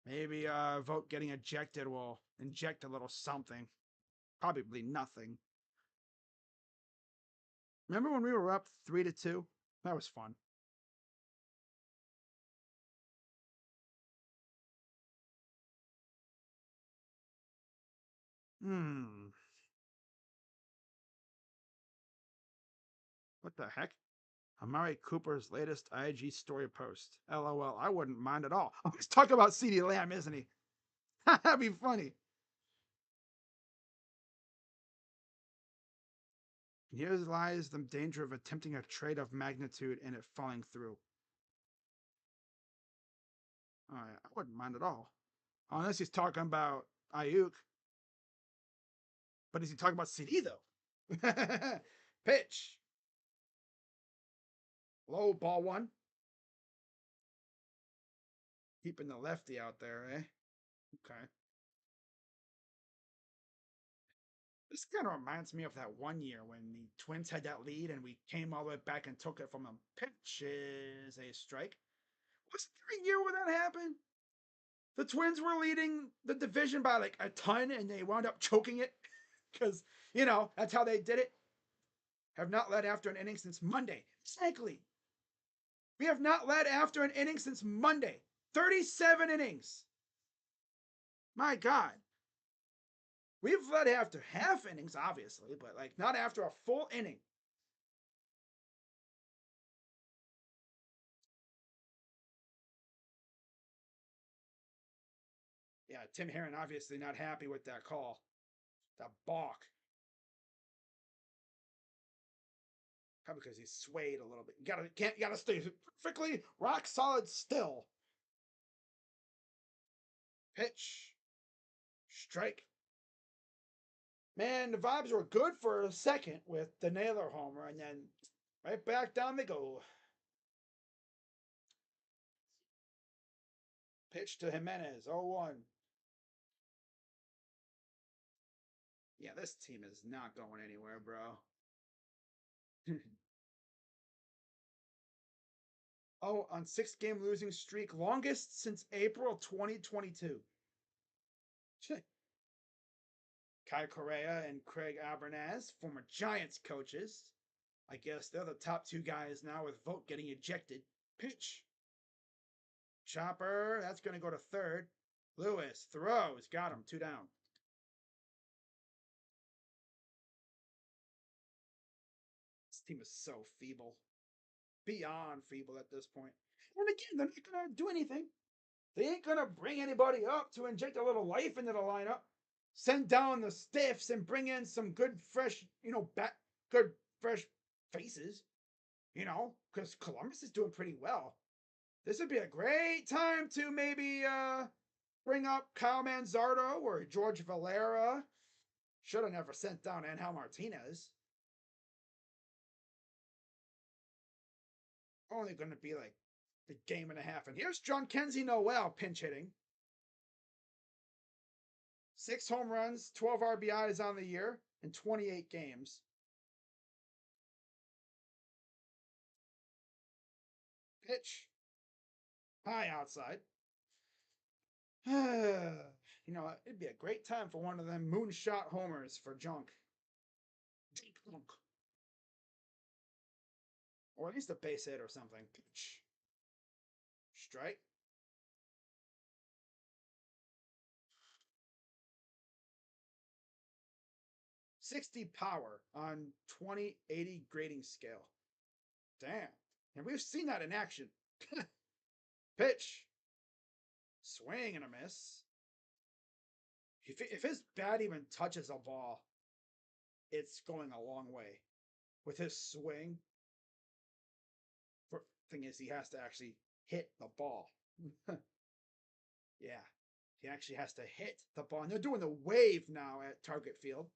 Maybe vote getting ejected will inject a little something. Probably nothing. Remember when we were up 3-2? That was fun. Hmm. What the heck? Amari Cooper's latest IG story post. LOL. I wouldn't mind at all. He's talking about CeeDee Lamb, isn't he? That'd be funny. Here lies the danger of attempting a trade of magnitude and it falling through. Oh, yeah, I wouldn't mind at all. Unless he's talking about Ayuk. But is he talking about CD though? Pitch. Low ball one. Keeping the lefty out there, eh? Okay. This kind of reminds me of that one year when the Twins had that lead and we came all the way back and took it from them. Pitch is a strike. Was there a year where that happened? The Twins were leading the division by like a ton and they wound up choking it because, that's how they did it. Have not led after an inning since Monday. Exactly. We have not led after an inning since Monday. 37 innings. My God. We've led after half innings, obviously, but like not after a full inning. Yeah, Tim Herron obviously not happy with that call. That balk. Probably because he's swayed a little bit. You gotta stay perfectly rock solid still. Pitch. Strike. Man, the vibes were good for a second with the Naylor homer, and then right back down they go. Pitch to Jimenez, 0-1. Yeah, this team is not going anywhere, bro. Oh, on 6-game losing streak, longest since April 2022. Kai Correa and Craig Abernaz, former Giants coaches. I guess they're the top two guys now with Vogt getting ejected. Pitch. Chopper, that's going to go to third. Lewis throws, got him, 2 down. This team is so feeble. Beyond feeble at this point. And again, they're not going to do anything. They ain't going to bring anybody up to inject a little life into the lineup. Send down the stiffs and bring in some good, fresh, good, fresh faces, because Columbus is doing pretty well. This would be a great time to maybe bring up Kyle Manzardo or George Valera. Should have never sent down Angel Martinez. Only going to be like a game and a half. And here's John Kenzie Noel pinch hitting. 6 home runs, 12 RBIs on the year, in 28 games. Pitch. High outside. It'd be a great time for one of them moonshot homers for Junk. Or at least a base hit or something. Pitch. Strike. 60 power on 20/80 grading scale. Damn. And we've seen that in action. Pitch. Swing and a miss. If his bat even touches a ball, it's going a long way. With his swing, thing is, he has to actually hit the ball. Yeah, he actually has to hit the ball. And they're doing the wave now at Target Field.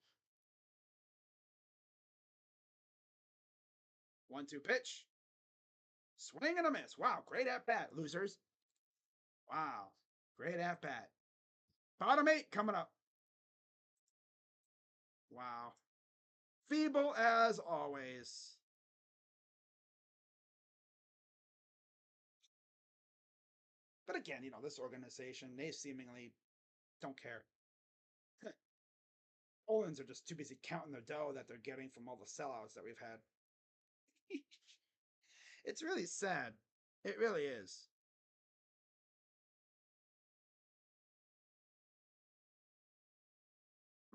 1-2 pitch. Swing and a miss. Wow, great at bat, losers. Wow, great at bat. Bottom 8 coming up. Wow. Feeble as always. But again, this organization, they seemingly don't care. Olins are just too busy counting the dough that they're getting from all the sellouts that we've had. It's really sad. It really is.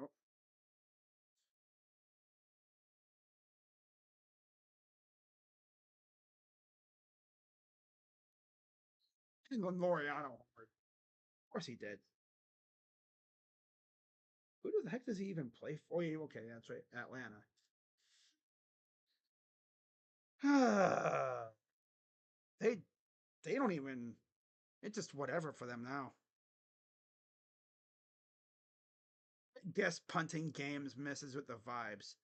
Oh, and Laureano. Of course he did. Who the heck does he even play for? Oh, okay, that's right. Atlanta. they they don't even. It's just whatever for them now. Guess punting games messes with the vibes.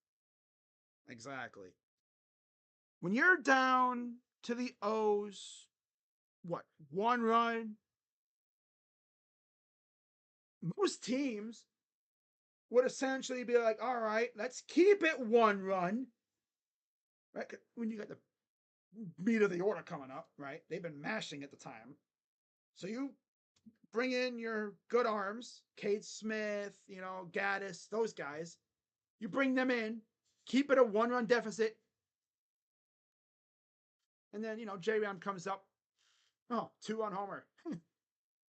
Exactly. When you're down to the O's, what, 1 run? Most teams would essentially be like, all right, let's keep it 1 run. Right? When you got the meat of the order coming up, right? They've been mashing at the time. So you bring in your good arms, Cade Smith, Gaddis, those guys. You bring them in, keep it a 1-run deficit. And then, J-Round comes up. Oh, 2 on homer.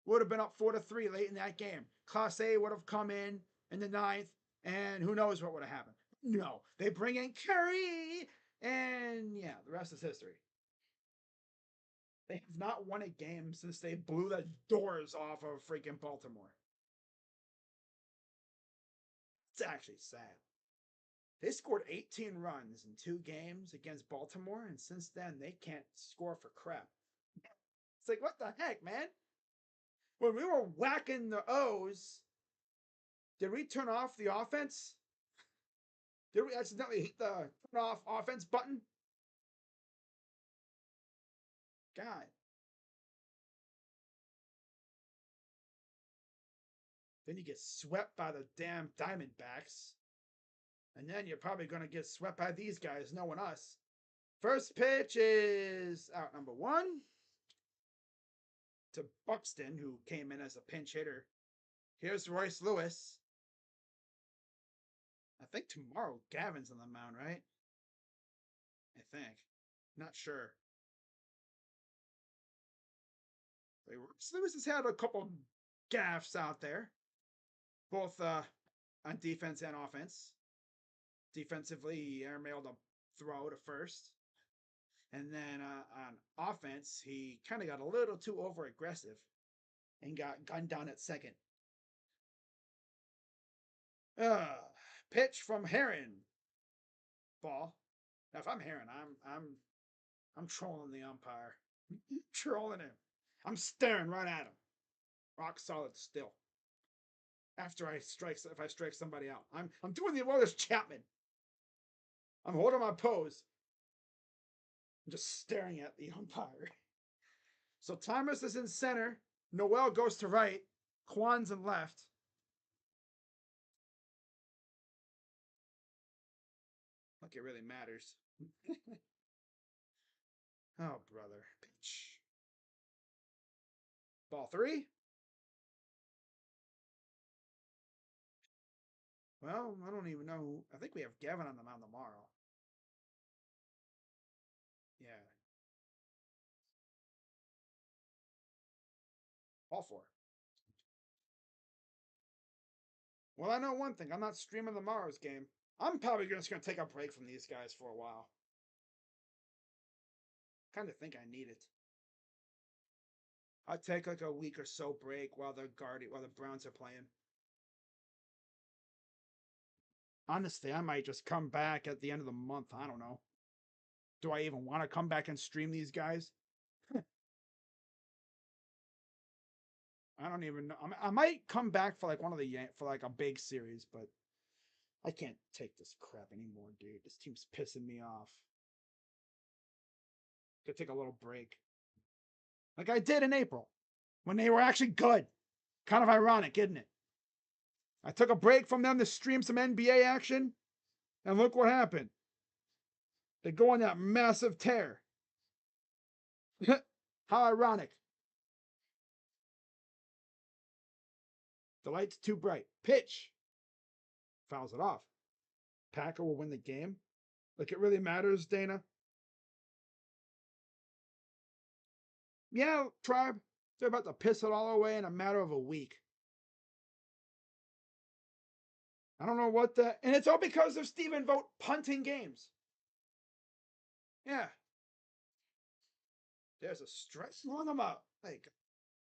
Would have been up 4-3 late in that game. Class A would have come in the 9th, and who knows what would have happened. No, they bring in Curry, and yeah, the rest is history. They have not won a game since they blew the doors off of freaking Baltimore. It's actually sad. They scored 18 runs in 2 games against Baltimore, and since then they can't score for crap. It's like, what the heck, man? When we were whacking the O's, did we turn off the offense? Did we accidentally hit the turn off offense button? God. Then you get swept by the damn Diamondbacks. And then you're probably going to get swept by these guys, knowing us. First pitch is out number 1 to Buxton, who came in as a pinch hitter. Here's Royce Lewis. I think tomorrow Gavin's on the mound, right? I think. Not sure. Royce Lewis has had a couple gaffes out there, both on defense and offense. Defensively, he airmailed a throw to first. And then on offense, he kind of got a little too over aggressive and got gunned down at second. Pitch from Heron. Ball. Now, if I'm Heron, I'm trolling the umpire. Trolling him. I'm staring right at him. Rock solid still. After if I strike somebody out, I'm doing the Aroldis Chapman. I'm holding my pose. I'm just staring at the umpire. So Thomas is in center. Noel goes to right. Kwan's in left. Like it really matters. Oh, brother. Pitch. Ball 3. Well, I don't even know. I think we have Gavin on the mound tomorrow. Yeah. Ball 4. Well, I know one thing. I'm not streaming tomorrow's game. I'm probably just going to take a break from these guys for a while. Kind of think I need it. I'll take like a week or so break while the Browns are playing. Honestly, I might just come back at the end of the month. I don't know. Do I even want to come back and stream these guys? I don't even know. I might come back for like for like a big series, but I can't take this crap anymore, dude. This team's pissing me off. Could take a little break, like I did in April, when they were actually good. Kind of ironic, isn't it? I took a break from them to stream some NBA action, and look what happened. They go on that massive tear. How ironic. The light's too bright. Pitch. Fouls it off. Packer will win the game. Like it really matters, Dana. Yeah, Tribe. They're about to piss it all away in a matter of a week. I don't know what the... And it's all because of Stephen Vogt punting games. Yeah. There's a strike. Run them out. Like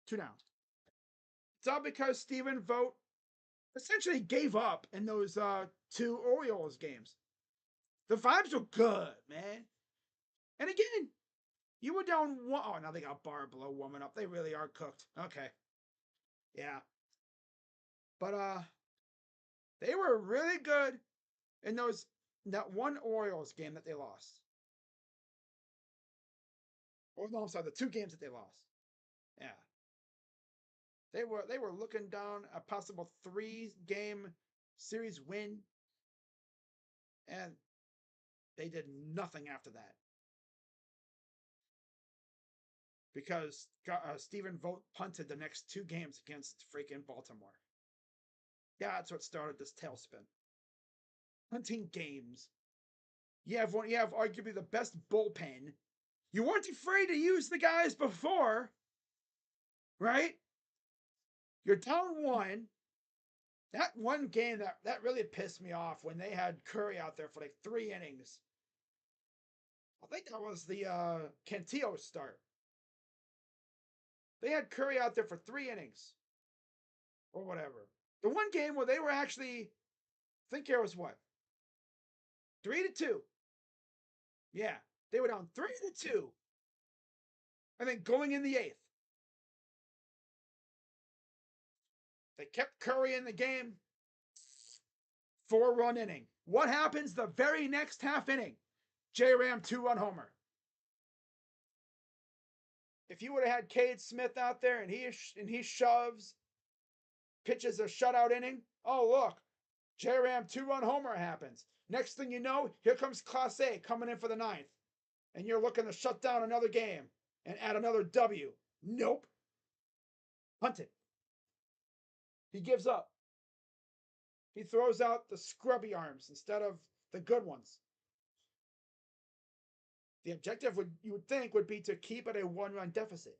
2 down. It's all because Stephen Vogt essentially gave up in those 2 Orioles games. The vibes were good, man. And again, you were down 1. Oh, now they got Bar below warming up. They really are cooked. Okay. Yeah. But they were really good in that 1 Orioles game that they lost. Or no, I'm sorry, the 2 games that they lost. Yeah. They were looking down a possible 3-game series win, and they did nothing after that because Stephen Vogt punted the next 2 games against freaking Baltimore. Yeah, that's what started this tailspin. Punting games. You have arguably the best bullpen You weren't afraid to use the guys before, right? You're down one. That one game that really pissed me off when they had Curry out there for like 3 innings. I think that was the Cantillo start. They had Curry out there for 3 innings or whatever. The one game where they were actually, I think there was what, 3-2. Yeah, they were down 3-2. I think going in the eighth, they kept Curry in the game. 4-run inning. What happens the very next half inning? J-Ram 2-run homer. If you would have had Cade Smith out there and he shoves, pitches a shutout inning, oh look, J-Ram 2-run homer happens. Next thing you know, here comes Class A coming in for the ninth. And you're looking to shut down another game and add another W. Nope. Hunted. He gives up. He throws out the scrubby arms instead of the good ones. The objective you would think would be to keep it a 1-run deficit,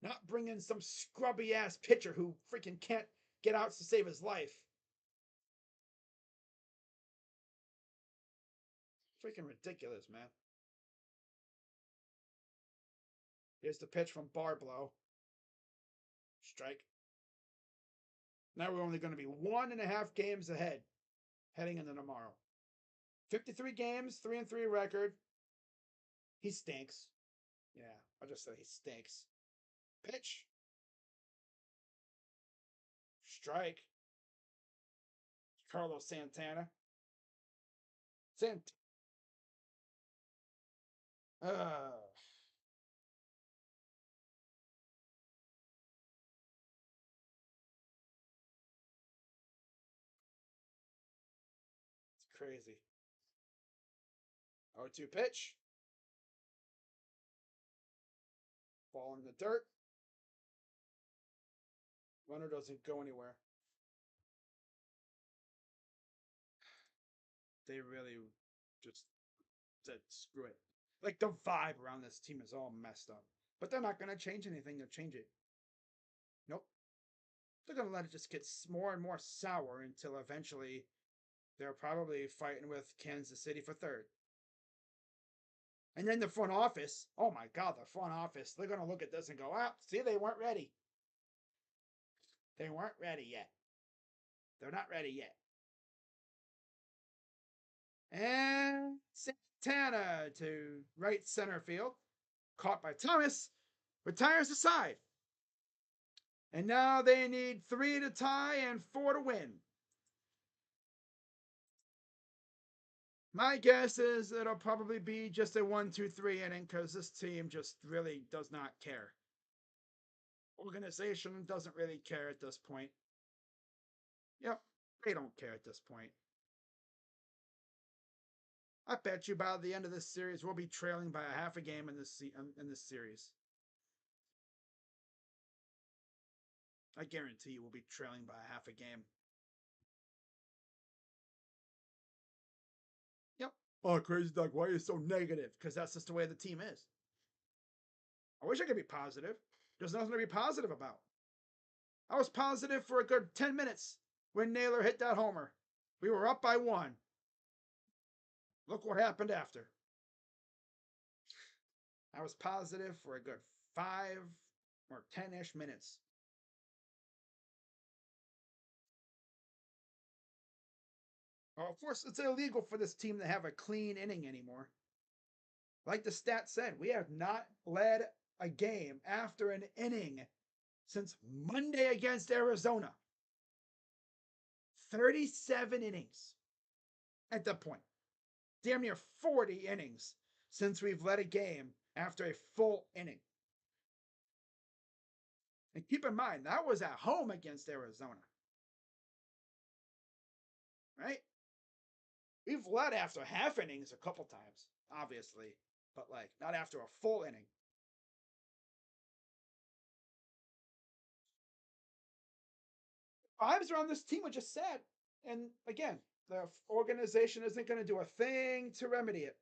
not bring in some scrubby ass pitcher who freaking can't get outs to save his life. Freaking ridiculous, man. Here's the pitch from Barblow. Strike. Now we're only going to be 1.5 games ahead heading into tomorrow. 53 games, 3-3 record. He stinks. Yeah, I'll just say he stinks. Pitch. Strike. Carlos Santana. Uh, it's crazy. 0-2 pitch. Ball in the dirt. Runner doesn't go anywhere. They really just said screw it. Like the vibe around this team is all messed up. But they're not going to change anything to change it. Nope. They're going to let it just get more and more sour until eventually they're probably fighting with Kansas City for third. And then the front office, oh my God, the front office, they're going to look at this and go, ah, see, they weren't ready. They weren't ready yet. They're not ready yet. And Santana to right center field, caught by Thomas, retires the side. And now they need 3 to tie and 4 to win. My guess is it'll probably be just a 1-2-3 inning because this team just really does not care. Organization doesn't really care at this point. Yep, they don't care at this point. I bet you by the end of this series, we'll be trailing by a half a game in this series. I guarantee you we'll be trailing by a half a game. Yep. Oh, Crazy Doug, why are you so negative? Because that's just the way the team is. I wish I could be positive. There's nothing to be positive about. I was positive for a good 10 minutes when Naylor hit that homer. We were up by 1. Look what happened after. I was positive for a good 5 or 10-ish minutes. Well, of course, it's illegal for this team to have a clean inning anymore. Like the stat said, we have not led a game after an inning since Monday against Arizona. 37 innings at that point. Damn near 40 innings since we've led a game after a full inning. And keep in mind, that was at home against Arizona. Right? We've led after half innings a couple times, obviously, but like not after a full inning. Vibes around this team are just sad. And again, the organization isn't going to do a thing to remedy it.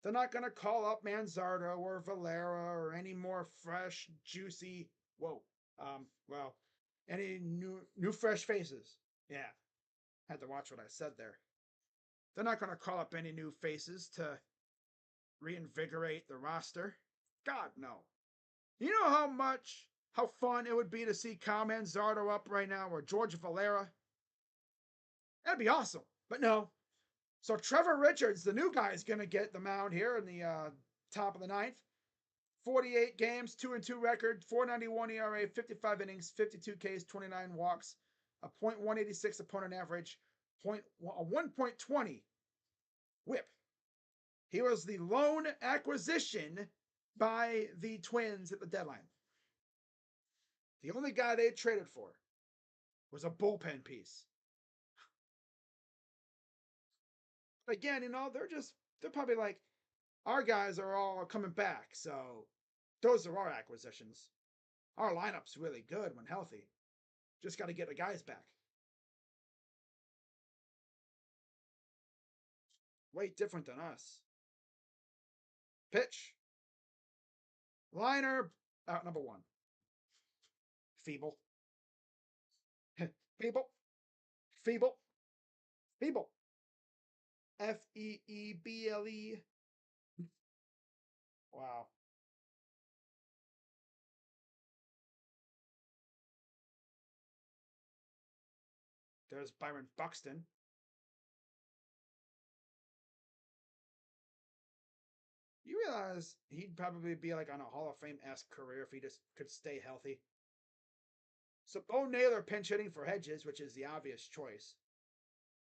They're not going to call up Manzardo or Valera or any more fresh, juicy, whoa, well, any new fresh faces. Yeah, had to watch what I said there. They're not going to call up any new faces to reinvigorate the roster. God, no. You know how fun it would be to see Kyle Manzardo up right now or George Valera? That'd be awesome. But no. So Trevor Richards, the new guy, is going to get the mound here in the top of the ninth. 48 games, 2-2 record, 4.91 ERA, 55 innings, 52 Ks, 29 walks, a .186 opponent average, a 1.20 whip. He was the lone acquisition by the Twins at the deadline. The only guy they traded for was a bullpen piece. Again, they're probably like, our guys are all coming back, so those are our acquisitions. Our lineup's really good when healthy. Just got to get the guys back. Way different than us. Pitch. Liner out number one. Feeble. Feeble. Feeble. Feeble. Feeble. Wow. There's Byron Buxton. You realize he'd probably be like on a Hall of Fame-esque career if he just could stay healthy. So Bo Naylor pinch hitting for Hedges, which is the obvious choice.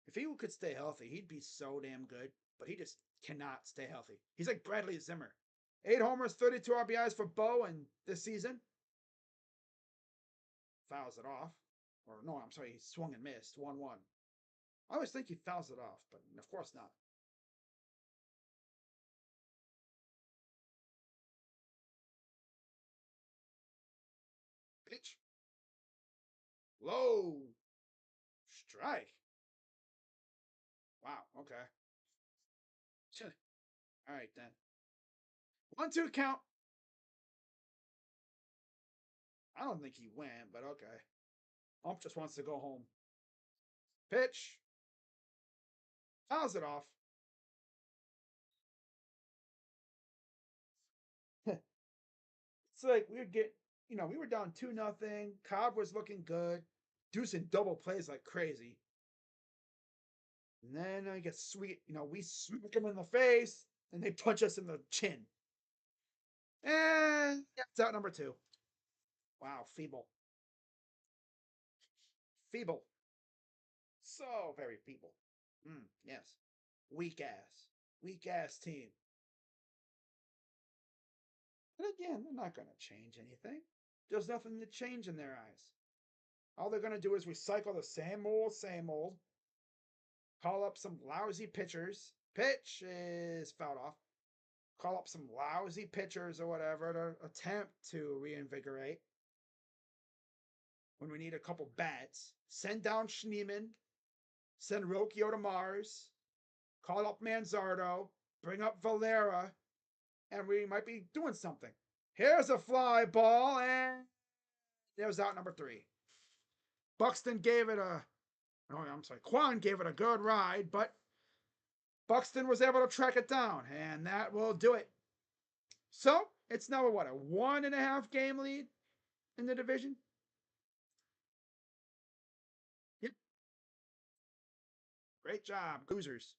If he could stay healthy, he'd be so damn good, but he just cannot stay healthy. He's like Bradley Zimmer. 8 homers, 32 RBIs for Bo in this season. Fouls it off. Or no, I'm sorry, he swung and missed. 1-1. I always think he fouls it off, but of course not. Pitch. Low. Strike. Wow, okay. All right, then. 1-2 count. I don't think he went, but okay. Ump just wants to go home. Pitch. Fouls it off. It's like we were down 2-0. Cobb was looking good. Deucing double plays like crazy. And then I get sweet. We smack him in the face and they punch us in the chin. And it's out number 2. Wow, feeble. Feeble. So very feeble. Yes. Weak ass. Weak ass team. And again, they're not going to change anything. There's nothing to change in their eyes. All they're going to do is recycle the same old. Call up some lousy pitchers. Pitch is fouled off. Call up some lousy pitchers or whatever to attempt to reinvigorate. When we need a couple bats, send down Schneemann, send Rocchio to Mars, call up Manzardo, bring up Valera, and we might be doing something. Here's a fly ball, and there's out number 3. Buxton gave it Kwan gave it a good ride, but Buxton was able to track it down, and that will do it. So it's now a 1.5 game lead in the division? Yep. Great job, losers.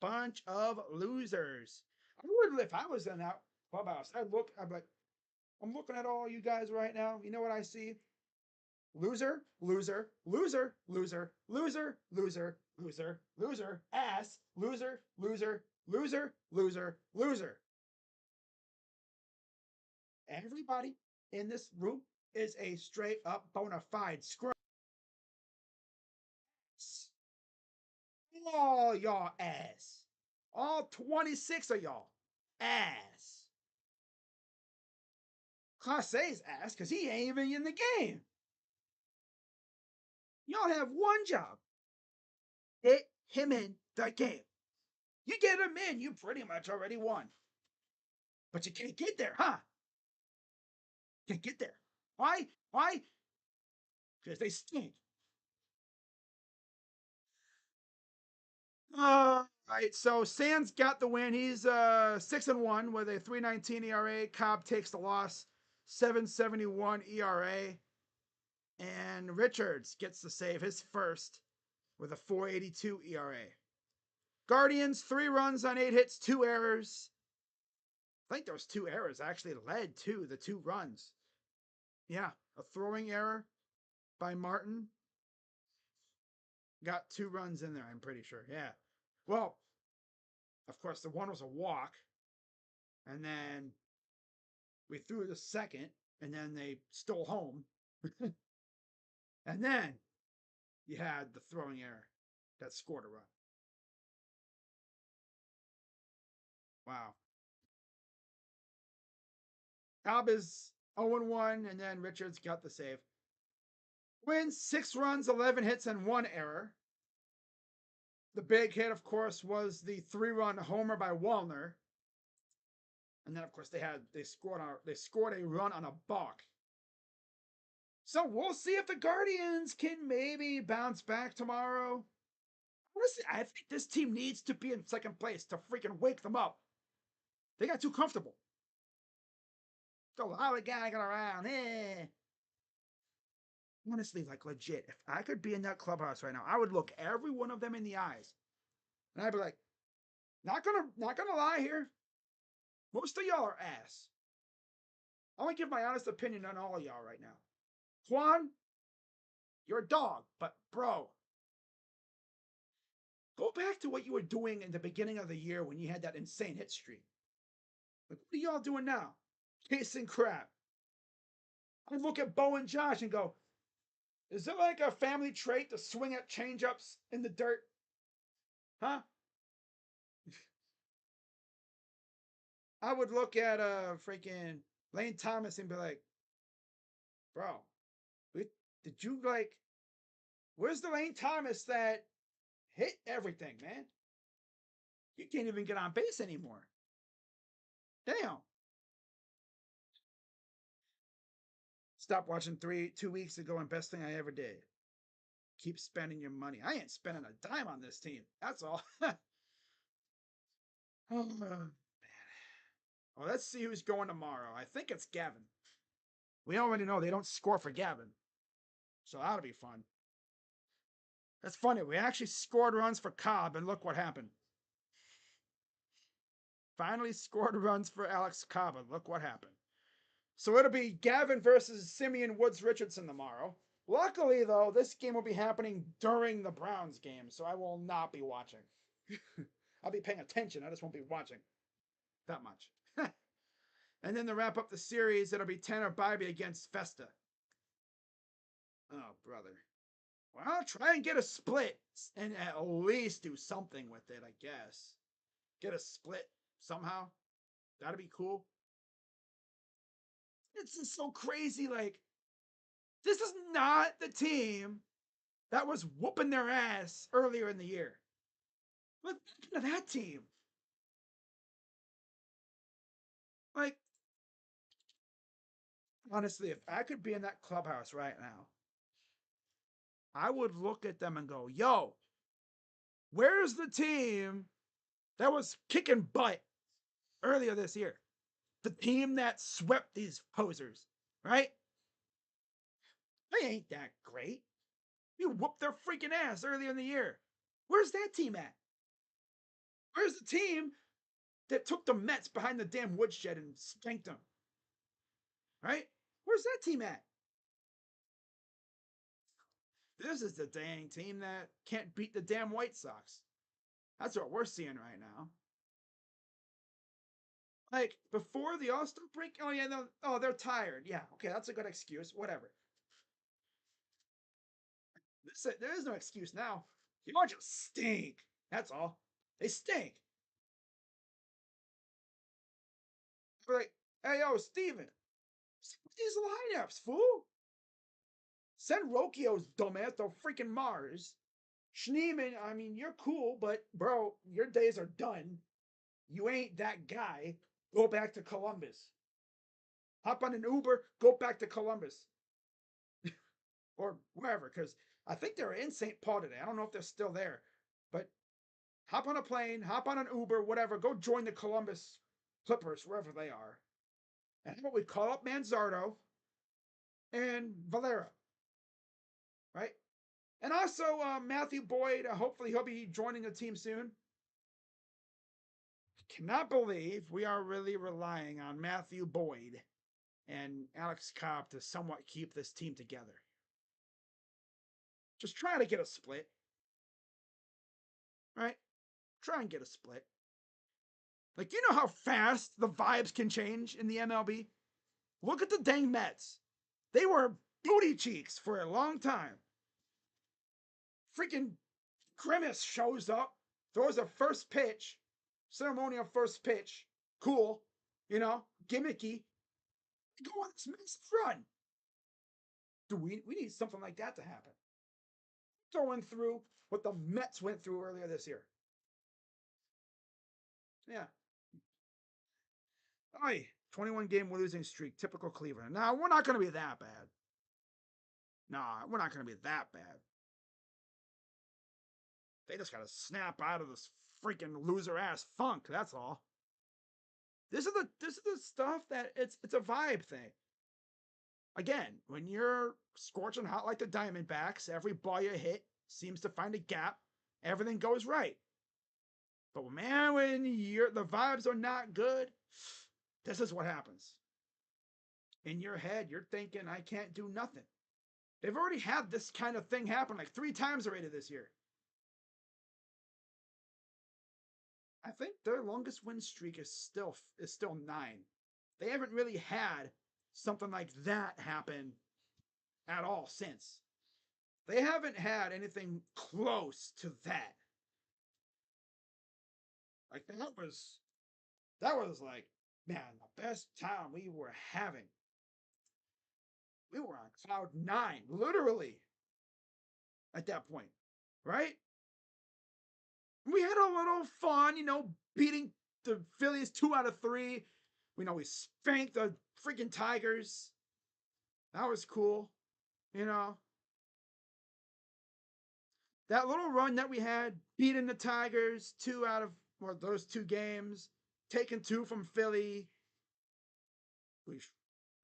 Bunch of losers. I would, if I was in that clubhouse, I'm looking at all you guys right now. You know what I see? Loser, loser, loser, loser, loser, loser, loser, loser, ass, loser, loser, loser, loser, loser. Everybody in this room is a straight up bona fide scrub. All y'all ass. All 26 of y'all ass. Class A's ass because he ain't even in the game. Y'all have one job. Get him in the game. You get them in, you pretty much already won. But you can't get there, huh? Can't get there. Why? Why? Because they stink. Right. So Sands got the win. He's 6-1 with a 3.19 ERA. Cobb takes the loss, 7.71 ERA. And Richards gets the save, his first, with a 4.82 ERA. Guardians, 3 runs on 8 hits, 2 errors. I think those 2 errors actually led to the 2 runs. Yeah, a throwing error by Martin got 2 runs in there, I'm pretty sure. Yeah. Well, of course, the one was a walk. And then we threw the second, and then they stole home. And then you had the throwing error that scored a run. Wow. Cobb is 0-1, and then Richards got the save. Wins 6 runs, 11 hits, and 1 error. The big hit, of course, was the 3-run homer by Wallner. And then, of course, they scored a run on a balk. So we'll see if the Guardians can maybe bounce back tomorrow. Honestly, I think this team needs to be in second place to freaking wake them up. They got too comfortable. Go lollygagging around. Honestly, like legit, if I could be in that clubhouse right now, I would look every one of them in the eyes. And I'd be like, not gonna lie here. Most of y'all are ass. I'm gonna give my honest opinion on all of y'all right now. Juan, you're a dog, but bro, go back to what you were doing in the beginning of the year when you had that insane hit streak. Like, what are y'all doing now? Chasing crap. I look at Bo and Josh and go, is it like a family trait to swing at changeups in the dirt? Huh? I would look at freaking Lane Thomas and be like, bro, did you like, where's the Lane Thomas that hit everything, man? You can't even get on base anymore. Damn. Stop watching 2 weeks ago and best thing I ever did. Keep spending your money. I ain't spending a dime on this team. That's all. Oh, man. Well, let's see who's going tomorrow. I think it's Gavin. We already know they don't score for Gavin. So that'll be fun. That's funny. We actually scored runs for Cobb, and look what happened. Finally scored runs for Alex Cobb, and look what happened. So it'll be Gavin versus Simeon Woods Richardson tomorrow. Luckily, though, this game will be happening during the Browns game, so I will not be watching. I'll be paying attention. I just won't be watching that much. And then to wrap up the series, it'll be Tanner Bybee against Festa. Oh, brother. Well, I'll try and get a split and at least do something with it, I guess. Get a split somehow. That'd be cool. It's just so crazy. Like, this is not the team that was whooping their ass earlier in the year. What happened to that team? Like, honestly, if I could be in that clubhouse right now, I would look at them and go, yo, where's the team that was kicking butt earlier this year? The team that swept these posers, right? They ain't that great. You whooped their freaking ass earlier in the year. Where's that team at? Where's the team that took the Mets behind the damn woodshed and spanked them? Right? Where's that team at? This is the dang team that can't beat the damn White Sox. That's what we're seeing right now. Like, before the All-Star break, oh yeah, no, oh, they're tired. Yeah, okay, that's a good excuse. Whatever. There is no excuse now. Y'all just stink. That's all. They stink. We're like, hey, yo, Steven, these lineups, fool. Send Rocchio's dumbass to freaking Mars. Schneeman, I mean, you're cool, but bro, your days are done. You ain't that guy. Go back to Columbus. Hop on an Uber, go back to Columbus or wherever, because I think they're in St. Paul today. I don't know if they're still there, but hop on a plane, hop on an Uber, whatever. Go join the Columbus Clippers, wherever they are. And how about we call up Manzardo and Valera, right? And also Matthew Boyd. Hopefully he'll be joining the team soon. Cannot believe we are really relying on Matthew Boyd and Alex Cobb to somewhat keep this team together. Just try to get a split, right? Try and get a split. Like, you know how fast the vibes can change in the MLB? Look at the dang Mets. They were booty cheeks for a long time. Freaking Grimace shows up, throws a first pitch, ceremonial first pitch. Cool, gimmicky. Go on this massive run. Do we need something like that to happen? Going through what the Mets went through earlier this year. Yeah. Aye, 21 game losing streak, typical Cleveland. Now, we're not going to be that bad. Nah, we're not going to be that bad. They just got to snap out of this freaking loser ass funk. That's all. This is the stuff that it's a vibe thing. Again, when you're scorching hot like the Diamondbacks, every ball you hit seems to find a gap. Everything goes right. But man, when the vibes are not good, this is what happens. In your head, you're thinking, I can't do nothing. They've already had this kind of thing happen like 3 times already this year. I think their longest win streak is still 9. They haven't really had something like that happen at all since. They haven't had anything close to that. Like that was like, man, the best time we were having. We were on cloud 9, literally, at that point, right? We had a little fun, beating the Phillies 2 out of 3. We spanked the freaking Tigers. That was cool, you know. That little run that we had, beating the Tigers 2 out of those 2 games, taking 2 from Philly. We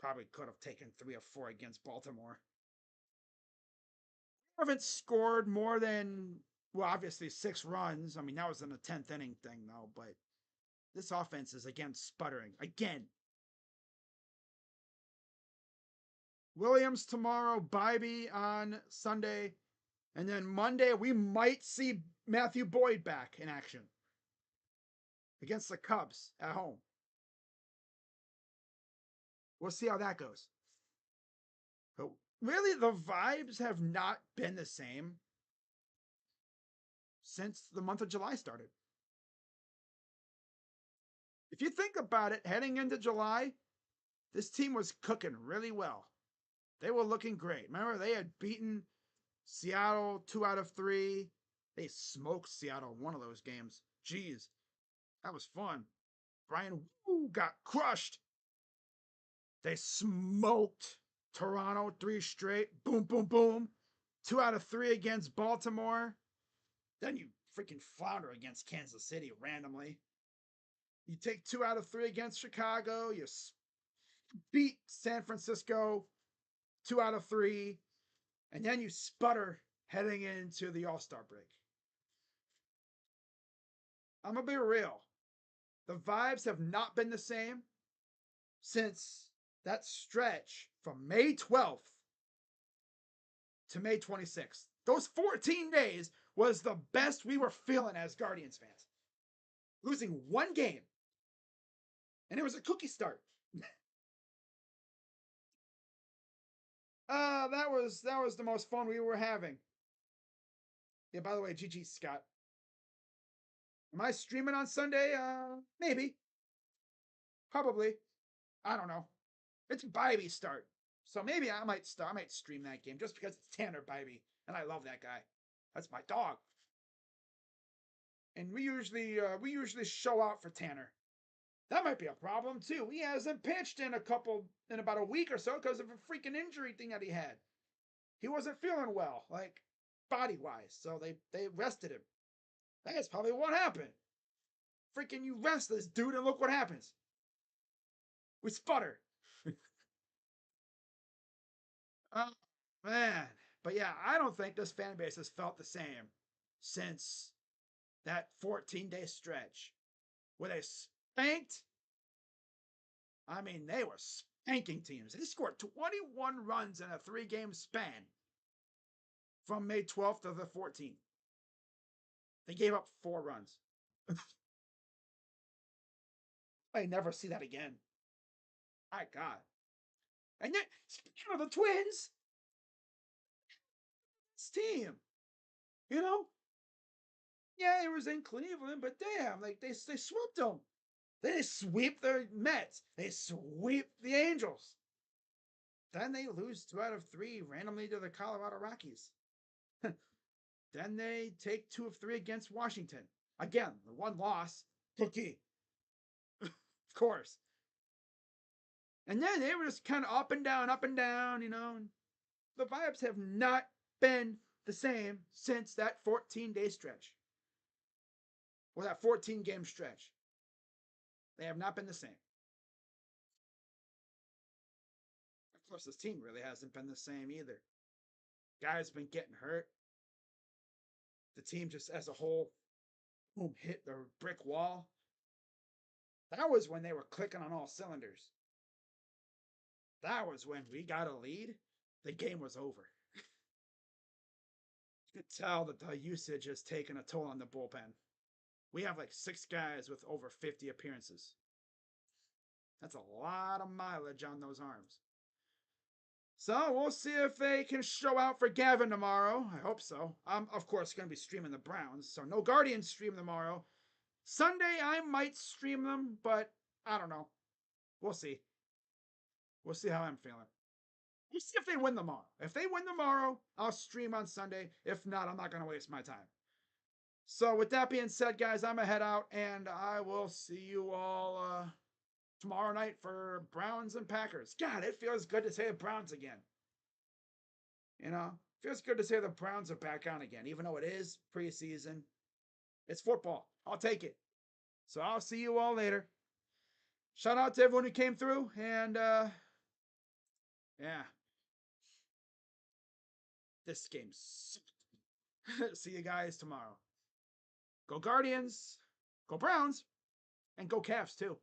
probably could have taken 3 or 4 against Baltimore. We haven't scored more than, well, obviously 6 runs. I mean, that was in the 10th inning thing, though, but this offense is again sputtering. Again. Williams tomorrow, Bybee on Sunday, and then Monday we might see Matthew Boyd back in action against the Cubs at home. We'll see how that goes. But really, the vibes have not been the same since the month of July started. If you think about it, heading into July, this team was cooking really well. They were looking great. Remember, they had beaten Seattle 2 out of 3. They smoked Seattle in one of those games. Jeez, that was fun. Brian Wu got crushed. They smoked Toronto 3 straight. Boom, boom, boom. 2 out of 3 against Baltimore. Then you freaking flounder against Kansas City randomly. You take 2 out of 3 against Chicago. You beat San Francisco 2 out of 3. And then you sputter heading into the All-Star break. I'm going to be real. The vibes have not been the same since that stretch from May 12th to May 26th. Those 14 days was the best we were feeling as Guardians fans. Losing 1 game. And it was a cookie start. That was the most fun we were having. Yeah, by the way, GG Scott. Am I streaming on Sunday? Maybe. Probably. I don't know. It's Bybee start. So maybe I might stream that game just because it's Tanner Bybee. And I love that guy. That's my dog. And we usually show out for Tanner. That might be a problem too. He hasn't pitched in about a week or so because of a freaking injury thing that he had. He wasn't feeling well, like body wise, so they rested him. That's probably what happened. Freaking you rest this dude and look what happens. We sputter. Oh man. But yeah, I don't think this fan base has felt the same since that 14-day stretch where they spanked. I mean, they were spanking teams. They scored 21 runs in a 3-game span from May 12th to the 14th. They gave up 4 runs. I never see that again. My God. And yet, speaking of the Twins, this team, you know, yeah, it was in Cleveland, but damn, like they swept them. They sweep the Mets. They sweep the Angels. Then they lose 2 out of 3 randomly to the Colorado Rockies. Then they take 2 of 3 against Washington. Again, the one loss, cookie. Of course. And then they were just kind of up and down, you know. The vibes have not been the same since that 14-day stretch. Or that 14-game stretch. They have not been the same. Of course, this team really hasn't been the same either. Guys been getting hurt. The team just as a whole, boom, hit the brick wall. That was when they were clicking on all cylinders. That was when we got a lead. The game was over. You could tell that the usage has taken a toll on the bullpen. We have like 6 guys with over 50 appearances. That's a lot of mileage on those arms. So we'll see if they can show out for Gavin tomorrow. I hope so. I'm, of course, going to be streaming the Browns, so no Guardians stream tomorrow. Sunday, I might stream them, but I don't know. We'll see. We'll see how I'm feeling. We'll see if they win tomorrow. If they win tomorrow, I'll stream on Sunday. If not, I'm not going to waste my time. So with that being said, guys, I'm going to head out, and I will see you all tomorrow night for Browns and Packers. God, it feels good to say the Browns again. You know, feels good to say the Browns are back on again, even though it is preseason. It's football. I'll take it. So I'll see you all later. Shout out to everyone who came through, and yeah, this game sucked. See you guys tomorrow. Go Guardians, go Browns, and go Cavs too.